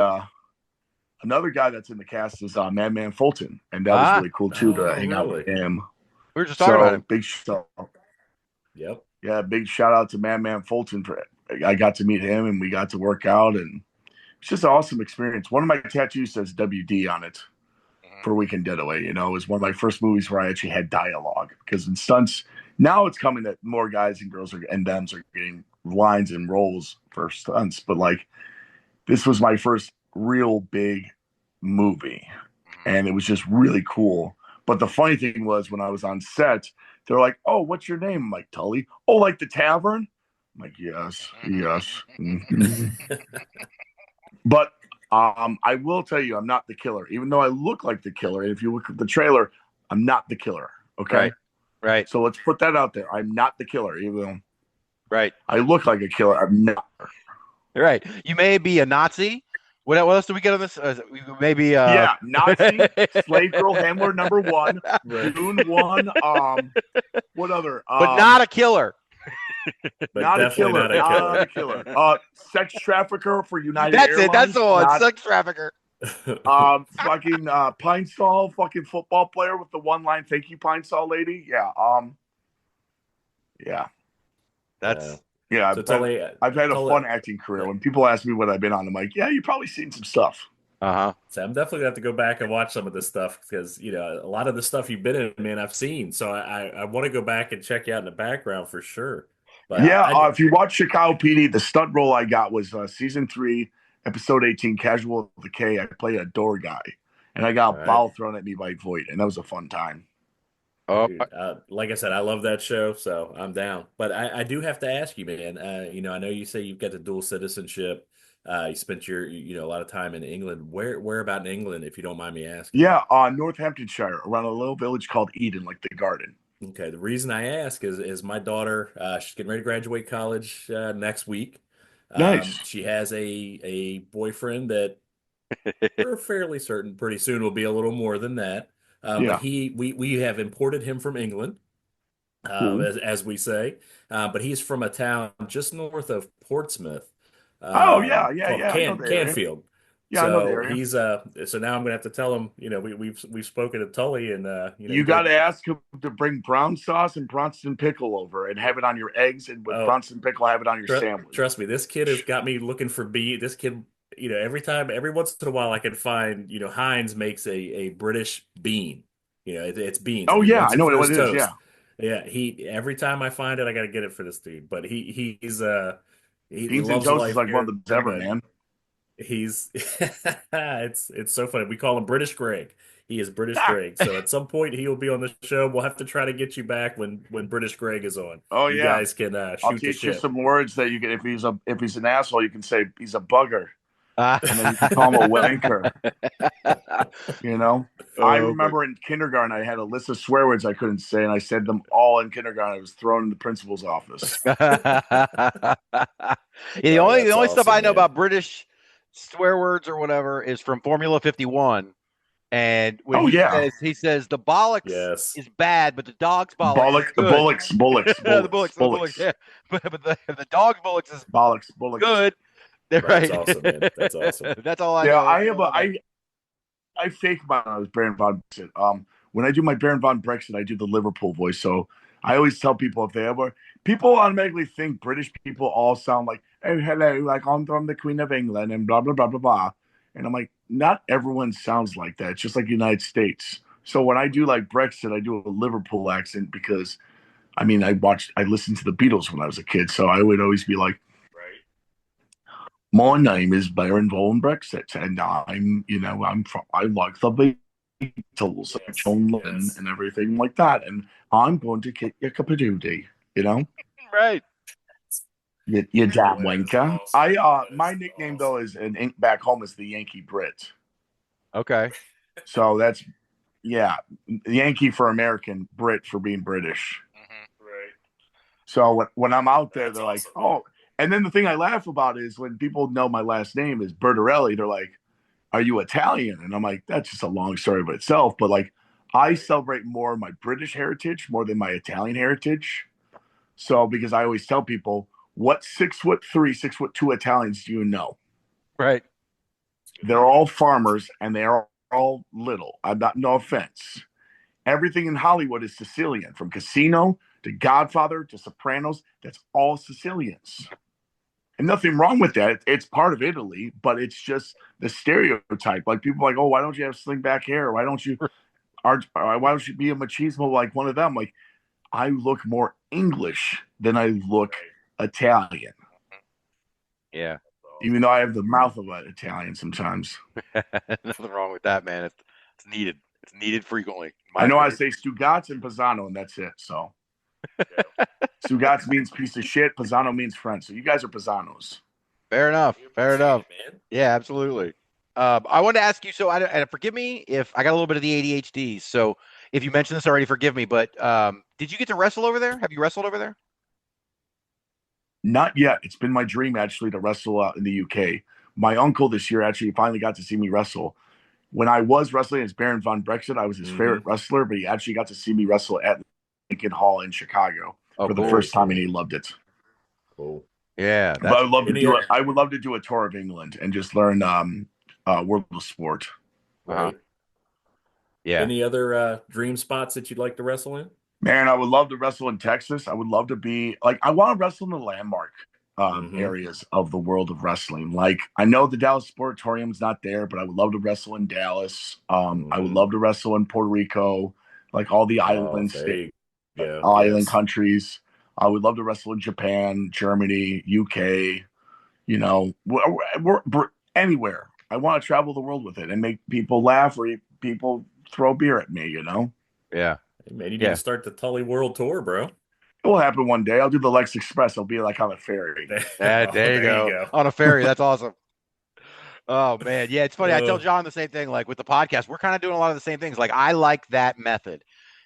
another guy that's in the cast is Madman Fulton, and that was really cool too to hang out with him. We were just talking about him. Big shout. Yep. Yeah, big shout out to Madman Fulton for it. I got to meet him and we got to work out, and it's just an awesome experience. One of my tattoos says WD on it for Weekend Deadaway. You know, it was one of my first movies where I actually had dialogue, because in stunts now it's coming that more guys and girls are getting lines and roles for stunts, but like this was my first real big movie, and it was just really cool. But the funny thing was, when I was on set, they're like, oh, what's your name? I'm like, Tully. Oh, like the tavern? I'm like, yes. But I will tell you, I'm not the killer, even though I look like the killer. And if you look at the trailer, I'm not the killer. Okay. Right. So let's put that out there. I'm not the killer, even though I look like a killer. I'm not. Right. You may be a Nazi. What else do we get on this? Maybe Nazi, slave girl handler number 1, Dune 1. What other? But not a killer. But not a killer. Not a killer. Sex trafficker for United Airlines. That's it. That's the one. Sex trafficker. Fucking Pine Sol, fucking football player with the one line, thank you, Pine Sol lady. Yeah. Yeah. That's yeah. So I've had a fun acting career. When people ask me what I've been on, I'm like, yeah, you've probably seen some stuff. So I'm definitely gonna have to go back and watch some of this stuff, because you know a lot of the stuff you've been in, man, I've seen. So I want to go back and check you out in the background for sure. But if you watch Chicago PD, the stunt role I got was season 3, episode 18, Casual of the K. I played a door guy, and I got a ball thrown at me by Voight, and that was a fun time. Dude, like I said, I love that show, so I'm down. But I do have to ask you, man. You know, I know you say you've got the dual citizenship. You spent your a lot of time in England. Where about in England, if you don't mind me asking? Yeah, Northamptonshire, around a little village called Eden, like the garden. Okay, the reason I ask is my daughter, she's getting ready to graduate college next week. Nice. She has a boyfriend that we're fairly certain pretty soon will be a little more than that. But Yeah. we have imported him from England, Cool. as we say. But he's from a town just north of Portsmouth, Oh yeah, yeah, called yeah. I know the area. Canfield. Yeah, I know the So area. he's so now I'm gonna have to tell him, we've spoken to Tully, and You got to ask him to bring brown sauce and Bronson pickle over and have it on your eggs, and with oh, Bronson pickle, have it on your sandwich. trust me, this kid has got me looking for this kid, every once in a while I can find, Heinz makes a British bean. It's beans and Oh he yeah, wants I it know for what his it is. toast. Yeah, Yeah, every time I find it, I got to get it for this dude. But he beans and loves toast is life like one of here, the best ever, but man. he's it's so funny. We call him British Greg. He is British Greg. So at some point he will be on the show. We'll have to try to get you back when British Greg is on. Oh You yeah, guys can I'll shoot the teach you shit. some words that you can. If he's an asshole, you can say he's a bugger, Ah. and then you can call him a wanker. You know, I Oh, but remember in kindergarten I had a list of swear words I couldn't say, and I said them all in kindergarten. I was thrown in the principal's office. Yeah, the oh, only that's stuff I awesome, know man. about British swear words or whatever is from Formula 51. And when Oh yeah, he says the bollocks Yes. is bad, but the dog's bollocks is bollocks, good. bullocks, The bullocks, bullocks, yeah. But the dog's bullocks is bollocks. good. They're That's right. awesome, man. That's awesome. That's all I Yeah, know. I have I fake mine when I was Baron von Brexit. When I do my Baron von Brexit, I do the Liverpool voice. So I always tell people if they ever people automatically think British people all sound like, oh hello, like I'm from the Queen of England and blah blah blah blah blah. And I'm like, not everyone sounds like that. It's just like the United States. So when I do like Brexit, I do a Liverpool accent because I mean I listened to the Beatles when I was a kid, so I would always be like, Right. my name is Baron von Brexit, and I like the Beatles, and Yes. John Lennon, Yes. and everything like that, and I'm going to kick your cup of doody, Right. you damn That is wanker. awesome. My nickname though is back home is the Yankee Brit, Okay. so that's Yankee for American, Brit for being British. Right. So when I'm out there, That's they're like, awesome. oh, and then the thing I laugh about is when people know my last name is Bertorelli, they're like, are you Italian? And I'm like, that's just a long story by itself. But like, I celebrate more my British heritage more than my Italian heritage. So because I always tell people, what 6'3", 6'2" Italians do you know? Right. They're all farmers and they're all little. I'm not, no offense. Everything in Hollywood is Sicilian, from Casino to Godfather to Sopranos. That's all Sicilians. And nothing wrong with that. It's part of Italy, but it's just the stereotype. Like people are like, oh, why don't you have sling back hair? Why don't you be a machismo like one of them? Like, I look more English than I look Italian, Yeah. even though I have the mouth of an Italian sometimes. Nothing wrong with that, man. It's needed. It's needed frequently. I know I say Stugats and Pisano, and that's it. So Stugats means piece of shit. Pisano means friend. So you guys are Pisanos. Fair enough. Fair enough. Man. Yeah, absolutely. I wanted to ask you. So, and forgive me if I got a little bit of the ADHD. So, if you mentioned this already, forgive me. But did you get to wrestle over there? Have you wrestled over there? Not yet. It's been my dream actually to wrestle out in the UK. My uncle this year actually finally got to see me wrestle. When I was wrestling as Baron von Brexit, I was his favorite wrestler, but he actually got to see me wrestle at Lincoln Hall in Chicago for the first time, and he loved it. Cool. Yeah, But I would love to do it. I would love to do a tour of England and just learn world of sport. Right. Yeah. Any other dream spots that you'd like to wrestle in? Man, I would love to wrestle in Texas. I would love to be like, I want to wrestle in the landmark areas of the world of wrestling. Like, I know the Dallas Sportatorium's not there, but I would love to wrestle in Dallas. I would love to wrestle in Puerto Rico, like all the island states, island countries. I would love to wrestle in Japan, Germany, UK, we're anywhere. I want to travel the world with it and make people laugh or people throw beer at me, Yeah. Hey, man, you need to start the Tully World Tour, bro. It will happen one day. I'll do the Lex Express. I'll be like on a ferry. There you go. On a ferry. That's awesome. Oh man, yeah, it's funny. I tell John the same thing. Like with the podcast, we're kind of doing a lot of the same things. Like I like that method.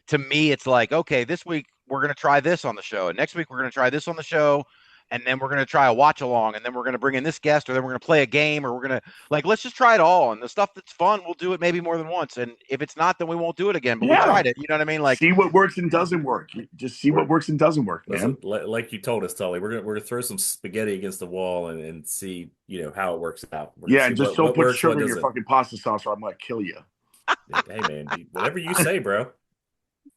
To me, it's like, okay, this week we're gonna try this on the show, and next week we're gonna try this on the show, and then we're gonna try a watch along, and then we're gonna bring in this guest, or then we're gonna play a game, or we're gonna like let's just try it all. And the stuff that's fun, we'll do it maybe more than once. And if it's not, then we won't do it again. But we tried it. You know what I mean? Like see what works and doesn't work. You just see what works and doesn't work, man. Listen, like you told us, Tully, we're gonna throw some spaghetti against the wall and see how it works out. Yeah, and just don't put sugar in your fucking pasta sauce, or I'm gonna kill you. Hey man, whatever you say, bro.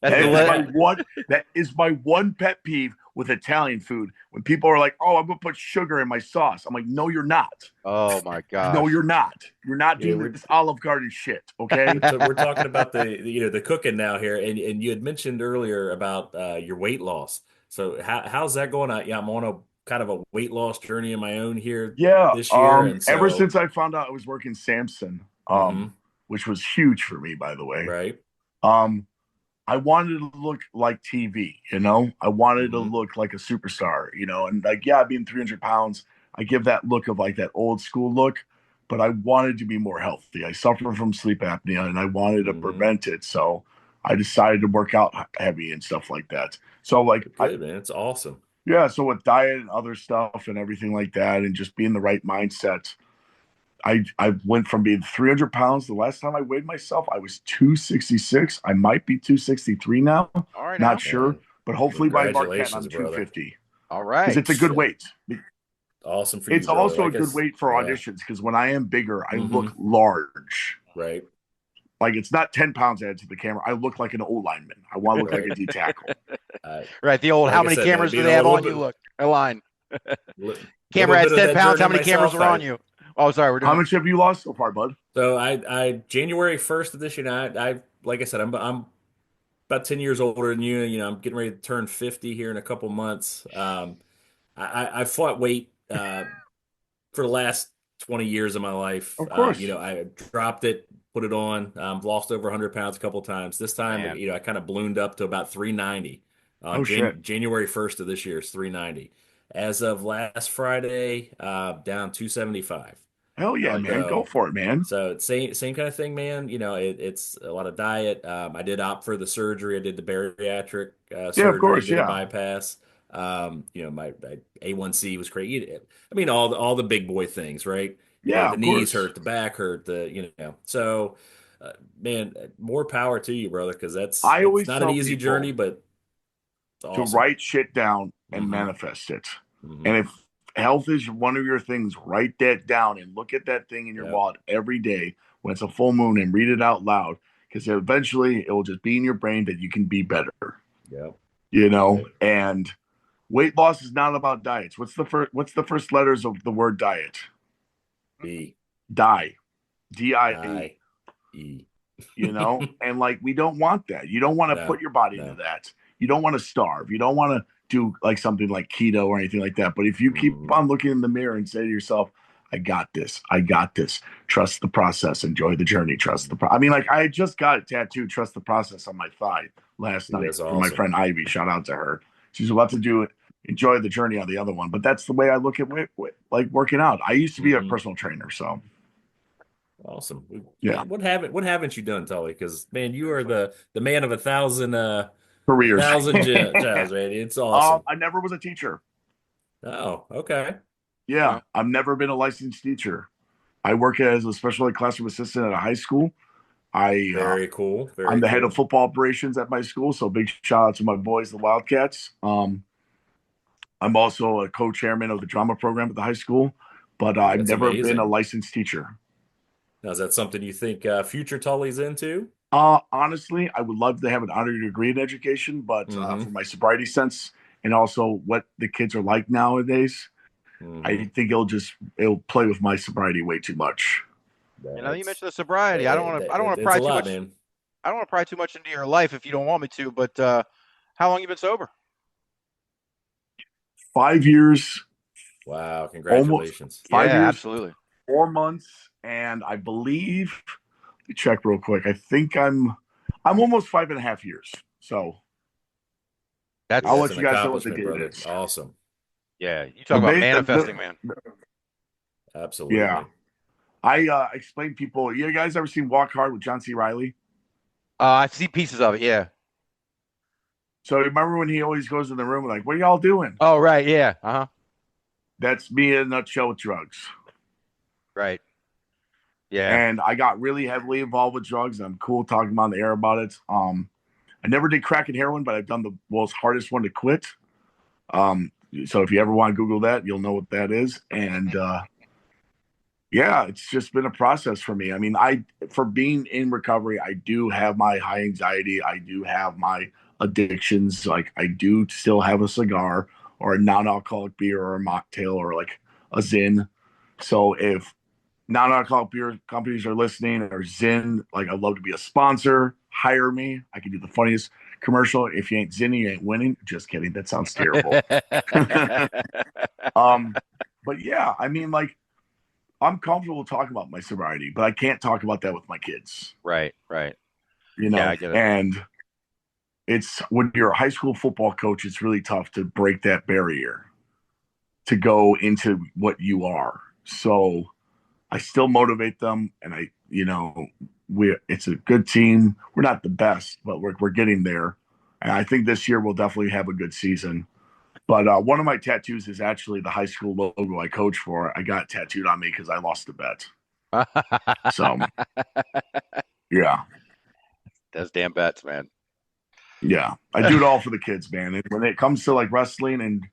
That is my one pet peeve with Italian food. When people are like, "Oh, I'm gonna put sugar in my sauce," I'm like, "No, you're not." Oh my god. No, you're not. You're not doing this Olive Garden shit. Okay. So we're talking about the cooking now here, and you had mentioned earlier about your weight loss. So how's that going? I'm on a kind of a weight loss journey of my own here. Yeah. This year, and so, ever since I found out I was working Sampson, which was huge for me, by the way. Right. I wanted to look like TV, I wanted to look like a superstar, and being 300 pounds, I give that look of like that old school look, but I wanted to be more healthy. I suffer from sleep apnea and I wanted to prevent it. So I decided to work out heavy and stuff like that. So man, it's awesome. Yeah. So with diet and other stuff and everything like that, and just being the right mindset, I went from being 300 pounds. The last time I weighed myself, I was 266. I might be 263 now. All right, not sure, but hopefully by Marquette, I'm 250. All right. Because it's a good weight. Awesome for you. It's also a good weight for auditions, because when I am bigger, I look large. Right. Like it's not 10 pounds added to the camera. I look like an O lineman. I want to look like a D tackle. Right. The old, how many cameras do they have on you? Look, a line. Camera adds 10 pounds. How many cameras are on you? Oh, sorry. How much have you lost so far, bud? So I January 1st of this year. I like I said, I'm about 10 years older than you. I'm getting ready to turn 50 here in a couple months. I fought weight for the last 20 years of my life. Of course. I dropped it, put it on. Lost over 100 pounds a couple times. This time, I kind of ballooned up to about 390. January 1st of this year is 390. As of last Friday, down 275. Hell yeah, man. Go for it, man. So same kind of thing, man. It's a lot of diet. I did opt for the surgery. I did the bariatric surgery. Of course, did a bypass. My A1C was great. I mean, all the big boy things, right? Yeah, the knees hurt, the back hurt, So, man, more power to you, brother, because it's not an easy journey, but it's awesome. To write shit down and manifest it. And if health is one of your things, write that down and look at that thing in your wallet every day when it's a full moon and read it out loud, because eventually it will just be in your brain that you can be better. Yeah. And weight loss is not about diets. What's the first letters of the word diet? B. Die. D-I-E. E. And like, we don't want that. You don't want to put your body into that. You don't want to starve. You don't want to do like something like keto or anything like that. But if you keep on looking in the mirror and say to yourself, I got this. I got this. Trust the process. Enjoy the journey. Trust the I mean, like, I just got it tattooed, trust the process, on my thigh last night from my friend Ivy. Shout out to her. She's about to do it. Enjoy the journey on the other one. But that's the way I look at like working out. I used to be a personal trainer, so. Awesome. Yeah. What haven't you done, Tully? Because, man, you are the man of 1,000 careers. 1,000 jobs, man. It's awesome. I never was a teacher. Oh, okay. Yeah, I've never been a licensed teacher. I work as a special ed classroom assistant at a high school. Very cool. I'm the head of football operations at my school, so big shout out to my boys, the Wildcats. I'm also a co-chairman of the drama program at the high school, but I've never been a licensed teacher. Now, is that something you think future Tully's into? Honestly, I would love to have an honorary degree in education, but for my sobriety sense and also what the kids are like nowadays, I think it'll play with my sobriety way too much. You mentioned the sobriety. I don't want to pry too much. Man. I don't want to pry too much into your life if you don't want me to. But how long you been sober? 5 years. Wow! Congratulations. 5 years, absolutely. 4 months, and I believe. Let me check real quick. I think I'm almost 5.5 years. So I'll let you guys know what the date is. Awesome. Yeah, you talk about manifesting, man. Absolutely. Yeah. I explain people. You guys ever seen Walk Hard with John C. Riley? I've seen pieces of it. Yeah. So remember when he always goes in the room like, "What are y'all doing?" Oh, right. Yeah. Uh-huh. That's me in a nutshell with drugs. Right. Yeah. And I got really heavily involved with drugs. I'm cool talking on the air about it. I never did crack and heroin, but I've done the world's hardest one to quit. So if you ever want to Google that, you'll know what that is. And yeah, it's just been a process for me. I mean, for being in recovery, I do have my high anxiety. I do have my addictions. Like I do still have a cigar or a non-alcoholic beer or a mocktail or like a Zin. So if non-alcoholic beer companies are listening or Zin, like I'd love to be a sponsor, hire me. I can do the funniest commercial. If you ain't Zinny, you ain't winning. Just kidding. That sounds terrible. But yeah, I mean, like, I'm comfortable talking about my sobriety, but I can't talk about that with my kids. Right. Right. You know, Yeah, I get it. and it's when you're a high school football coach, it's really tough to break that barrier to go into what you are. So I still motivate them, and it's a good team. We're not the best, but we're getting there. And I think this year we'll definitely have a good season. But one of my tattoos is actually the high school logo I coach for. I got tattooed on me because I lost a bet. So, yeah. Those damn bets, man. Yeah. I do it all for the kids, man. And when it comes to like wrestling and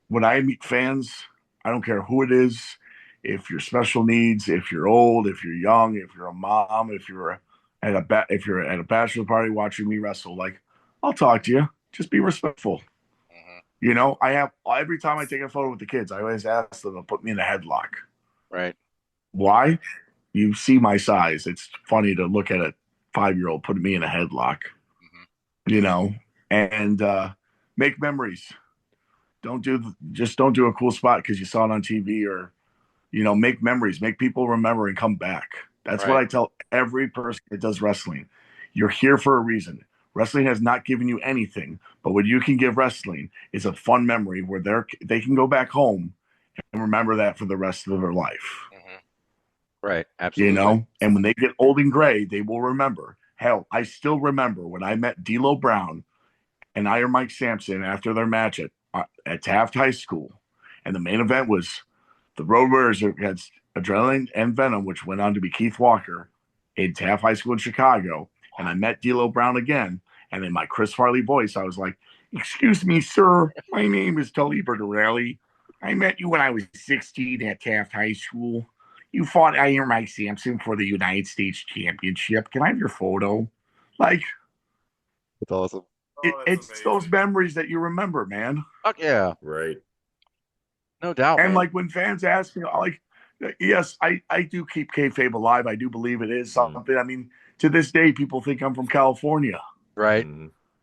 when I meet fans, I don't care who it is, if you're special needs, if you're old, if you're young, if you're a mom, if you're at a bachelor party watching me wrestle, like I'll talk to you. Just be respectful. You know, every time I take a photo with the kids, I always ask them to put me in a headlock. Right. Why? You see my size. It's funny to look at a 5-year-old putting me in a headlock, you know, and make memories. Don't do a cool spot because you saw it on TV or, you know, make memories, make people remember and come back. That's what I tell every person that does wrestling. You're here for a reason. Wrestling has not given you anything, but what you can give wrestling is a fun memory where they can go back home and remember that for the rest of their life. Right. Absolutely. You know, and when they get old and gray, they will remember. Hell, I still remember when I met D'Lo Brown and Iron Mike Sampson after their match at Taft High School. And the main event was the Road Warriors against Adrenaline and Venom, which went on to be Keith Walker in Taft High School in Chicago. And I met D'Lo Brown again. And in my Chris Farley voice, I was like, "Excuse me, sir. My name is Tully Bertorelli. I met you when I was 16 at Taft High School. You fought Iron Mike Sampson for the United States Championship. Can I have your photo?" Like, That's awesome. It's those memories that you remember, man. Fuck yeah. Right. No doubt. And man. like when fans ask me, like, yes, I do keep kayfabe alive. I do believe it is something. I mean, to this day, people think I'm from California. Right.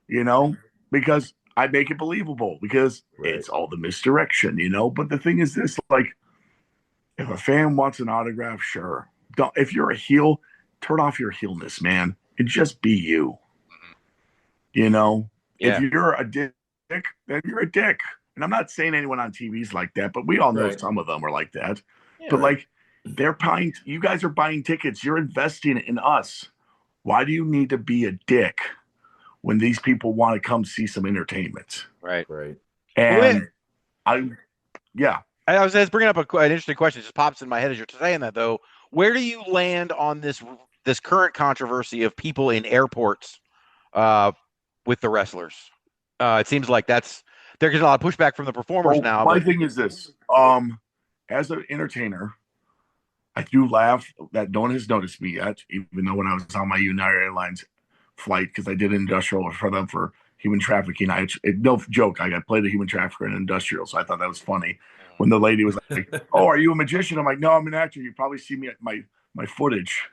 You know, because I make it believable because it's all the misdirection, you know. But the thing is this, like, if a fan wants an autograph, sure. If you're a heel, turn off your heelness, man, and just be you. You know, if you're a dick, then you're a dick. And I'm not saying anyone on TV is like that, but we all know some of them are like that. Yeah, but like, you guys are buying tickets. You're investing in us. Why do you need to be a dick when these people want to come see some entertainment? Right. And I was bringing up an interesting question. It just pops in my head as you're saying that, though. Where do you land on this current controversy of people in airports with the wrestlers? It seems like there's getting a lot of pushback from the performers now. My thing is this: as an entertainer, I do laugh that no one has noticed me yet, even though when I was on my United Airlines flight, because I did an industrial for them for human trafficking. No joke, I played a human trafficker in an industrial, so I thought that was funny. When the lady was like, "Oh, are you a magician?" I'm like, "No, I'm an actor. You probably see me at my footage."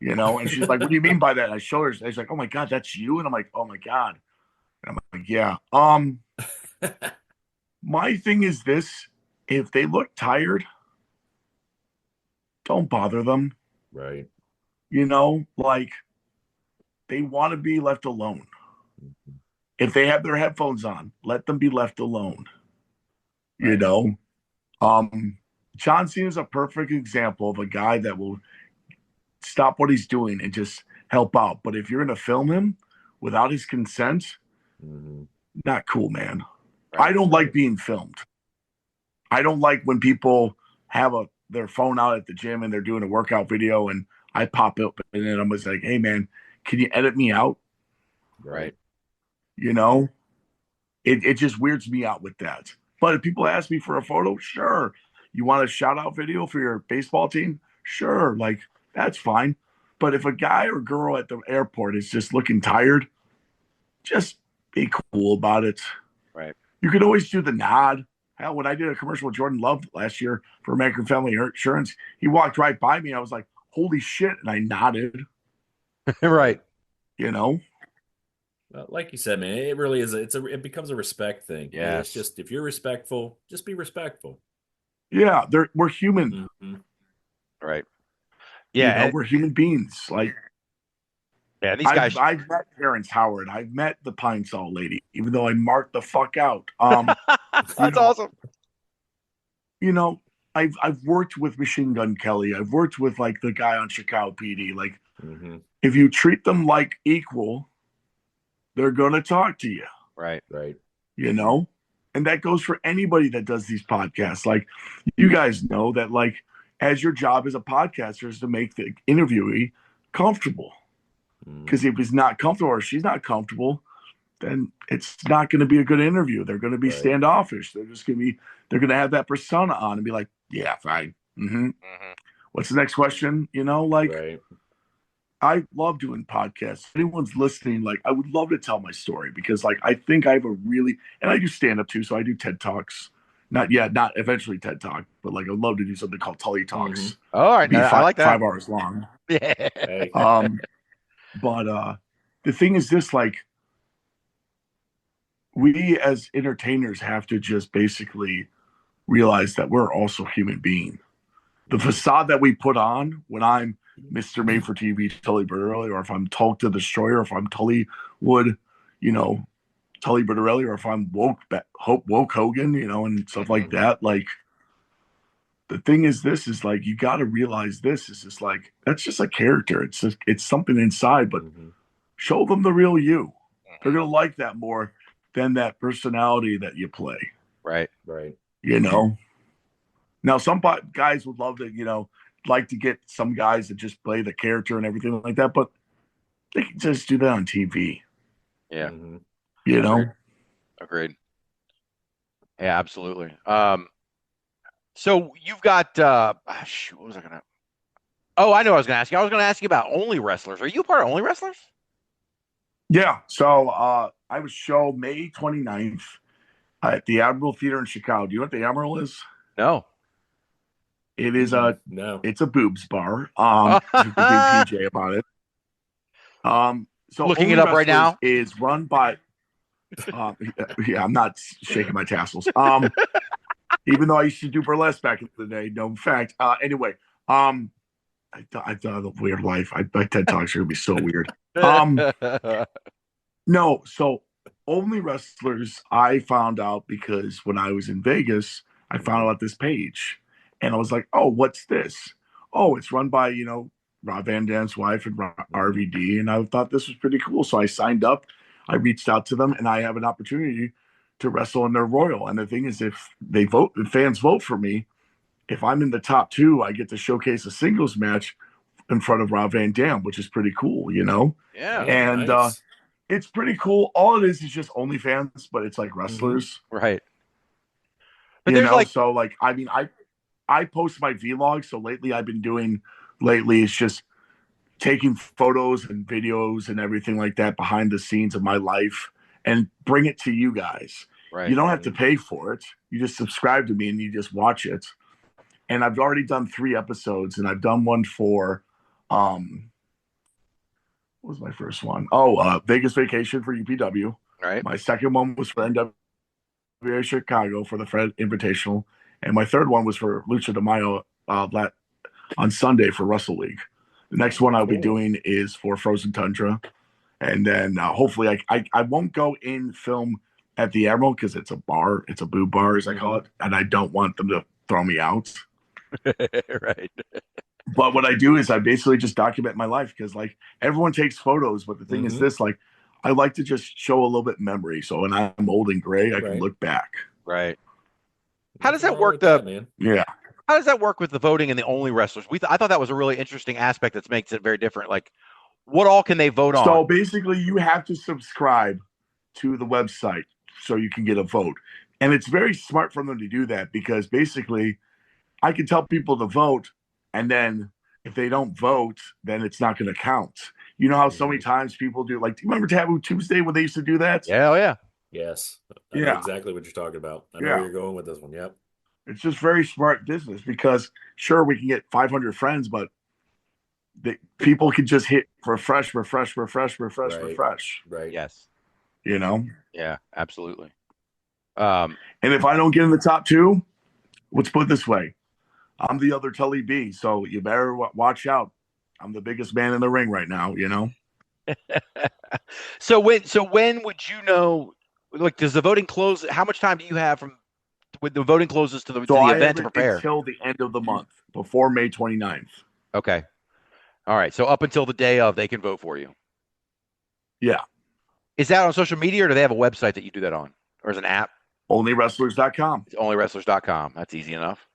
You know, and she's like, "What do you mean by that?" And I showed her. She's like, "Oh my God, that's you!" And I'm like, "Oh my God." And I'm like, "Yeah." My thing is this: if they look tired, don't bother them. Right. You know, like they want to be left alone. If they have their headphones on, let them be left alone. You know, John Cena is a perfect example of a guy that will stop what he's doing and just help out. But if you're going to film him without his consent, not cool, man. Right. I don't like being filmed. I don't like when people have their phone out at the gym and they're doing a workout video and I pop up and then I'm just like, hey, man, can you edit me out? Right. You know, it just weirds me out with that. But if people ask me for a photo, sure. You want a shout out video for your baseball team? Sure. Like, that's fine. But if a guy or girl at the airport is just looking tired, just be cool about it. Right. You could always do the nod. Hell, when I did a commercial with Jordan Love last year for American Family Insurance, he walked right by me. I was like, holy shit. And I nodded. Right. You know? Well, like you said, man, it really is. It becomes a respect thing. Yeah. It's just, if you're respectful, just be respectful. Yeah. We're human. Right. Yeah. You know, we're human beings. Like, yeah, these guys. I've met Terrence Howard. I've met the Pine Sol lady, even though I marked the fuck out. That's awesome. You know, I've worked with Machine Gun Kelly. I've worked with like the guy on Chicago PD. Like, if you treat them like equal, they're gonna talk to you. Right. Right. You know, and that goes for anybody that does these podcasts. Like, you guys know that, like, as your job as a podcaster is to make the interviewee comfortable. Because if he's not comfortable or she's not comfortable, then it's not going to be a good interview. They're going to be standoffish. They're going to have that persona on and be like, yeah, fine. What's the next question? You know, like, I love doing podcasts. If anyone's listening, like, I would love to tell my story because, like, I think I have and I do stand up too. So I do TED Talks. Not eventually TED Talk, but like, I'd love to do something called Tully Talks. All right. I like that. 5 hours long. Yeah. But the thing is this, like, we as entertainers have to just basically realize that we're also human beings. The facade that we put on when I'm Mr. Made for TV, Tully Bertorelli, or if I'm Tulk the Destroyer, or if I'm Tully Wood, you know, Tully Bertorelli, or if I'm Woke Hogan, you know, and stuff like that. Like, the thing is, this is like, you got to realize this is just like, that's just a character. It's something inside, but show them the real you. They're going to like that more than that personality that you play. Right. You know, now some guys would love to, you know, like to get some guys that just play the character and everything like that, but they can just do that on TV. Yeah. You know? Agreed. Yeah, absolutely. So you've got what was I gonna? Oh, I know. I was gonna ask you. I was gonna ask you about Only Wrestlers. Are you a part of Only Wrestlers? Yeah. So I was show May 29th at the Admiral Theater in Chicago. Do you know what the Admiral is? No. It is it's a boobs bar. You can be PJ about it. So looking Only it up right Wrestlers now is run by. Yeah, I'm not shaking my tassels. Even though I used to do burlesque back in the day, no fact. Anyway, I've done a weird life. My TED Talks are gonna be so weird. No, so Only Wrestlers, I found out because when I was in Vegas, I found out this page, and I was like, "Oh, what's this? Oh, it's run by, you know, Rob Van Dam's wife and RVD," and I thought this was pretty cool. So I signed up. I reached out to them, and I have an opportunity to wrestle in their Royal. And the thing is, if fans vote for me, if I'm in the top 2, I get to showcase a singles match in front of Rob Van Dam, which is pretty cool, you know? Yeah. And it's pretty cool. All it is just OnlyFans, but it's like wrestlers. Right. But you there's know, so like, I mean, I post my vlog. So lately it's just taking photos and videos and everything like that behind the scenes of my life and bring it to you guys. Right. You don't have to pay for it. You just subscribe to me and you just watch it. And I've already done 3 episodes, and I've done one for what was my first one? Vegas Vacation for UPW. Right. My second one was for NWA Chicago for the Fred Invitational. And my third one was for Lucha de Mayo on Sunday for Wrestle League. The next one I'll be doing is for Frozen Tundra. And then hopefully I won't go in film at the Admiral because it's a bar. It's a boob bar, as I call it. And I don't want them to throw me out. Right. But what I do is I basically just document my life because like everyone takes photos, but the thing is this, like I like to just show a little bit memory. So when I'm old and gray, I can look back. Right. How does that Nothing wrong work? with that, man? Yeah. How does that work with the voting and the only wrestlers? I thought that was a really interesting aspect that makes it very different. Like, what all can they vote on? So basically, you have to subscribe to the website so you can get a vote. And it's very smart for them to do that because basically, I can tell people to vote, and then if they don't vote, then it's not going to count. You know how so many times people do, like, do you remember Taboo Tuesday when they used to do that? Yeah, oh yeah. Yes. I know exactly what you're talking about. I know where you're going with this one. Yep. It's just very smart business because, sure, we can get 500 friends, but people can just hit refresh. Right. Yes. You know? Yeah, absolutely. And if I don't get in the top two, let's put it this way. I'm the other Tully B, so you better watch out. I'm the biggest man in the ring right now, you know? So when would you know, like, does the voting close? How much time do you have from when the voting closes to the event to prepare? Until the end of the month, before May 29th. Okay. All right. So up until the day of, they can vote for you. Yeah. Is that on social media, or do they have a website that you do that on? Or is it an app? Onlywrestlers.com. It's onlywrestlers.com. That's easy enough.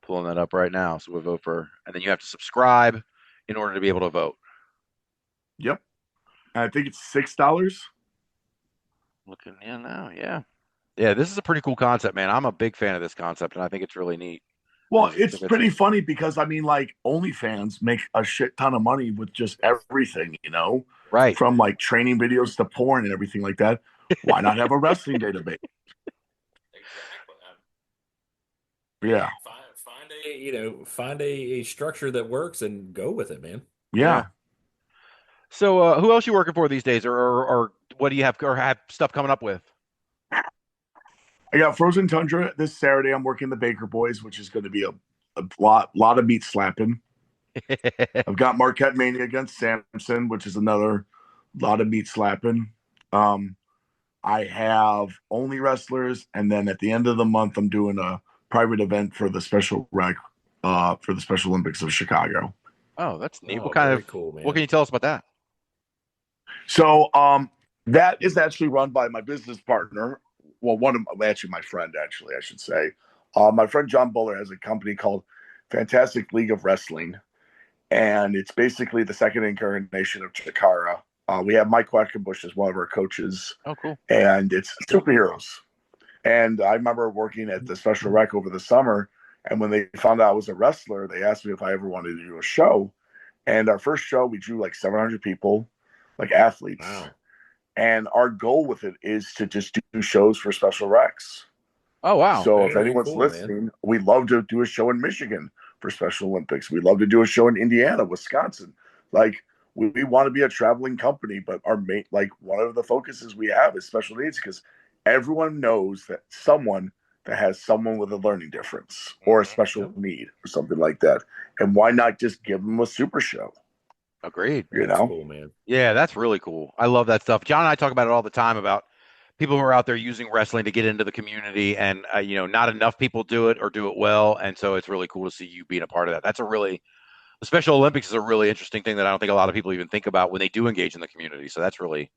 Pulling that up right now. So we'll vote for, and then you have to subscribe in order to be able to vote. Yep. And I think it's $6. Looking in now, yeah. Yeah, this is a pretty cool concept, man. I'm a big fan of this concept, and I think it's really neat. Well, it's pretty funny because, I mean, like, OnlyFans make a shit ton of money with just everything, you know? Right. From, like, training videos to porn and everything like that. Why not have a wrestling database? Yeah. Find a structure that works and go with it, man. Yeah. So, who else you working for these days, or what do you have, or have stuff coming up with? I got Frozen Tundra this Saturday. I'm working the Baker Boys, which is going to be a lot of meat slapping. I've got Marquette Mania against Sampson, which is another lot of meat slapping. I have Only Wrestlers, and then at the end of the month, I'm doing a private event for the Special Rec for the Special Olympics of Chicago. Oh, that's neat. What kind of cool, man. What can you tell us about that? So that is actually run by my business partner. Well, my friend, actually, I should say. My friend John Buller has a company called Fantastic League of Wrestling, and it's basically the second incarnation of Chikara. We have Mike Quackenbush as one of our coaches. Oh, cool. And it's superheroes. And I remember working at the Special Rec over the summer, and when they found out I was a wrestler, they asked me if I ever wanted to do a show. And our first show, we drew like 700 people, like athletes. Wow. And our goal with it is to just do shows for Special Recs. Oh, wow. So if anyone's listening, we'd love to do a show in Michigan for Special Olympics. We'd love to do a show in Indiana, Wisconsin. Like, we want to be a traveling company, but our main, like, one of the focuses we have is special needs because everyone knows that someone that has someone with a learning difference or a special need or something like that. And why not just give them a super show? Agreed. You That's know? cool, man. Yeah, that's really cool. I love that stuff. John and I talk about it all the time about people who are out there using wrestling to get into the community, and not enough people do it or do it well, and so it's really cool to see you being a part of that. The Special Olympics is a really interesting thing that I don't think a lot of people even think about when they do engage in the community. So that's really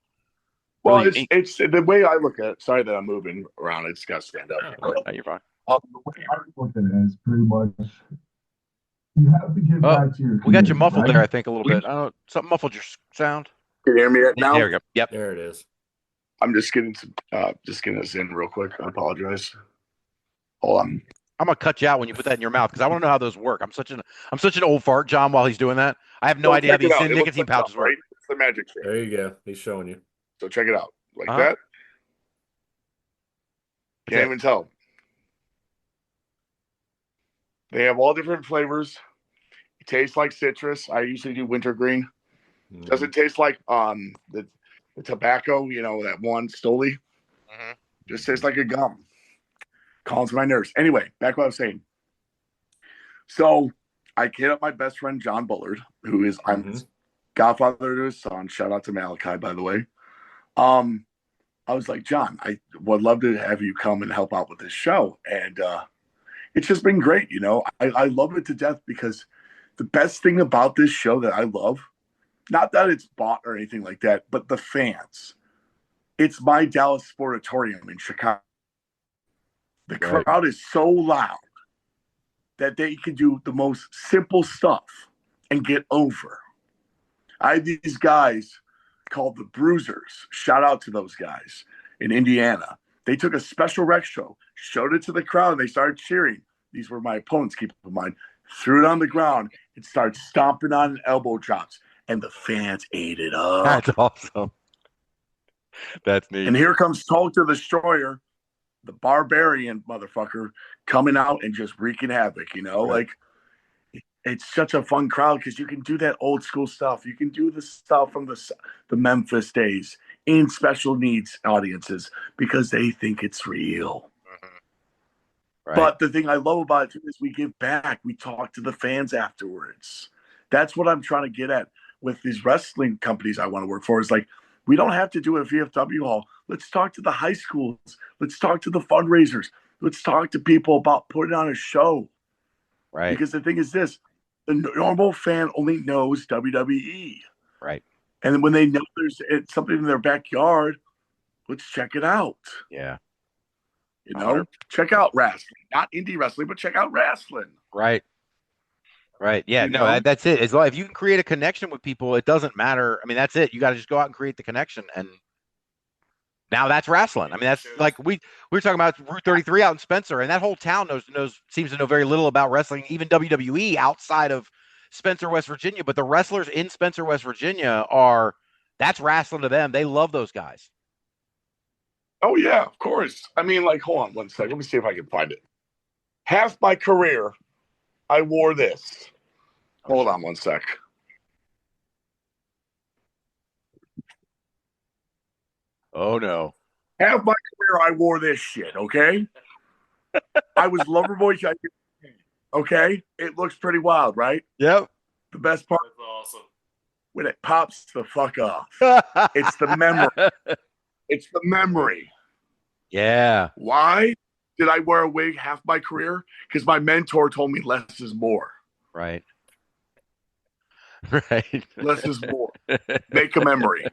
well, unique. it's the way I look at it. Sorry that I'm moving around. It's got to stand up. No, you're fine. The way I look at it is pretty much you have to give back to your community. We got you muffled right? there, I think, a little bit. I don't know, something muffled your sound. Can you hear me now? There we go. Yep. There it is. I'm just getting this in real quick. I apologize. Hold on. I'm gonna cut you out when you put that in your mouth because I want to know how those work. I'm such an old fart, John. While he's doing that, I have no idea how these nicotine pouches work. Right? It's the magic trick. There you go. He's showing you. So check it out, like that. Can't even tell. They have all different flavors. It tastes like citrus. I usually do wintergreen. Does it taste like the tobacco? That one Stoli. Just tastes like a gum. Calms my nerves. Anyway, back what I was saying. So I hit up my best friend John Bullard, who is I'm godfather to his son. Shout out to Malachi, by the way. I was like, John, I would love to have you come and help out with this show. And it's just been great. I love it to death because the best thing about this show that I love, not that it's bought or anything like that, but the fans. It's my Dallas Sportatorium in Chicago. The crowd is so loud that they can do the most simple stuff and get over. I had these guys called the Bruisers. Shout out to those guys in Indiana. They took a special rec show, showed it to the crowd, and they started cheering. These were my opponents, keep in mind. Threw it on the ground and started stomping on elbow drops. And the fans ate it up. That's awesome. That's neat. And here comes Tully the Destroyer, the barbarian motherfucker, coming out and just wreaking havoc, Like, it's such a fun crowd because you can do that old school stuff. You can do the stuff from the Memphis days in special needs audiences because they think it's real. Right. But the thing I love about it too is we give back. We talk to the fans afterwards. That's what I'm trying to get at with these wrestling companies I want to work for. Is like, we don't have to do a VFW hall. Let's talk to the high schools. Let's talk to the fundraisers. Let's talk to people about putting on a show. Right. Because the thing is this, the normal fan only knows WWE. Right. And then when they know there's something in their backyard, let's check it out. Yeah. Check out wrestling. Not indie wrestling, but check out wrestling. Right. Right. Yeah. That's it. As long if you can create a connection with people, it doesn't matter. I mean, that's it. You got to just go out and create the connection. And now that's wrestling. I mean, that's like we were talking about Route 33 out in Spencer, and that whole town seems to know very little about wrestling, even WWE outside of Spencer, West Virginia. But the wrestlers in Spencer, West Virginia that's wrestling to them. They love those guys. Oh, yeah, of course. I mean, like, hold on one second. Let me see if I can find it. Half my career, I wore this. Hold on one sec. Oh, no. Half my career, I wore this shit, okay? I was Loverboy. Okay? It looks pretty wild, right? Yep. The best part That's awesome. When it pops the fuck off. It's the memory. It's the memory. Yeah. Why did I wear a wig half my career? Because my mentor told me less is more. Right. Right. Less is more. Make a memory.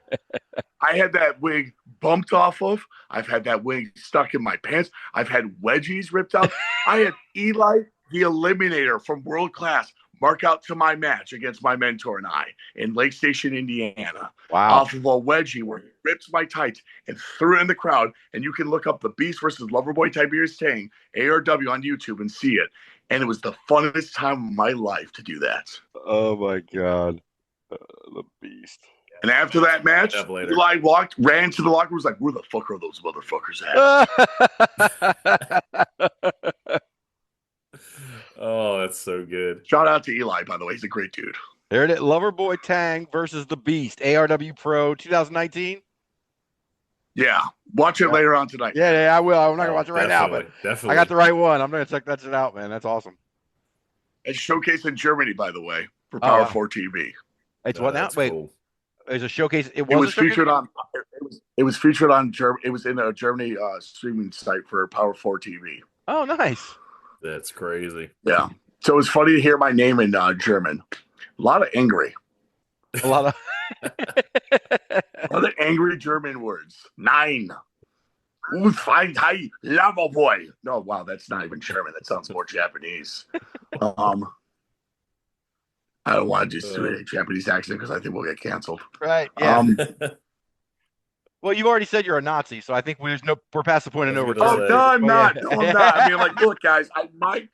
I had that wig bumped off of. I've had that wig stuck in my pants. I've had wedgies ripped out. I had Eli the Eliminator from World Class mark out to my match against my mentor and I in Lake Station, Indiana. Wow. Off of a wedgie where he ripped my tights and threw it in the crowd. And you can look up the Beast versus Loverboy Tiberius Tang, ARW on YouTube and see it. And it was the funnest time of my life to do that. Oh, my God. The Beast. And after that match, Eli ran to the locker room, was like, where the fuck are those motherfuckers at? Oh, that's so good. Shout out to Eli, by the way. He's a great dude. There it is. Loverboy Tang versus the Beast. ARW Pro 2019. Yeah. Watch it later on tonight. Yeah, I will. I'm not going to watch it right now, but definitely. I got the right one. I'm going to check that shit out, man. That's awesome. It's showcased in Germany, by the way, for Power 4 TV. It's what now? Wait. Cool. There's a showcase. It was featured on. It was featured on. It was in a Germany streaming site for Power 4 TV. Oh, nice. That's crazy. Yeah. So it was funny to hear my name in German. A lot of angry. A lot of angry German words. Nein. Loverboy. No, wow, that's not even German. That sounds more Japanese. I don't want to do a Japanese accent because I think we'll get canceled. Right. Yeah. Well, you've already said you're a Nazi, so I think we're past the point of no return. Oh, no, I'm not. No, I'm not. I mean, like, look, guys, my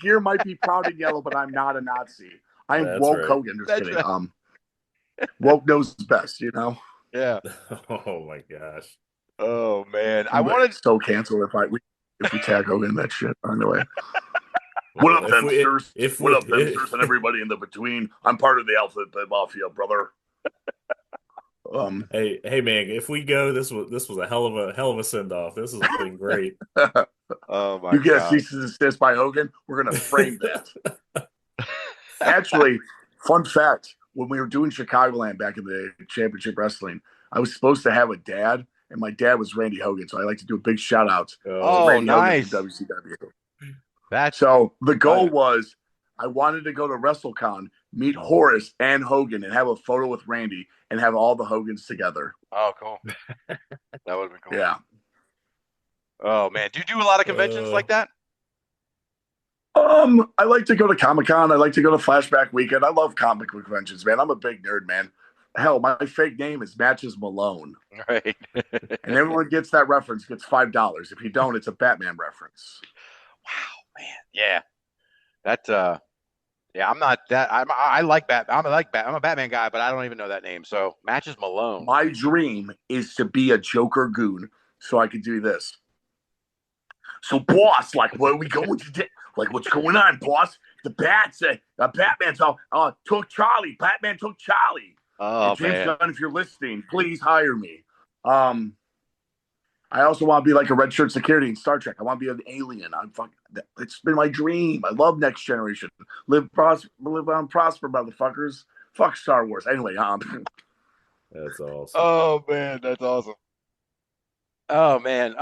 gear might be proud and yellow, but I'm not a Nazi. I'm woke Hogan. Just kidding. Right. Woke knows best, you know? Yeah. Oh, my gosh. Oh, man. I wanted so cancel if we tag Hogan in that shit. Anyway. What up, Dempsters? What up, Dempsters and everybody in the between? I'm part of the Alphabet Mafia, brother. Hey, man! If we go, this was a hell of a send off. This has been great. Oh my! You get a cease and desist by Hogan. We're gonna frame that. Actually, fun fact: when we were doing Chicagoland back in the Championship Wrestling, I was supposed to have a dad, and my dad was Randy Hogan. So I like to do a big shout out. Oh, to Randy nice! Hogan from WCW. So the goal brilliant. was I wanted to go to WrestleCon, meet Horace and Hogan, and have a photo with Randy and have all the Hogans together. Oh, cool. That would have been cool. Yeah. Oh man, do you do a lot of conventions like that? I like to go to Comic-Con. I like to go to Flashback Weekend. I love comic book conventions, man. I'm a big nerd, man. Hell, my fake name is Matches Malone. Right. And everyone gets that reference, gets $5. If you don't, it's a Batman reference. Wow, man. Yeah. That yeah, I'm not that I like Batman. I'm a Batman guy, but I don't even know that name. So Matches Malone. My dream is to be a Joker goon so I could do this. So, boss, like, where are we going today? Like, what's going on, boss? The bats, Batman's took Charlie. Batman took Charlie. Oh, James man. Gunn, if you're listening, please hire me. I also want to be like a red shirt security in Star Trek. I want to be an alien. It's been my dream. I love Next Generation. Live on, prosper, motherfuckers. Fuck Star Wars. Anyway, That's awesome. Oh man, that's awesome. Oh man,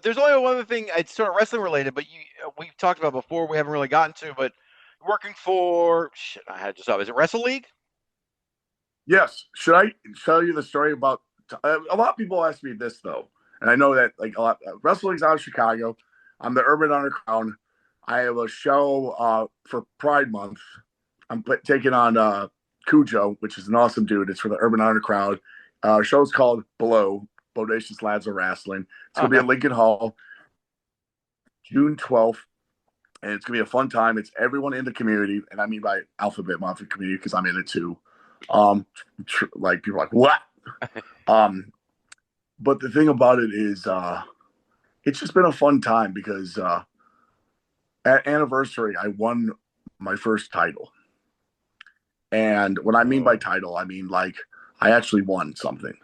there's only one other thing. It's sort of wrestling related, but we've talked about before. We haven't really gotten to, but working for shit. I had to stop. Is it Wrestle League? Yes. Should I tell you the story about? A lot of people ask me this though, and I know that like a lot. Wrestling's out of Chicago. I'm the Urban Underground. I have a show for Pride Month. I'm taking on Cujo, which is an awesome dude. It's for the Urban Underground. Show's called Below. Bodacious Lads of Wrestling. It's going to be at Lincoln Hall, June 12th, and it's going to be a fun time. It's everyone in the community, and I mean by Alphabet Mafia community because I'm in it too. Like people are like, what? But the thing about it is it's just been a fun time because at anniversary, I won my first title. And what I mean by title, I mean like I actually won something.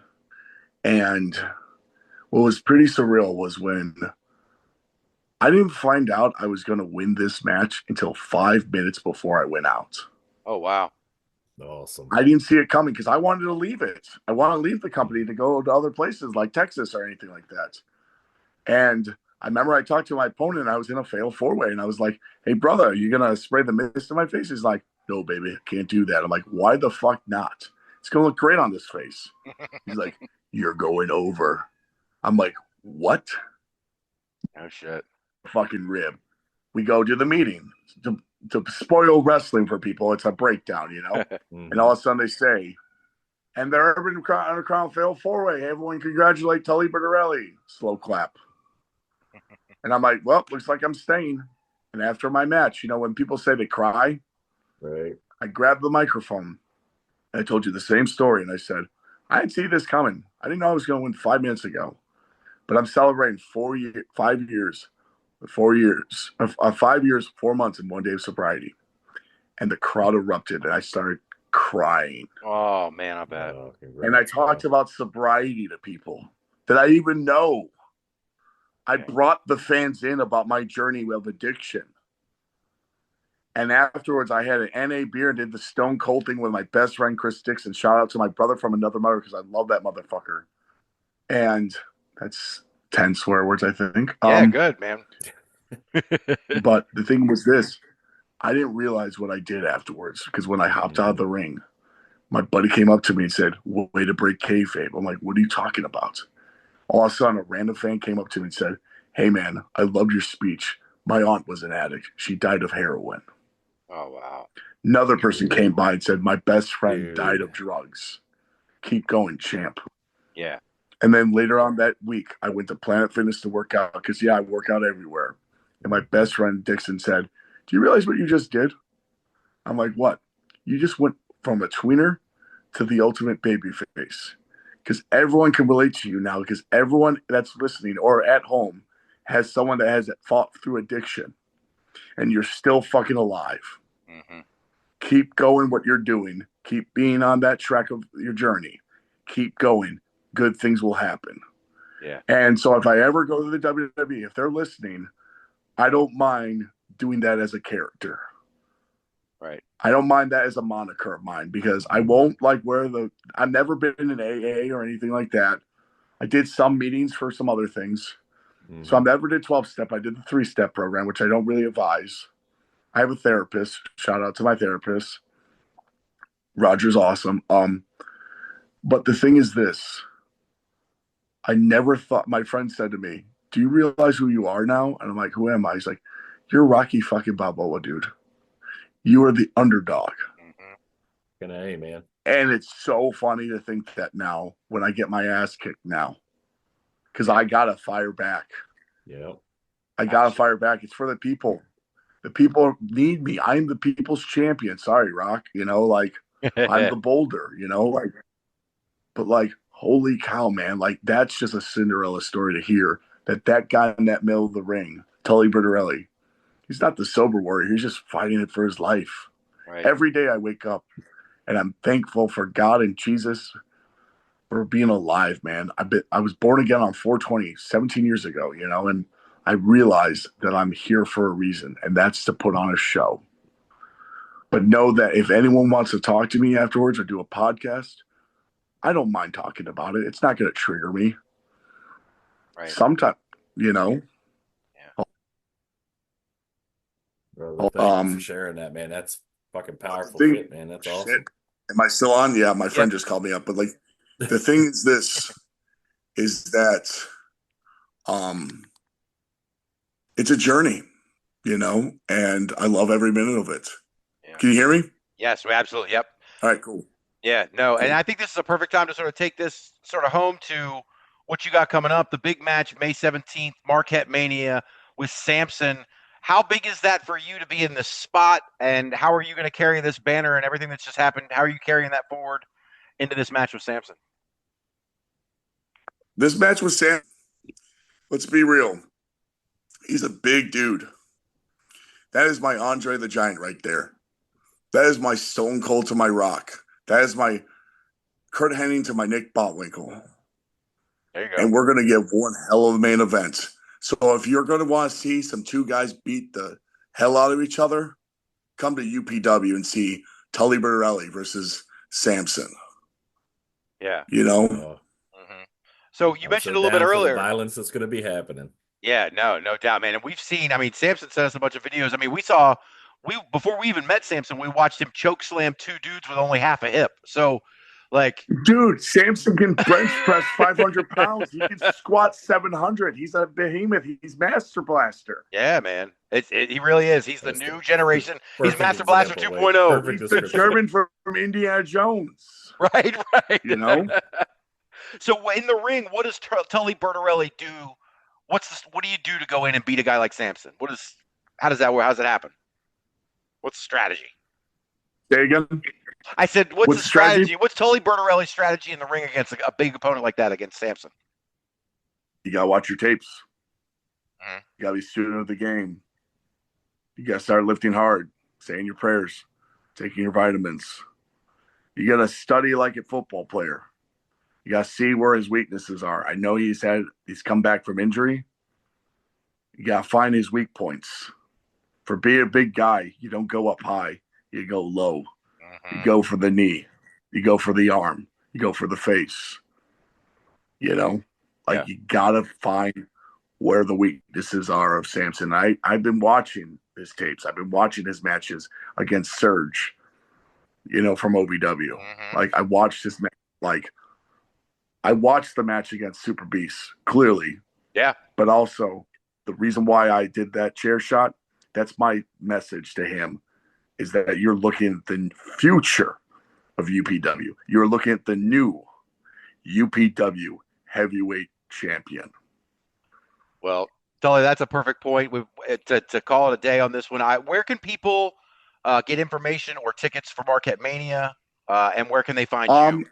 And what was pretty surreal was when I didn't find out I was going to win this match until 5 minutes before I went out. Oh, wow. Awesome. I didn't see it coming because I wanted to leave it. I want to leave the company to go to other places like Texas or anything like that. And I remember I talked to my opponent. I was in a fatal four-way, and I was like, hey, brother, are you going to spray the mist in my face? He's like, no, baby, I can't do that. I'm like, why the fuck not? It's going to look great on this face. He's like, you're going over. I'm like, what? Oh, shit. Fucking rib. We go to the meeting to spoil wrestling for people. It's a breakdown, you know? And all of a sudden they say, and the Urban Underground failed four-way. Everyone congratulate Tully Bertorelli. Slow clap. And I'm like, well, looks like I'm staying. And after my match, you know, when people say they cry, right? I grabbed the microphone. And I told you the same story. And I said, I didn't see this coming. I didn't know I was going to win 5 minutes ago. But I'm celebrating 5 years, 4 years, 5 years, 4 months, and 1 day of sobriety. And the crowd erupted, and I started crying. Oh, man, I bet. And I talked about sobriety to people that I even know. I brought the fans in about my journey with addiction. And afterwards, I had an NA beer and did the Stone Cold thing with my best friend, Chris Dixon. Shout out to my brother from another mother because I love that motherfucker. And that's 10 swear words, I think. Yeah, good, man. But the thing was this. I didn't realize what I did afterwards because when I hopped out of the ring, my buddy came up to me and said, way to break kayfabe. I'm like, what are you talking about? All of a sudden, a random fan came up to me and said, hey, man, I loved your speech. My aunt was an addict. She died of heroin. Oh, wow. Another person came by and said, my best friend died of drugs. Keep going, champ. Yeah. And then later on that week, I went to Planet Fitness to work out because, I work out everywhere. And my best friend, Dixon, said, do you realize what you just did? I'm like, what? You just went from a tweener to the ultimate baby face. Because everyone can relate to you now because everyone that's listening or at home has someone that has fought through addiction. And you're still fucking alive. Mm-hmm. Keep going what you're doing. Keep being on that track of your journey. Keep going. Good things will happen. Yeah. And so if I ever go to the WWE, if they're listening, I don't mind doing that as a character. Right. I don't mind that as a moniker of mine because I won't I've never been in an AA or anything like that. I did some meetings for some other things, So I never did 12-step. I did the 3-step program, which I don't really advise. I have a therapist. Shout out to my therapist. Roger's awesome. But the thing is this. I never thought, my friend said to me, do you realize who you are now? And I'm like, who am I? He's like, you're Rocky fucking Balboa, dude. You are the underdog. Hey, man. And it's so funny to think that now when I get my ass kicked now, because I got to fire back. Yeah. I got to fire back. It's for the people. The people need me. I'm the people's champion. Sorry, Rock. You know, like, I'm the boulder, you know, like, but like, holy cow, man. Like, that's just a Cinderella story to hear that guy in that middle of the ring, Tully Bertorelli, he's not the sober warrior. He's just fighting it for his life. Right. Every day I wake up and I'm thankful for God and Jesus for being alive, man. I was born again on 4/20, 17 years ago, you know, and I realized that I'm here for a reason, and that's to put on a show. But know that if anyone wants to talk to me afterwards or do a podcast, I don't mind talking about it. It's not going to trigger me. Right. Sometimes, you know. Brother, thank you for sharing that, man. That's fucking powerful shit, man. That's awesome. Am I still on? Yeah, my friend just called me up. But like, the thing is this, is that it's a journey, you know, and I love every minute of it. Yeah. Can you hear me? Yes, absolutely. Yep. All right, cool. Yeah, no, and I think this is a perfect time to sort of take this sort of home to what you got coming up. The big match, May 17th, Marquette Mania with Sampson. How big is that for you to be in this spot, and how are you going to carry this banner and everything that's just happened? How are you carrying that forward into this match with Sampson? This match with Sam, let's be real. He's a big dude. That is my Andre the Giant right there. That is my Stone Cold to my Rock. That is my Kurt Hennig to my Nick Botwinkle. There you go. And we're going to get one hell of a main event. So if you're going to want to see some two guys beat the hell out of each other, come to UPW and see Tully Bertorelli versus Sampson. Yeah. You know? So you mentioned a little bit earlier. The violence that's going to be happening. Yeah, no doubt, man. And we've seen, I mean, Sampson sent us a bunch of videos. I mean, before we even met Sampson, we watched him choke slam two dudes with only half a hip. So, like, dude, Sampson can bench press 500 pounds. He can squat 700. He's a behemoth. He's Master Blaster. Yeah, man. He really is. He's the new generation. He's Master Blaster 2.0. He's the German from Indiana Jones. Right. You know? So in the ring, what does Tully Bertorelli do? What do you do to go in and beat a guy like Sampson? How does that work? How does it happen? What's the strategy? Say again? I said, what's the strategy? What's Tully Bertorelli's strategy in the ring against a big opponent like that, against Sampson? You got to watch your tapes. You got to be student of the game. You got to start lifting hard, saying your prayers, taking your vitamins. You got to study like a football player. You got to see where his weaknesses are. I know he's come back from injury. You got to find his weak points. For being a big guy, you don't go up high. You go low. You go for the knee. You go for the arm. You go for the face. You know? You got to find where the weaknesses are of Sampson. I've been watching his tapes. I've been watching his matches against Surge, you know, from OVW. I watched his match. I watched the match against Super Beast, clearly. Yeah. But also, the reason why I did that chair shot, that's my message to him, is that you're looking at the future of UPW. You're looking at the new UPW Heavyweight Champion. Well, Tully, that's a perfect point to call it a day on this one. Where can people get information or tickets for Marquette Mania, and where can they find you?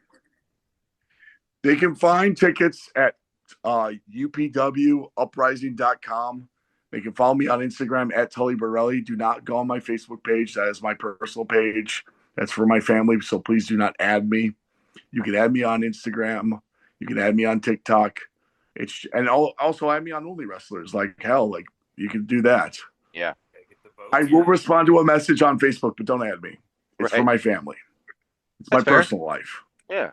They can find tickets at upwuprising.com. They can follow me on Instagram at Tully Bertorelli. Do not go on my Facebook page. That is my personal page. That's for my family, so please do not add me. You can add me on Instagram. You can add me on TikTok. Also add me on Only Wrestlers. You can do that. Yeah. I will respond to a message on Facebook, but don't add me. It's for my family. It's my personal life. Yeah.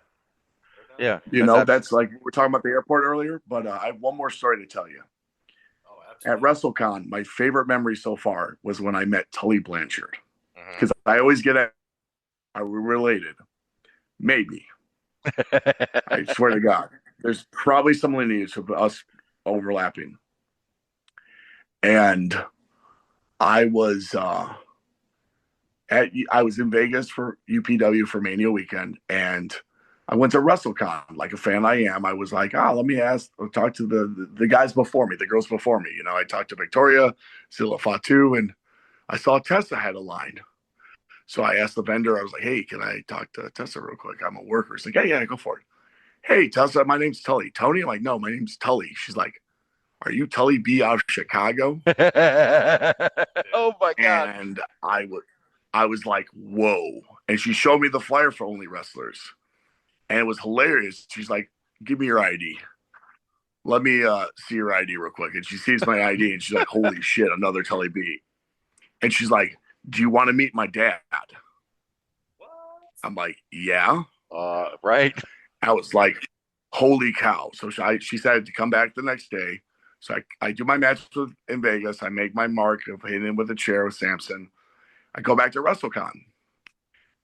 Yeah. That's like we were talking about the airport earlier, but I have one more story to tell you. at WrestleCon, my favorite memory so far was when I met Tully Blanchard. Mhm. Because I always get at, are we related? Maybe. I swear to God. There's probably some lineage of us overlapping. And I was in Vegas for UPW for Mania weekend, and I went to WrestleCon like a fan I am. I was like, let me talk to the guys before me, the girls before me. You know, I talked to Victoria, Zilla Fatu, and I saw Tessa had a line. So I asked the vendor, I was like, hey, can I talk to Tessa real quick? I'm a worker. She's like, yeah, go for it. Hey, Tessa, my name's Tully. Tony? I'm like, no, my name's Tully. She's like, are you Tully B out of Chicago? Oh my God. And I was like, whoa. And she showed me the flyer for Only Wrestlers. And it was hilarious. She's like, give me your ID. Let me see your ID real quick. And she sees my ID and she's like, holy shit, another Tully B. And she's like, do you want to meet my dad? What? I'm like, yeah. Right. I was like, holy cow. So she said to come back the next day. So I do my match in Vegas. I make my mark of hitting him with a chair with Sampson. I go back to WrestleCon.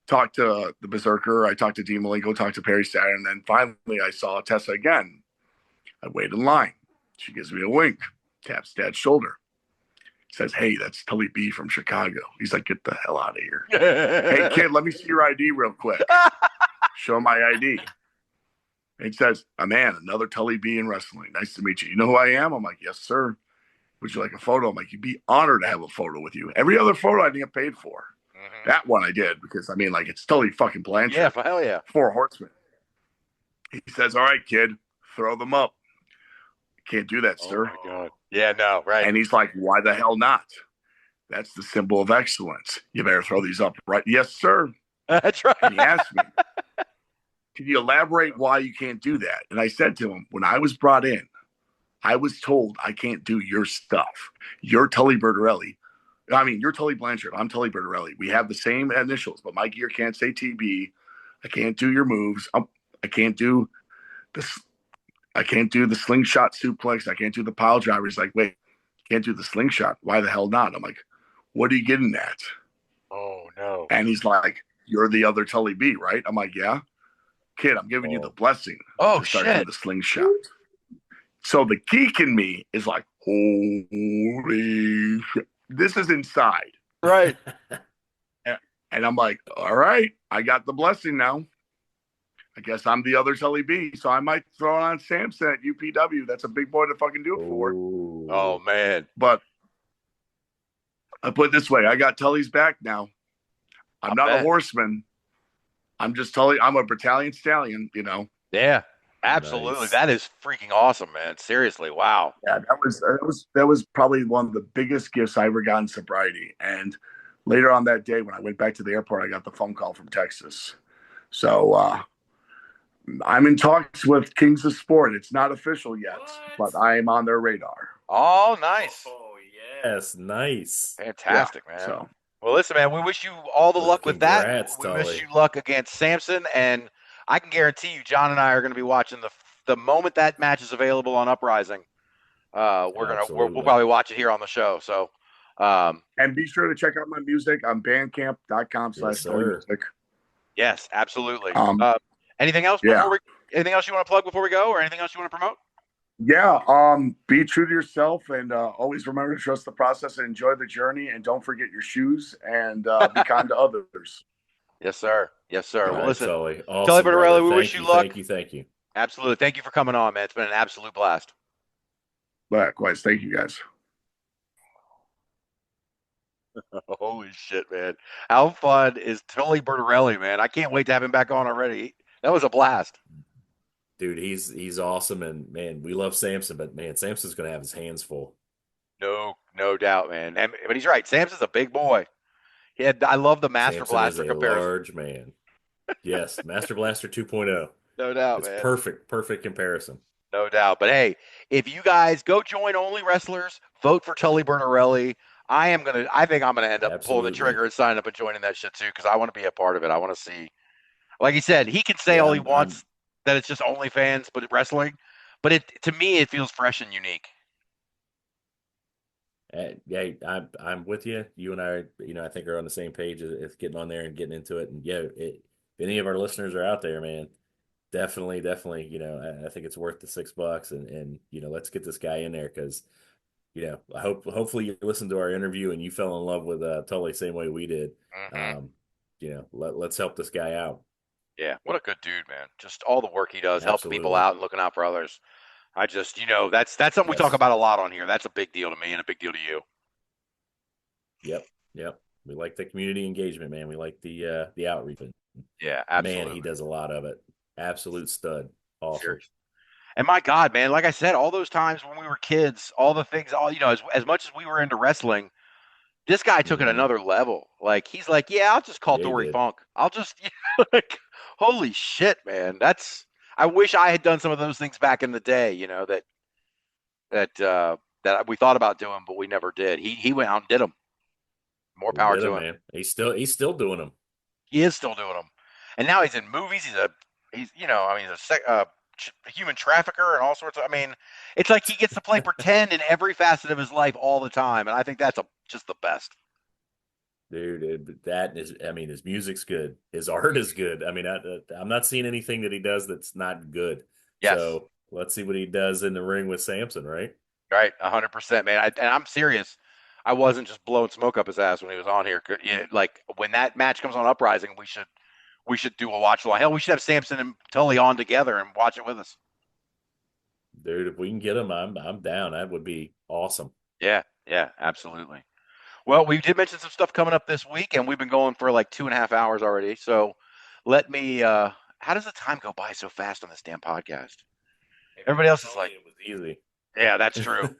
Talk to the Berserker. I talked to Dean Malenko, talked to Perry Saturn. And then finally I saw Tessa again. I wait in line. She gives me a wink, taps Dad's shoulder. Says, hey, that's Tully B from Chicago. He's like, get the hell out of here. Hey, kid, let me see your ID real quick. Show my ID. And he says, man, another Tully B in wrestling. Nice to meet you. You know who I am? I'm like, yes, sir. Would you like a photo? I'm like, you'd be honored to have a photo with you. Every other photo I didn't get paid for. Mm-hmm. That one I did because, I mean, like, it's Tully fucking Blanchard. Yeah, hell yeah. 4 Horsemen. He says, all right, kid, throw them up. Can't do that, sir. Oh, my God. Yeah, no, right. And he's like, why the hell not? That's the symbol of excellence. You better throw these up, right? Yes, sir. That's right. And he asked me, can you elaborate why you can't do that? And I said to him, when I was brought in, I was told I can't do your stuff. You're Tully Bertorelli. I mean, you're Tully Blanchard. I'm Tully Bertorelli. We have the same initials, but my gear can't say TB. I can't do your moves. I can't do this. I can't do the slingshot suplex. I can't do the pile driver. He's like, wait, can't do the slingshot. Why the hell not? I'm like, what are you getting at? Oh, no. And he's like, you're the other Tully B, right? I'm like, yeah. Kid, I'm giving you the blessing to start doing the slingshot. So the geek in me is like, holy shit. This is inside. Right. And I'm like, all right, I got the blessing now. I guess I'm the other Tully B, so I might throw it on Sampson at UPW. That's a big boy to fucking do it for. Oh, man. But I put it this way, I got Tully's back now. I'm not a horseman. I'm just Tully. I'm a battalion stallion, you know. Yeah, absolutely. Nice. That is freaking awesome, man. Seriously, wow. Yeah, that was probably one of the biggest gifts I ever got in sobriety. And later on that day, when I went back to the airport, I got the phone call from Texas. So I'm in talks with Kings of Sport. It's not official yet, but I am on their radar. Oh, nice. Oh, yes, nice. Fantastic, man. So. Well, listen, man, we wish you all the luck with that. We Tully. wish you luck against Sampson, and I can guarantee you, John and I are going to be watching the moment that match is available on Uprising. We'll probably watch it here on the show. So, and be sure to check out my music on bandcamp.com/music. Yes, absolutely. Anything else? Anything else you want to plug before we go, or anything else you want to promote? Yeah, be true to yourself and always remember to trust the process and enjoy the journey, and don't forget your shoes and be kind to others. Yes, sir. Yes, sir. Well, listen, Tully Bertorelli, we wish you luck. Thank you. Absolutely. Thank you for coming on, man. It's been an absolute blast. Likewise. Thank you, guys. Holy shit, man. How fun is Tully Bertorelli, man? I can't wait to have him back on already. That was a blast. Dude, he's awesome, and man, we love Sampson, but man, Sampson's gonna have his hands full. No doubt, man. But he's right. Sampson's a big boy. I love the Master Sampson Blaster is a comparison. Large man. Yes, Master Blaster 2.0. No doubt, it's man. Perfect comparison. No doubt. But hey, if you guys go join Only Wrestlers, vote for Tully Bertorelli. I think I'm gonna end up pulling the trigger and signing up and joining that shit too, because I want to be a part of it. I want to see, like he said, he can say all he wants that it's just OnlyFans, but wrestling. But to me, it feels fresh and unique. Yeah, I'm with you. You and I, I think are on the same page as getting on there and getting into it. And yeah, if any of our listeners are out there, man, definitely, I think it's worth the $6 and let's get this guy in there because, hopefully you listened to our interview and you fell in love with Tully same way we did. Mhm. Let's help this guy out. Yeah, what a good dude, man. Just all the work he does, helping people Absolutely. out and looking out for others. I just, that's something we talk Yes. about a lot on here. That's a big deal to me and a big deal to you. Yep. We like the community engagement, man. We like the outreach. Yeah, Man, absolutely. he does a lot of it. Absolute stud. Awesome. Seriously. And my God, man, like I said, all those times when we were kids, all the things, as much as we were into wrestling, this guy took it Mhm. another level. Like he's like, yeah, I'll just call Yeah, he Dory did. Funk. I'll just like, holy shit, man. I wish I had done some of those things back in the day. That we thought about doing, but we never did. He went out and did them. More He power did it, to him. man. He's still doing them. He is still doing them, and now he's in movies. He's a human trafficker and all sorts of. I mean, it's like he gets to play pretend in every facet of his life all the time, and I think that's just the best. Dude, his music's good. His art is good. I mean, I'm not seeing anything that he does that's not good. Yes, So let's see what he does in the ring with Sampson, right? right, 100%, man. And I'm serious. I wasn't just blowing smoke up his ass when he was on here. Yeah, like when that match comes on Uprising, we should do a watch along. Hell, we should have Sampson and Tully on together and watch it with us. Dude, if we can get him, I'm down. That would be awesome. Yeah, absolutely. Well, we did mention some stuff coming up this week, and we've been going for like 2.5 hours already. So let me. How does the time go by so fast on this damn podcast? Everybody else is like, it was easy. yeah, that's true.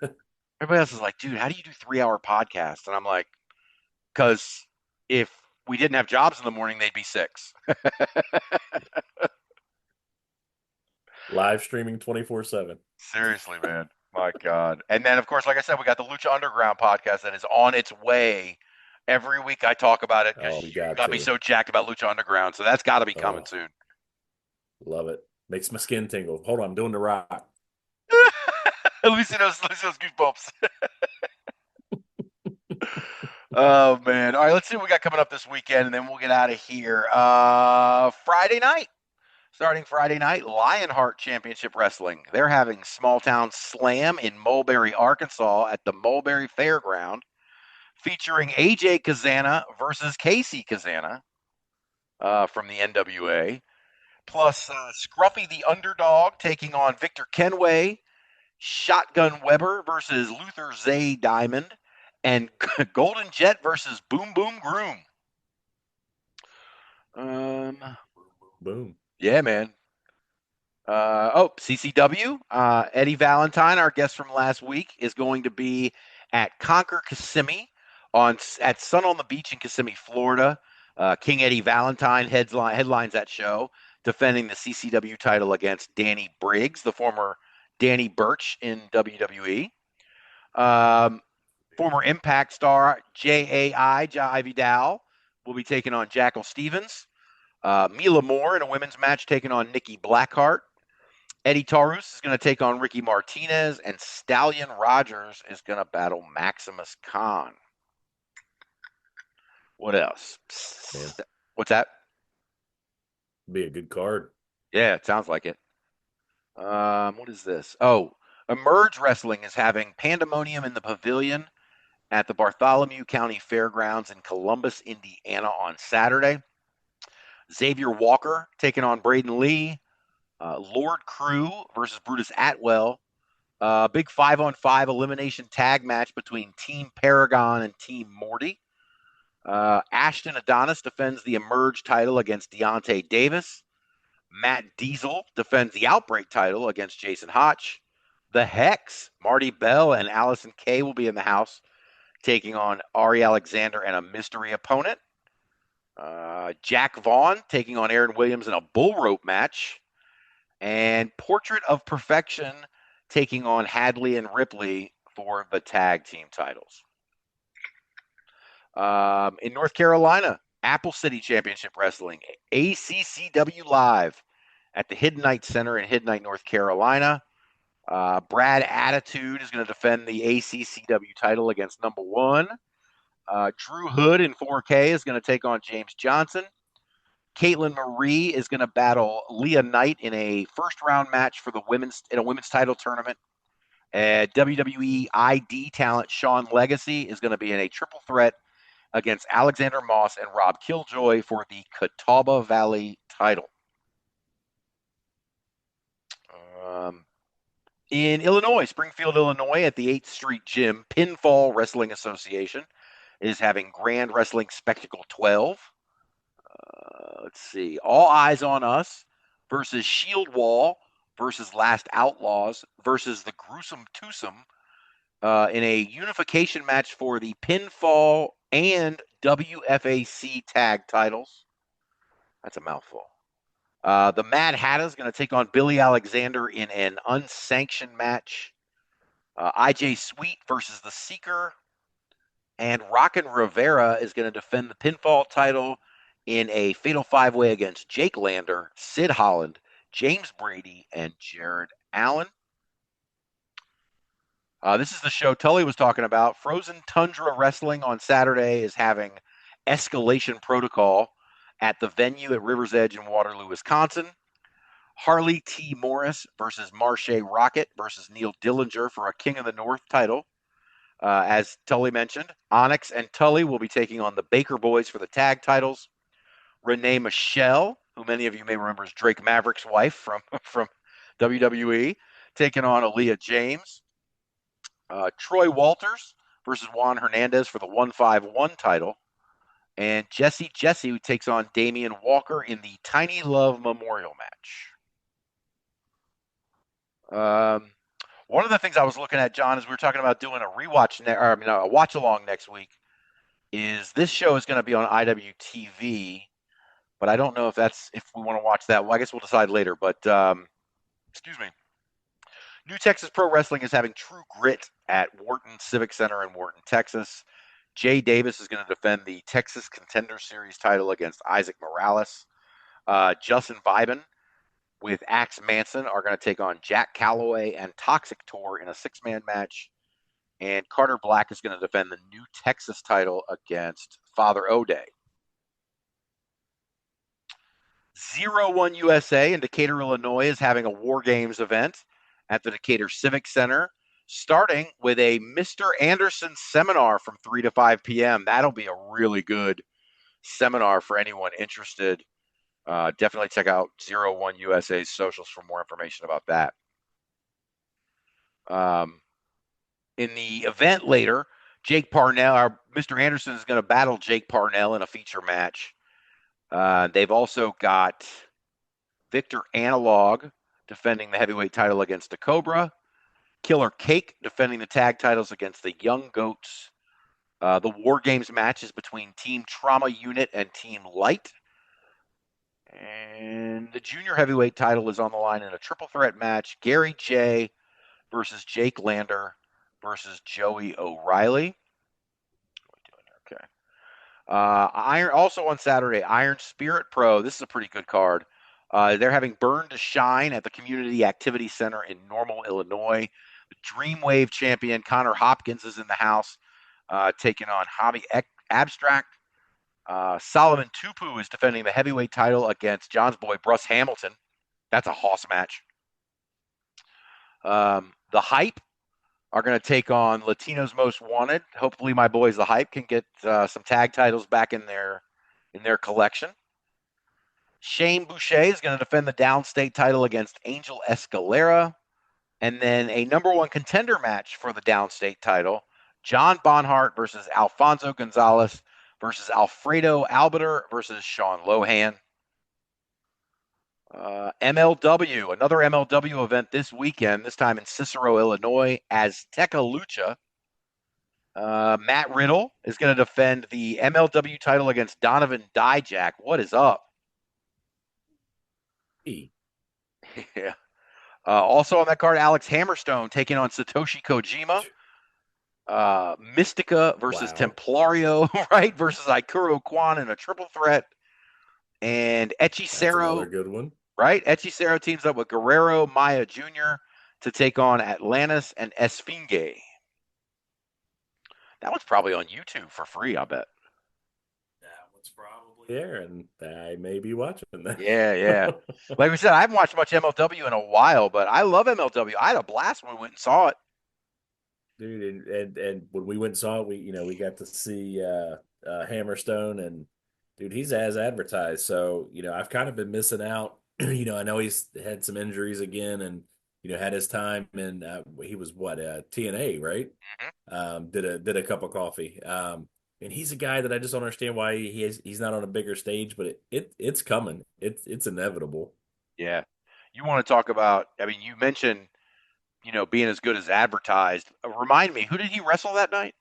Everybody else is like, dude, how do you do 3-hour podcasts? And I'm like, because if we didn't have jobs in the morning, they'd be 6. Live streaming 24/7. Seriously, man. My God. And then, of course, like I said, we got the Lucha Underground podcast that is on its way. Every week I talk about it because Oh, we you got got me to. so jacked about Lucha Underground. So that's got to be coming Oh, soon. love it. Makes my skin tingle. Hold on, I'm doing the rock. At least he knows goosebumps. Oh, man. All right, let's see what we got coming up this weekend, and then we'll get out of here. Friday night. Starting Friday night, Lionheart Championship Wrestling. They're having Small Town Slam in Mulberry, Arkansas at the Mulberry Fairground, featuring AJ Kazana versus Casey Kazana from the NWA, plus Scruffy the Underdog taking on Victor Kenway, Shotgun Weber versus Luther Zay Diamond, and Golden Jet versus Boom Boom Groom. Boom. Yeah, man. CCW. Eddie Valentine, our guest from last week, is going to be at Conquer Kissimmee at Sun on the Beach in Kissimmee, Florida. King Eddie Valentine headlines that show, defending the CCW title against Danny Briggs, the former Danny Burch in WWE. Former Impact star Jai Vidal will be taking on Jackal Stevens. Mila Moore in a women's match taking on Nikki Blackheart. Eddie Taurus is going to take on Ricky Martinez, and Stallion Rogers is going to battle Maximus Khan. What else? Yeah. What's that? Be a good card. Yeah, it sounds like it. What is this? Oh, Emerge Wrestling is having Pandemonium in the Pavilion at the Bartholomew County Fairgrounds in Columbus, Indiana on Saturday. Xavier Walker taking on Braden Lee. Lord Crew versus Brutus Atwell. Big 5-on-5 elimination tag match between Team Paragon and Team Morty. Ashton Adonis defends the Emerge title against Deontay Davis. Matt Diesel defends the Outbreak title against Jason Hotch. The Hex, Marty Bell and Allison Kay will be in the house taking on Ari Alexander and a mystery opponent. Jack Vaughn taking on Aaron Williams in a bull rope match. And Portrait of Perfection taking on Hadley and Ripley for the tag team titles. In North Carolina, Apple City Championship Wrestling, ACCW Live at the Hidden Night Center in Hidden Night, North Carolina. Brad Attitude is going to defend the ACCW title against number 1. Drew Hood in 4K is going to take on James Johnson. Caitlin Marie is going to battle Leah Knight in a first-round match for the women's title tournament. WWE ID talent Sean Legacy is going to be in a triple threat against Alexander Moss and Rob Killjoy for the Catawba Valley title. In Illinois, Springfield, Illinois, at the 8th Street Gym, Pinfall Wrestling Association is having Grand Wrestling Spectacle 12. Let's see. All Eyes on Us versus Shield Wall versus Last Outlaws versus the Gruesome Twosome in a unification match for the Pinfall and WFAC tag titles. That's a mouthful. The Mad Hatter is going to take on Billy Alexander in an unsanctioned match. IJ Sweet versus The Seeker. And Rockin' Rivera is going to defend the pinfall title in a fatal 5-way against Jake Lander, Sid Holland, James Brady, and Jared Allen. This is the show Tully was talking about. Frozen Tundra Wrestling on Saturday is having Escalation Protocol at the venue at River's Edge in Waterloo, Wisconsin. Harley T. Morris versus Marche Rocket versus Neil Dillinger for a King of the North title. As Tully mentioned, Onyx and Tully will be taking on the Baker Boys for the tag titles. Renee Michelle, who many of you may remember as Drake Maverick's wife from WWE, taking on Aaliyah James. Troy Walters versus Juan Hernandez for the 151 title. And Jesse who takes on Damian Walker in the Tiny Love Memorial match. One of the things I was looking at, John, as we were talking about doing a watch along next week, is this show is going to be on IWTV, but I don't know if we want to watch that. Well, I guess we'll decide later. But excuse me. New Texas Pro Wrestling is having True Grit at Wharton Civic Center in Wharton, Texas. Jay Davis is going to defend the Texas Contender Series title against Isaac Morales. Justin Vibin with Axe Manson are going to take on Jack Calloway and Toxic Tour in a 6-man match. And Carter Black is going to defend the New Texas title against Father O'Day. 01 USA in Decatur, Illinois is having a War Games event at the Decatur Civic Center, starting with a Mr. Anderson seminar from 3 to 5 p.m. That'll be a really good seminar for anyone interested. Definitely check out 01 USA's socials for more information about that. In the event later, Jake Parnell, Mr. Anderson is going to battle Jake Parnell in a feature match. They've also got Victor Analog defending the heavyweight title against the Cobra. Killer Cake defending the tag titles against the Young Goats. The War Games match is between Team Trauma Unit and Team Light. And the junior heavyweight title is on the line in a triple threat match. Gary J versus Jake Lander versus Joey O'Reilly. Okay. Also on Saturday, Iron Spirit Pro. This is a pretty good card. They're having Burn to Shine at the Community Activity Center in Normal, Illinois. The Dreamwave champion Connor Hopkins is in the house, taking on Hobby Abstract. Solomon Tupu is defending the heavyweight title against John's boy Bruce Hamilton. That's a hoss match. The Hype are going to take on Latino's Most Wanted. Hopefully my boys, the Hype, can get some tag titles back in their collection. Shane Boucher is going to defend the Downstate title against Angel Escalera. And then a number 1 contender match for the Downstate title, John Bonhart versus Alfonso Gonzalez versus Alfredo Albiter versus Sean Lohan. MLW, another MLW event this weekend, this time in Cicero, Illinois, Azteca Lucha. Matt Riddle is going to defend the MLW title against Donovan Dijak. What is up? Yeah. Also on that card, Alex Hammerstone taking on Satoshi Kojima. Mystica versus Templario, right? Versus Ikuro Kwan in a triple threat. And Echicero. Another good one. Right? Echicero teams up with Guerrero Maya Jr. to take on Atlantis and Esfinge. That one's probably on YouTube for free, I bet. That one's probably there, and I may be watching that. Yeah. Like we said, I haven't watched much MLW in a while, but I love MLW. I had a blast when we went and saw it. Dude, and when we went and saw it, we got to see Hammerstone, and dude, he's as advertised. So I've kind of been missing out. I know he's had some injuries again, and had his time, and he was what TNA, right? Did a cup of coffee. And he's a guy that I just don't understand why he's not on a bigger stage, but it's coming. It's inevitable. Yeah. You want to talk about, I mean, you mentioned, being as good as advertised. Remind me, who did he wrestle that night?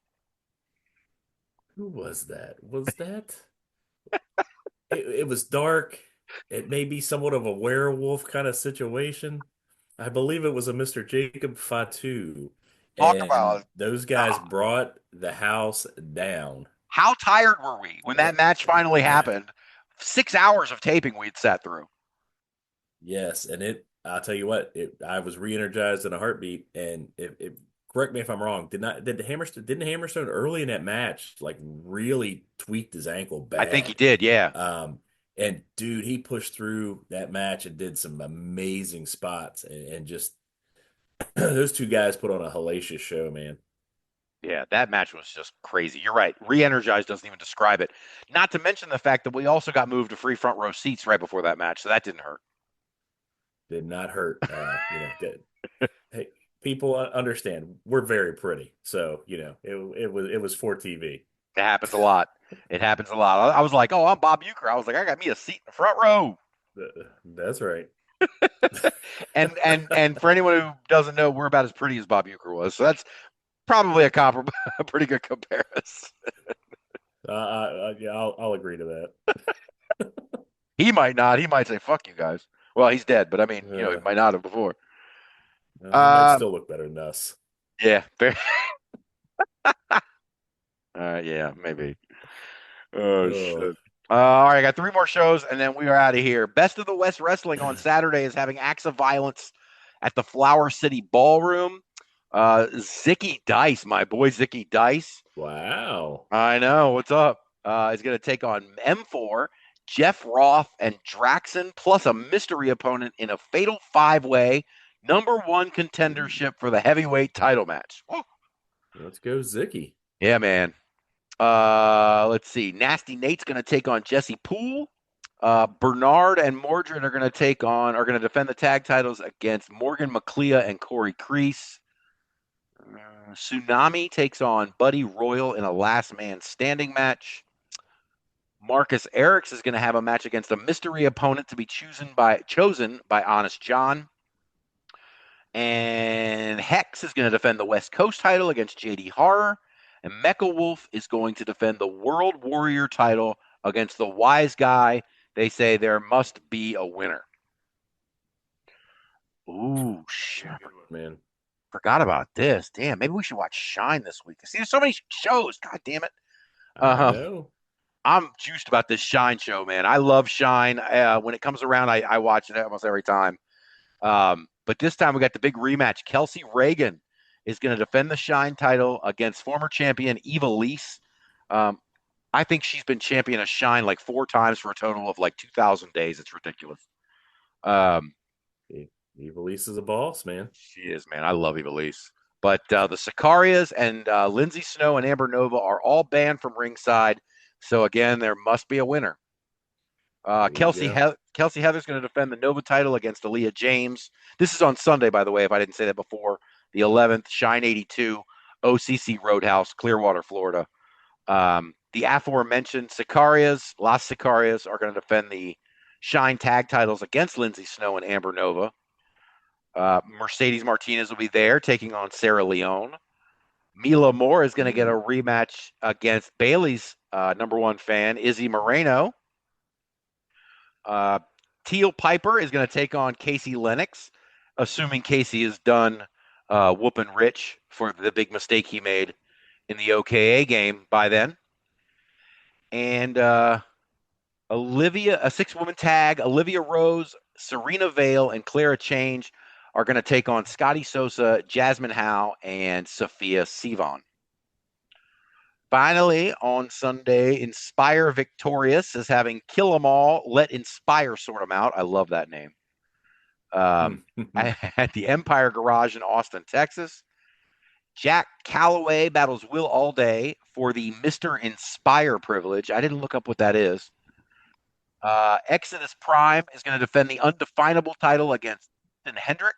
Who was that? It was dark. It may be somewhat of a werewolf kind of situation. I believe it was a Mr. Jacob Fatu. Talk And about those guys brought the house down. How tired were we when that match finally happened? 6 hours of taping we'd sat through. Yes, and I'll tell you what, I was re-energized in a heartbeat. And correct me if I'm wrong, didn't Hammerstone early in that match like really tweaked his ankle bad? I think he did, yeah. And dude, he pushed through that match and did some amazing spots, and just those two guys put on a hellacious show, man. Yeah, that match was just crazy. You're right. Re-energized doesn't even describe it. Not to mention the fact that we also got moved to free front row seats right before that match, so that didn't hurt. Did not hurt. Hey, people understand we're very pretty, so it was for TV. It happens a lot. It happens a lot. I was like, oh, I'm Bob Uecker. I was like, I got me a seat in the front row. That's right. and for anyone who doesn't know, we're about as pretty as Bob Uecker was. So that's probably a pretty good comparison. Yeah, I'll agree to that. He might not. He might say, fuck you guys. Well, he's dead, but I mean, he might not have before. He might still look better than us. Yeah. Fair. Yeah, maybe. Oh, shit. All right, I got 3 more shows, and then we are out of here. Best of the West Wrestling on Saturday is having Acts of Violence at the Flower City Ballroom. Zicky Dice, my boy Zicky Dice. Wow. I know. What's up? Is going to take on M4, Jeff Roth, and Draxon, plus a mystery opponent in a fatal 5-way #1 contendership for the heavyweight title match. Woo. Let's go, Zicky. Yeah, man. Let's see. Nasty Nate's going to take on Jesse Poole. Bernard and Mordred are going to defend the tag titles against Morgan McClea and Corey Kreese. Tsunami takes on Buddy Royal in a last man standing match. Marcus Erics is going to have a match against a mystery opponent to be chosen by Honest John. And Hex is going to defend the West Coast title against JD Horror. And Mecha Wolf is going to defend the World Warrior title against the Wise Guy. They say there must be a winner. Ooh, shit. Man. Forgot about this. Damn, maybe we should watch Shine this week. See, there's so many shows. God damn it. I know. I'm juiced about this Shine show, man. I love Shine. When it comes around, I watch it almost every time. But this time we got the big rematch. Kelsey Reagan is going to defend the Shine title against former champion Eva Lise. I think she's been champion of Shine like 4 times for a total of like 2,000 days. It's ridiculous. Eva Lise is a boss, man. She is, man. I love Eva Lise. But the Sicarias and Lindsay Snow and Amber Nova are all banned from ringside. So, again, there must be a winner. Kelsey Heather's going to defend the Nova title against Aaliyah James. This is on Sunday, by the way, if I didn't say that before. The 11th, Shine 82, OCC Roadhouse, Clearwater, Florida. The aforementioned Las Sicarias, are going to defend the Shine tag titles against Lindsay Snow and Amber Nova. Mercedes Martinez will be there, taking on Sarah Leone. Mila Moore is going to get a rematch against Bailey's #1 fan, Izzy Moreno. Teal Piper is going to take on Casey Lennox, assuming Casey is done whooping Rich for the big mistake he made in the OKA game by then. And Olivia, a 6-woman tag, Olivia Rose, Serena Vale, and Clara Change are going to take on Scotty Sosa, Jasmine Howe, and Sophia Sivan. Finally, on Sunday, Inspire Victorious is having Kill 'Em All, Let Inspire Sort 'Em Out. I love that name. At the Empire Garage in Austin, Texas. Jack Calloway battles Will Allday for the Mr. Inspire privilege. I didn't look up what that is. Exodus Prime is going to defend the undefinable title against Ethan Hendrick.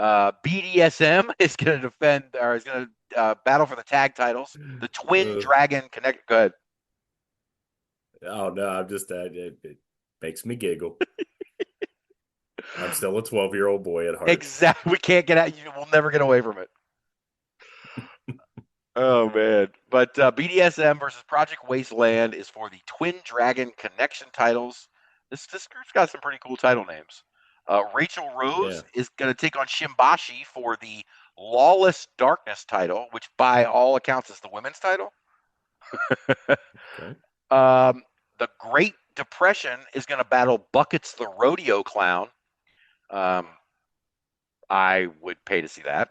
BDSM is going to defend, or is going to battle for the tag titles. The Twin Dragon Connect. Go ahead. Oh no, I'm just it makes me giggle. I'm still a 12-year-old boy at heart. Exactly. We can't get out. We'll never get away from it. Oh man! But BDSM versus Project Wasteland is for the Twin Dragon Connection titles. This group's got some pretty cool title names. Rachel Rose is going to take on Shimbashi for the Lawless Darkness title, which by all accounts is the women's title. Okay. The Great Depression is going to battle Buckets the Rodeo Clown. I would pay to see that.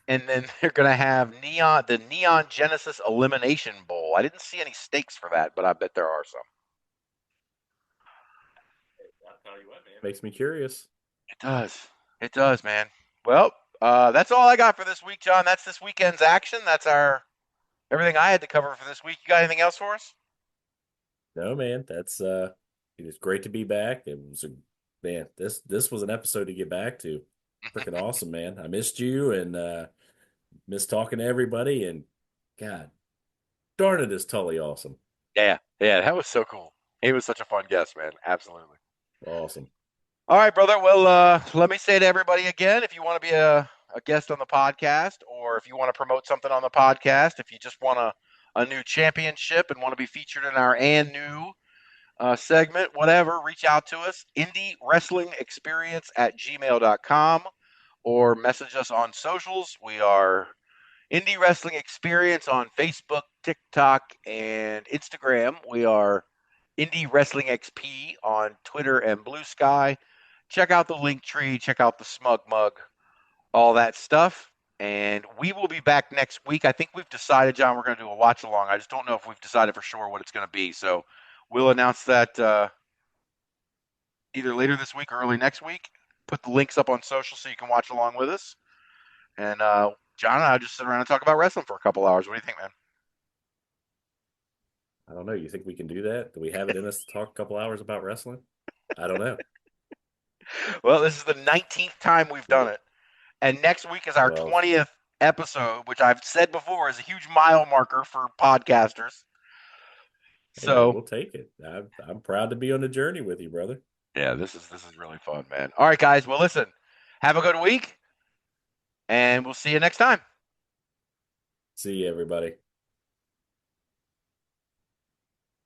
And then they're going to have the Neon Genesis Elimination Bowl. I didn't see any stakes for that, but I bet there are some. I'll tell you what, man. It makes me curious. It does. It does, man. Well, that's all I got for this week, John. That's this weekend's action. That's everything I had to cover for this week. You got anything else for us? No, man. That's it was great to be back. It was this was an episode to get back to. Freaking awesome, man. I missed you and missed talking to everybody, and God darn it, is Tully awesome. Yeah, that was so cool. He was such a fun guest, man. Absolutely. Awesome. All right, brother. Well, let me say to everybody again, if you want to be a guest on the podcast, or if you want to promote something on the podcast, if you just want a new championship and want to be featured in our ANDNEW segment, whatever, reach out to us, indiewrestlingexperience@gmail.com, or message us on socials. We are Indie Wrestling Experience on Facebook, TikTok, and Instagram. We are Indie Wrestling XP on Twitter and Blue Sky. Check out the link tree, check out the Smug Mug, all that stuff. And we will be back next week. I think we've decided, John, we're going to do a watch along. I just don't know if we've decided for sure what it's going to be. So we'll announce that either later this week or early next week. Put the links up on social so you can watch along with us. And John and I just sit around and talk about wrestling for a couple hours. What do you think, man? I don't know. You think we can do that? Do we have it in us to talk a couple hours about wrestling? I don't know. Well, this is the 19th time we've done it. And next week is our 20th episode, which I've said before is a huge mile marker for podcasters. So we'll take it. I'm proud to be on the journey with you, brother. Yeah, this is really fun, man. All right, guys. Well, listen, have a good week, and we'll see you next time. See you, everybody.